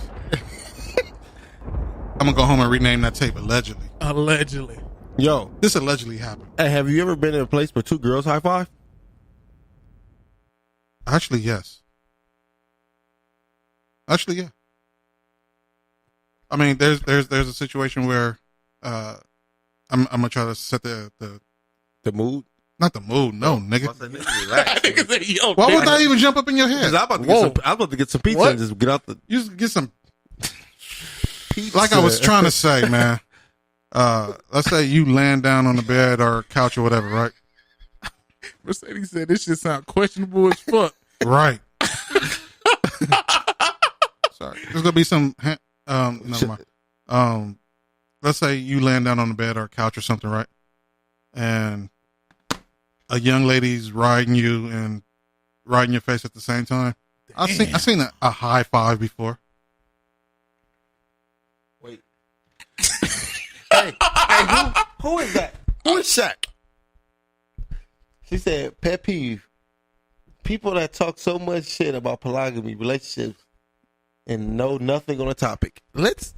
I'm gonna go home and rename that tape. Allegedly. Allegedly. yo, This allegedly happened. hey, have you ever been in a place where two girls high five? Actually, yes. Actually, yeah. I mean, there's a situation where I'm gonna try to set the mood. not the mood. No, nigga. Relax. Nigga said, yo, Why would damn. that even jump up in your head? I was about to get some pizza What? and just get out the You just get some. pizza. Like I was trying to say, man. Let's say you land down on the bed or couch or whatever, right? Mercedes said this shit sound questionable as fuck. Right. Sorry. There's gonna be some. Never mind. Let's say you land down on the bed or couch or something, right? And a young lady's riding you and riding your face at the same time. I seen a high five before. Wait. hey, who is that? Who is Shaq? She said, pet peeve. People that talk so much shit about polygamy relationships and know nothing on the topic. Let's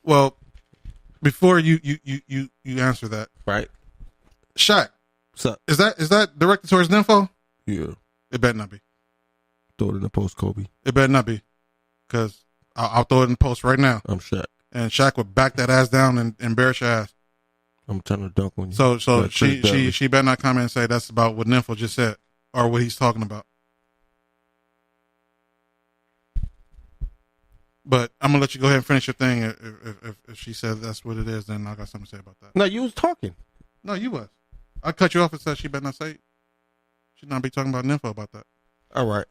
Well, before you answer that, right. Shaq, What's up? is that directed towards Nimpho? Yeah. It better not be. throw it in the post, Kobe. It better not be, because I'll throw it in the post right now. I'm Shaq. And Shaq would back that ass down and embarrass your ass. I'm trying to dunk on you. So Like Chris Dudley. she better not come in and say that's about what Nimpho just said or what he's talking about. But I'm gonna let you go ahead and finish your thing. If she said that's what it is, then I got something to say about that. No, you was talking. No, you was. I cut you off and said she better not say it. She not be talking about Nimpho about that. All right.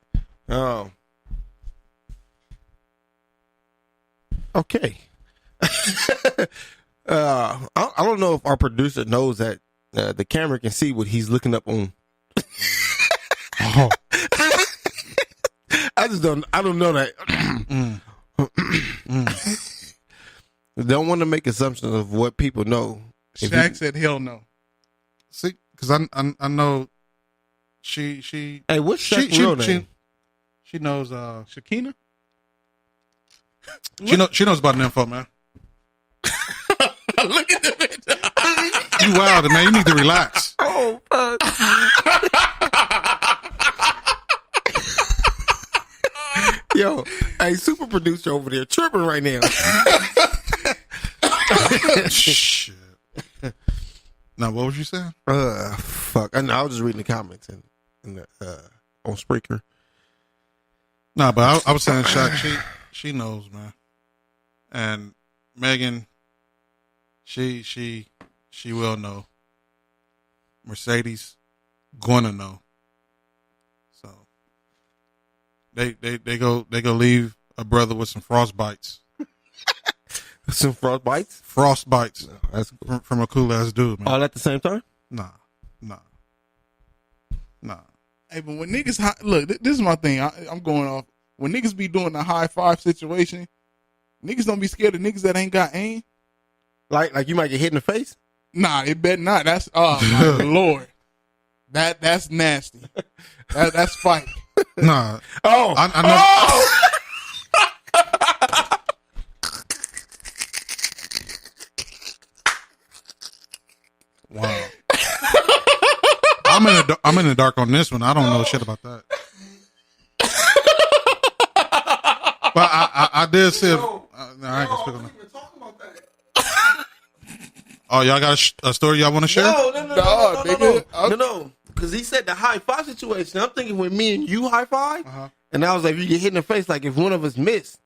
Okay. I don't know if our producer knows that the camera can see what he's looking up on. Oh. I don't know that. Don't want to make assumptions of what people know. If Shaq said hell no. See, because I know she Hey, what's Shaq's real name? she knows Shakina? she knows about Nimpho, man. Look at the bitch. You wild, man. You need to relax. Oh, fuck. Yo, hey, super producer over there tripping right now. Shit. Now, what was you saying? Fuck. I was just reading the comments on Spreaker. No, but I was saying, Shaq, she knows, man. And Megan, she will know. Mercedes gonna know. So they go leave a brother with some frostbites. Some frostbites? Frostbites. No, that's cool. From a cool ass dude, man. All at the same time? Nah. Hey, but when niggas look, this is my thing. I'm going off. When niggas be doing the high five situation, niggas don't be scared of niggas that ain't got aim. Like you might get hit in the face? Nah, it better not. That's my lord. That's nasty. That's fight. Nah. Oh, I know. Oh! Wow. I'm in the dark on this one. I don't know shit about that. But I did see. I ain't gonna speak on that. Oh, y'all got a story y'all want to share? No. Because he said the high five situation. I'm thinking when me and you high five, and I was like, if you get hit in the face, like if one of us missed.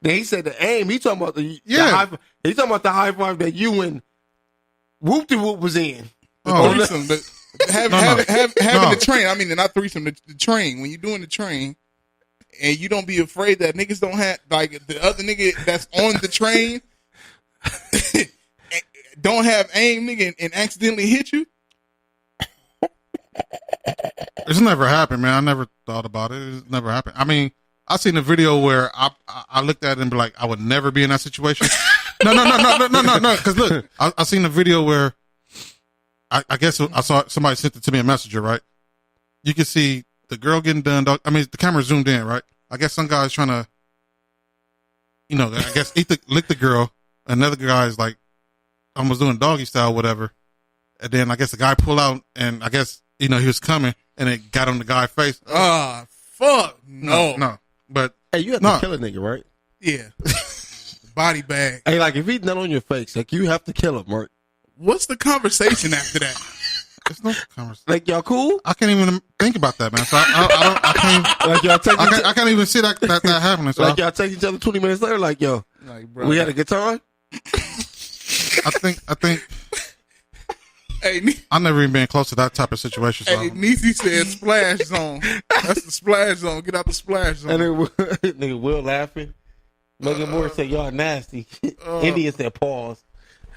Then he said the aim. He talking about the high five. He talking about the high five that you and Whoop de Whoop was in. The threesome, having the train. I mean, not threesome. The train. When you're doing the train, and you don't be afraid that niggas don't have like the other nigga that's on the train don't have aim, nigga, and accidentally hit you. It's never happened, man. I never thought about it. It's never happened. I mean, I seen a video where I looked at it and be like, I would never be in that situation. No. Because look, I seen a video where I guess I saw somebody sent it to me a messenger, right? You can see the girl getting done. I mean, the camera zoomed in, right? I guess some guy's trying to, I guess lick the girl. Another guy's like almost doing doggy style, whatever. And then I guess the guy pulled out, and I guess he was coming, and it got on the guy's face. Fuck no. But hey, you have to kill a nigga, right? Yeah. Body bag. Hey, like if he's not on your face, like you have to kill him, Mark. What's the conversation after that? There's no conversation. Like y'all cool? I can't even think about that, man. So I can't. Like y'all take. I can't even see that happening. So like y'all take each other 20 minutes later. Like yo, bro, we had a good time. I think. Hey, I've never even been close to that type of situation. So. Hey, Niecy said splash zone. That's the splash zone. Get out the splash zone. And then nigga Will laughing. Megan Moore said y'all nasty. India said pause.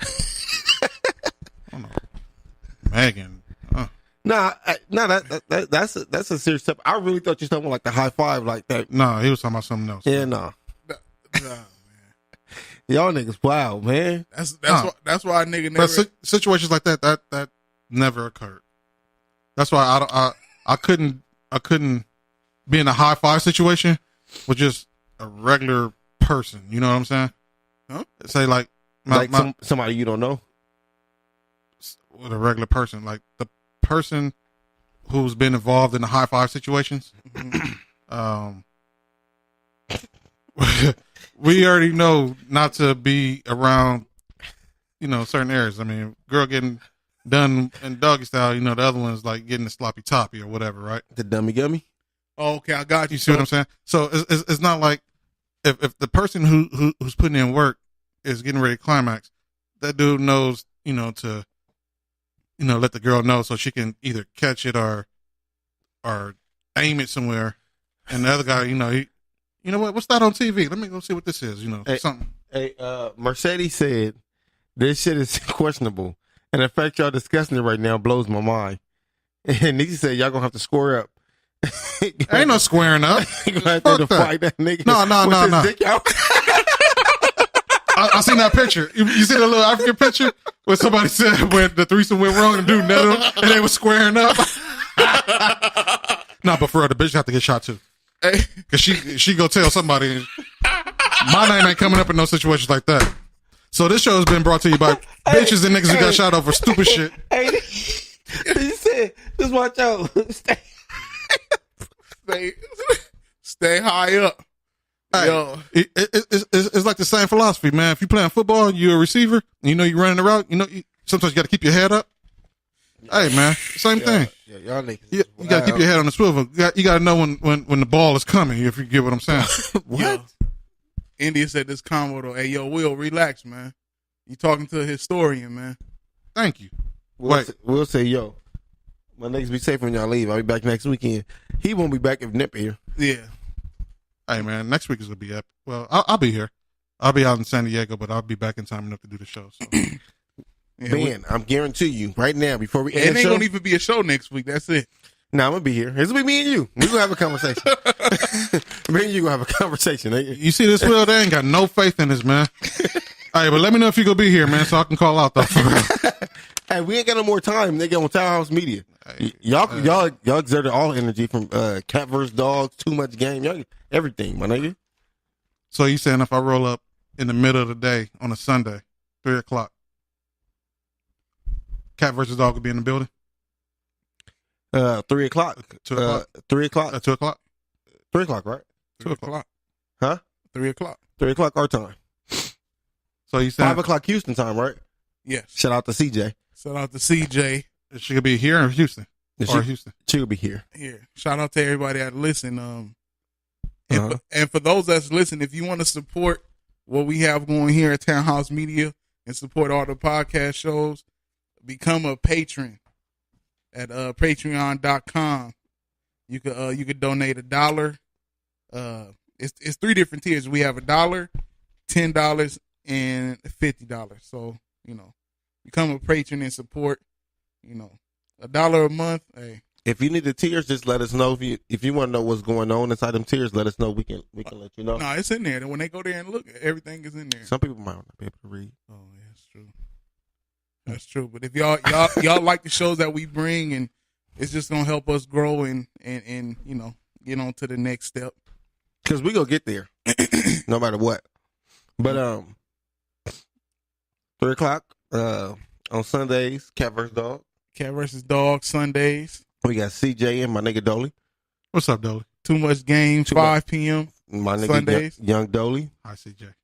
I don't know. Megan. That's a serious step. I really thought you were talking about like the high five like that. No, he was talking about something else. Yeah, no. Y'all niggas wild, man. That's why a nigga never. But situations like that never occurred. That's why I couldn't be in a high five situation with just a regular person. You know what I'm saying? Huh? Say like somebody you don't know. With a regular person, like the person who's been involved in the high five situations. We already know not to be around, certain areas. I mean, girl getting done in doggy style, the other one's like getting a sloppy toppy or whatever, right? The dummy gummy. Oh, okay, I got you. You see what I'm saying? So it's not like if the person who's putting in work is getting ready to climax, that dude knows, to let the girl know so she can either catch it or aim it somewhere. And the other guy, you know what? What's that on TV? Let me go see what this is. Something. Hey, Mercedes said this shit is questionable, and the fact y'all discussing it right now blows my mind. And Nikki said y'all gonna have to square up. Ain't no squaring up. You gonna have to fight that nigga. No. Dick out. I seen that picture. You see the little African picture where somebody said when the threesome went wrong and dude netted him and they was squaring up. No, but for real, the bitch have to get shot too. Cause she go tell somebody my name ain't coming up in no situations like that. So this show has been brought to you by bitches and niggas who got shot over stupid shit. Hey, he said, just watch out. Stay high up. Hey, Yo. It's like the same philosophy, man. If you playing football, you're a receiver, and you're running the route, sometimes you got to keep your head up. Hey, man, same thing. Yeah, y'all niggas. You got to keep your head on the swivel. You got to know when the ball is coming, if you get what I'm saying. What? Yo. India said this combo though. Hey, yo, Will, relax, man. You talking to a historian, man. Thank you. We'll say, yo, my niggas be safe when y'all leave. I'll be back next weekend. He won't be back if Nip here. Yeah. Hey, man, next week is going to be epic. Well, I'll be here. I'll be out in San Diego, but I'll be back in time enough to do the show. So. Yeah, Man, I'm guarantee you right now before we end it the ain't show. gonna even be a show next week. That's it. Nah, I'm gonna be here. It's gonna be me and you. We're gonna have a conversation. Me and you gonna have a conversation. You see this, Will? They ain't got no faith in this, man. Hey, but let me know if you gonna be here, man, so I can call out though. Hey, we ain't got no more time, nigga, on Townhouse Media. Hey, y'all exerted all energy from cat versus dogs, too much game, y'all everything, my nigga. So you saying if I roll up in the middle of the day on a Sunday, 3:00, cat versus dog will be in the building? 3 o'clock. 2 o'clock? 3 o'clock. 2 o'clock? 3 o'clock, right? 2 o'clock. Huh? 3 o'clock. 3 o'clock our time. So you saying 5 o'clock Houston time, right? Yes. Shout out to CJ. Shout out to CJ. she could be here in Houston? Or Houston? She will be here. Here. Shout out to everybody that listen. Uh-huh. And for those that's listening, if you want to support what we have going here at Townhouse Media and support all the podcast shows, become a patron at patreon.com. You could donate $1. It's 3 different tiers. We have $1, $10, and $50. So, become a patron and support, $1 a month. Hey. If you need the tiers, just let us know. If you want to know what's going on inside them tiers, let us know. We can let you know. No, it's in there. When they go there and look, everything is in there. Some people might not be able to read. Oh, yeah, that's true. That's true. But if y'all like the shows that we bring, and it's just gonna help us grow and get on to the next step. Because we gonna get there, no matter what. But 3 o'clock on Sundays, cat versus dog. Cat versus dog Sundays. We got CJ and my nigga Dolly. What's up, Dolly? Too Much Game, 5 p.m. My nigga Sundays. Young Dolly. Hi, CJ.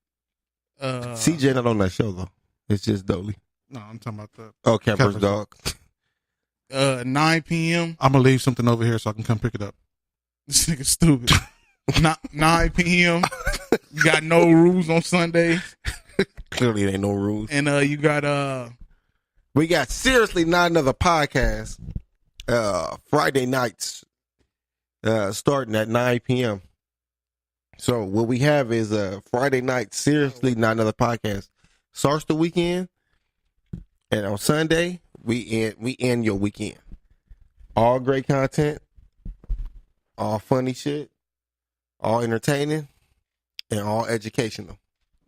CJ not on that show though. It's just Dolly. No, I'm talking about the. Oh, cat versus dog. 9 p.m. I'm gonna leave something over here so I can come pick it up. This nigga stupid. 9 p.m. You got No Rules on Sundays. Clearly, there ain't no rules. And you got we got Seriously Not Another Podcast Friday nights starting at 9 p.m. So what we have is Friday night Seriously Not Another Podcast starts the weekend, and on Sunday we end your weekend. All great content, all funny shit, all entertaining, and all educational.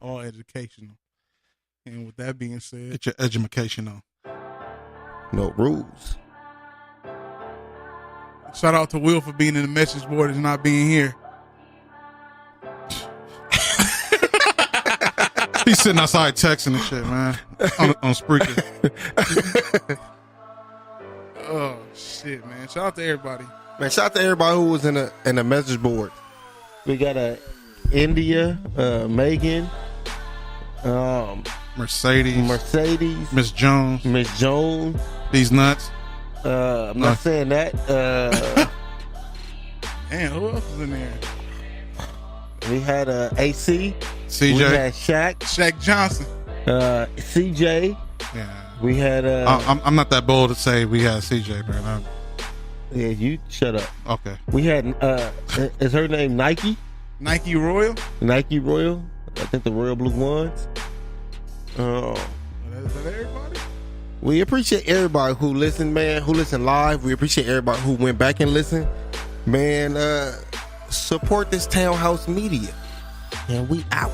all educational. And with that being said, Get your education on. No rules. shout out to Will for being in the message board and not being here. He's sitting outside texting and shit, man. On Spreaker. Oh shit, man! Shout out to everybody. Man, shout out to everybody who was in the message board. We got India, Megan, Mercedes, Miss Jones, these nuts. I'm not saying that. Damn, who else was in there? We had AC, CJ, we had Shaq Johnson, CJ. Yeah, we had. I'm not that bold to say we had CJ, man. Yeah, you shut up. Okay. We had. Is her name Nike? Nike Royal. Nike Royal. I think the Royal Blue Ones. Is that everybody? We appreciate everybody who listened, man. Who listened live. We appreciate everybody who went back and listened, man. Support this Townhouse Media, and we out.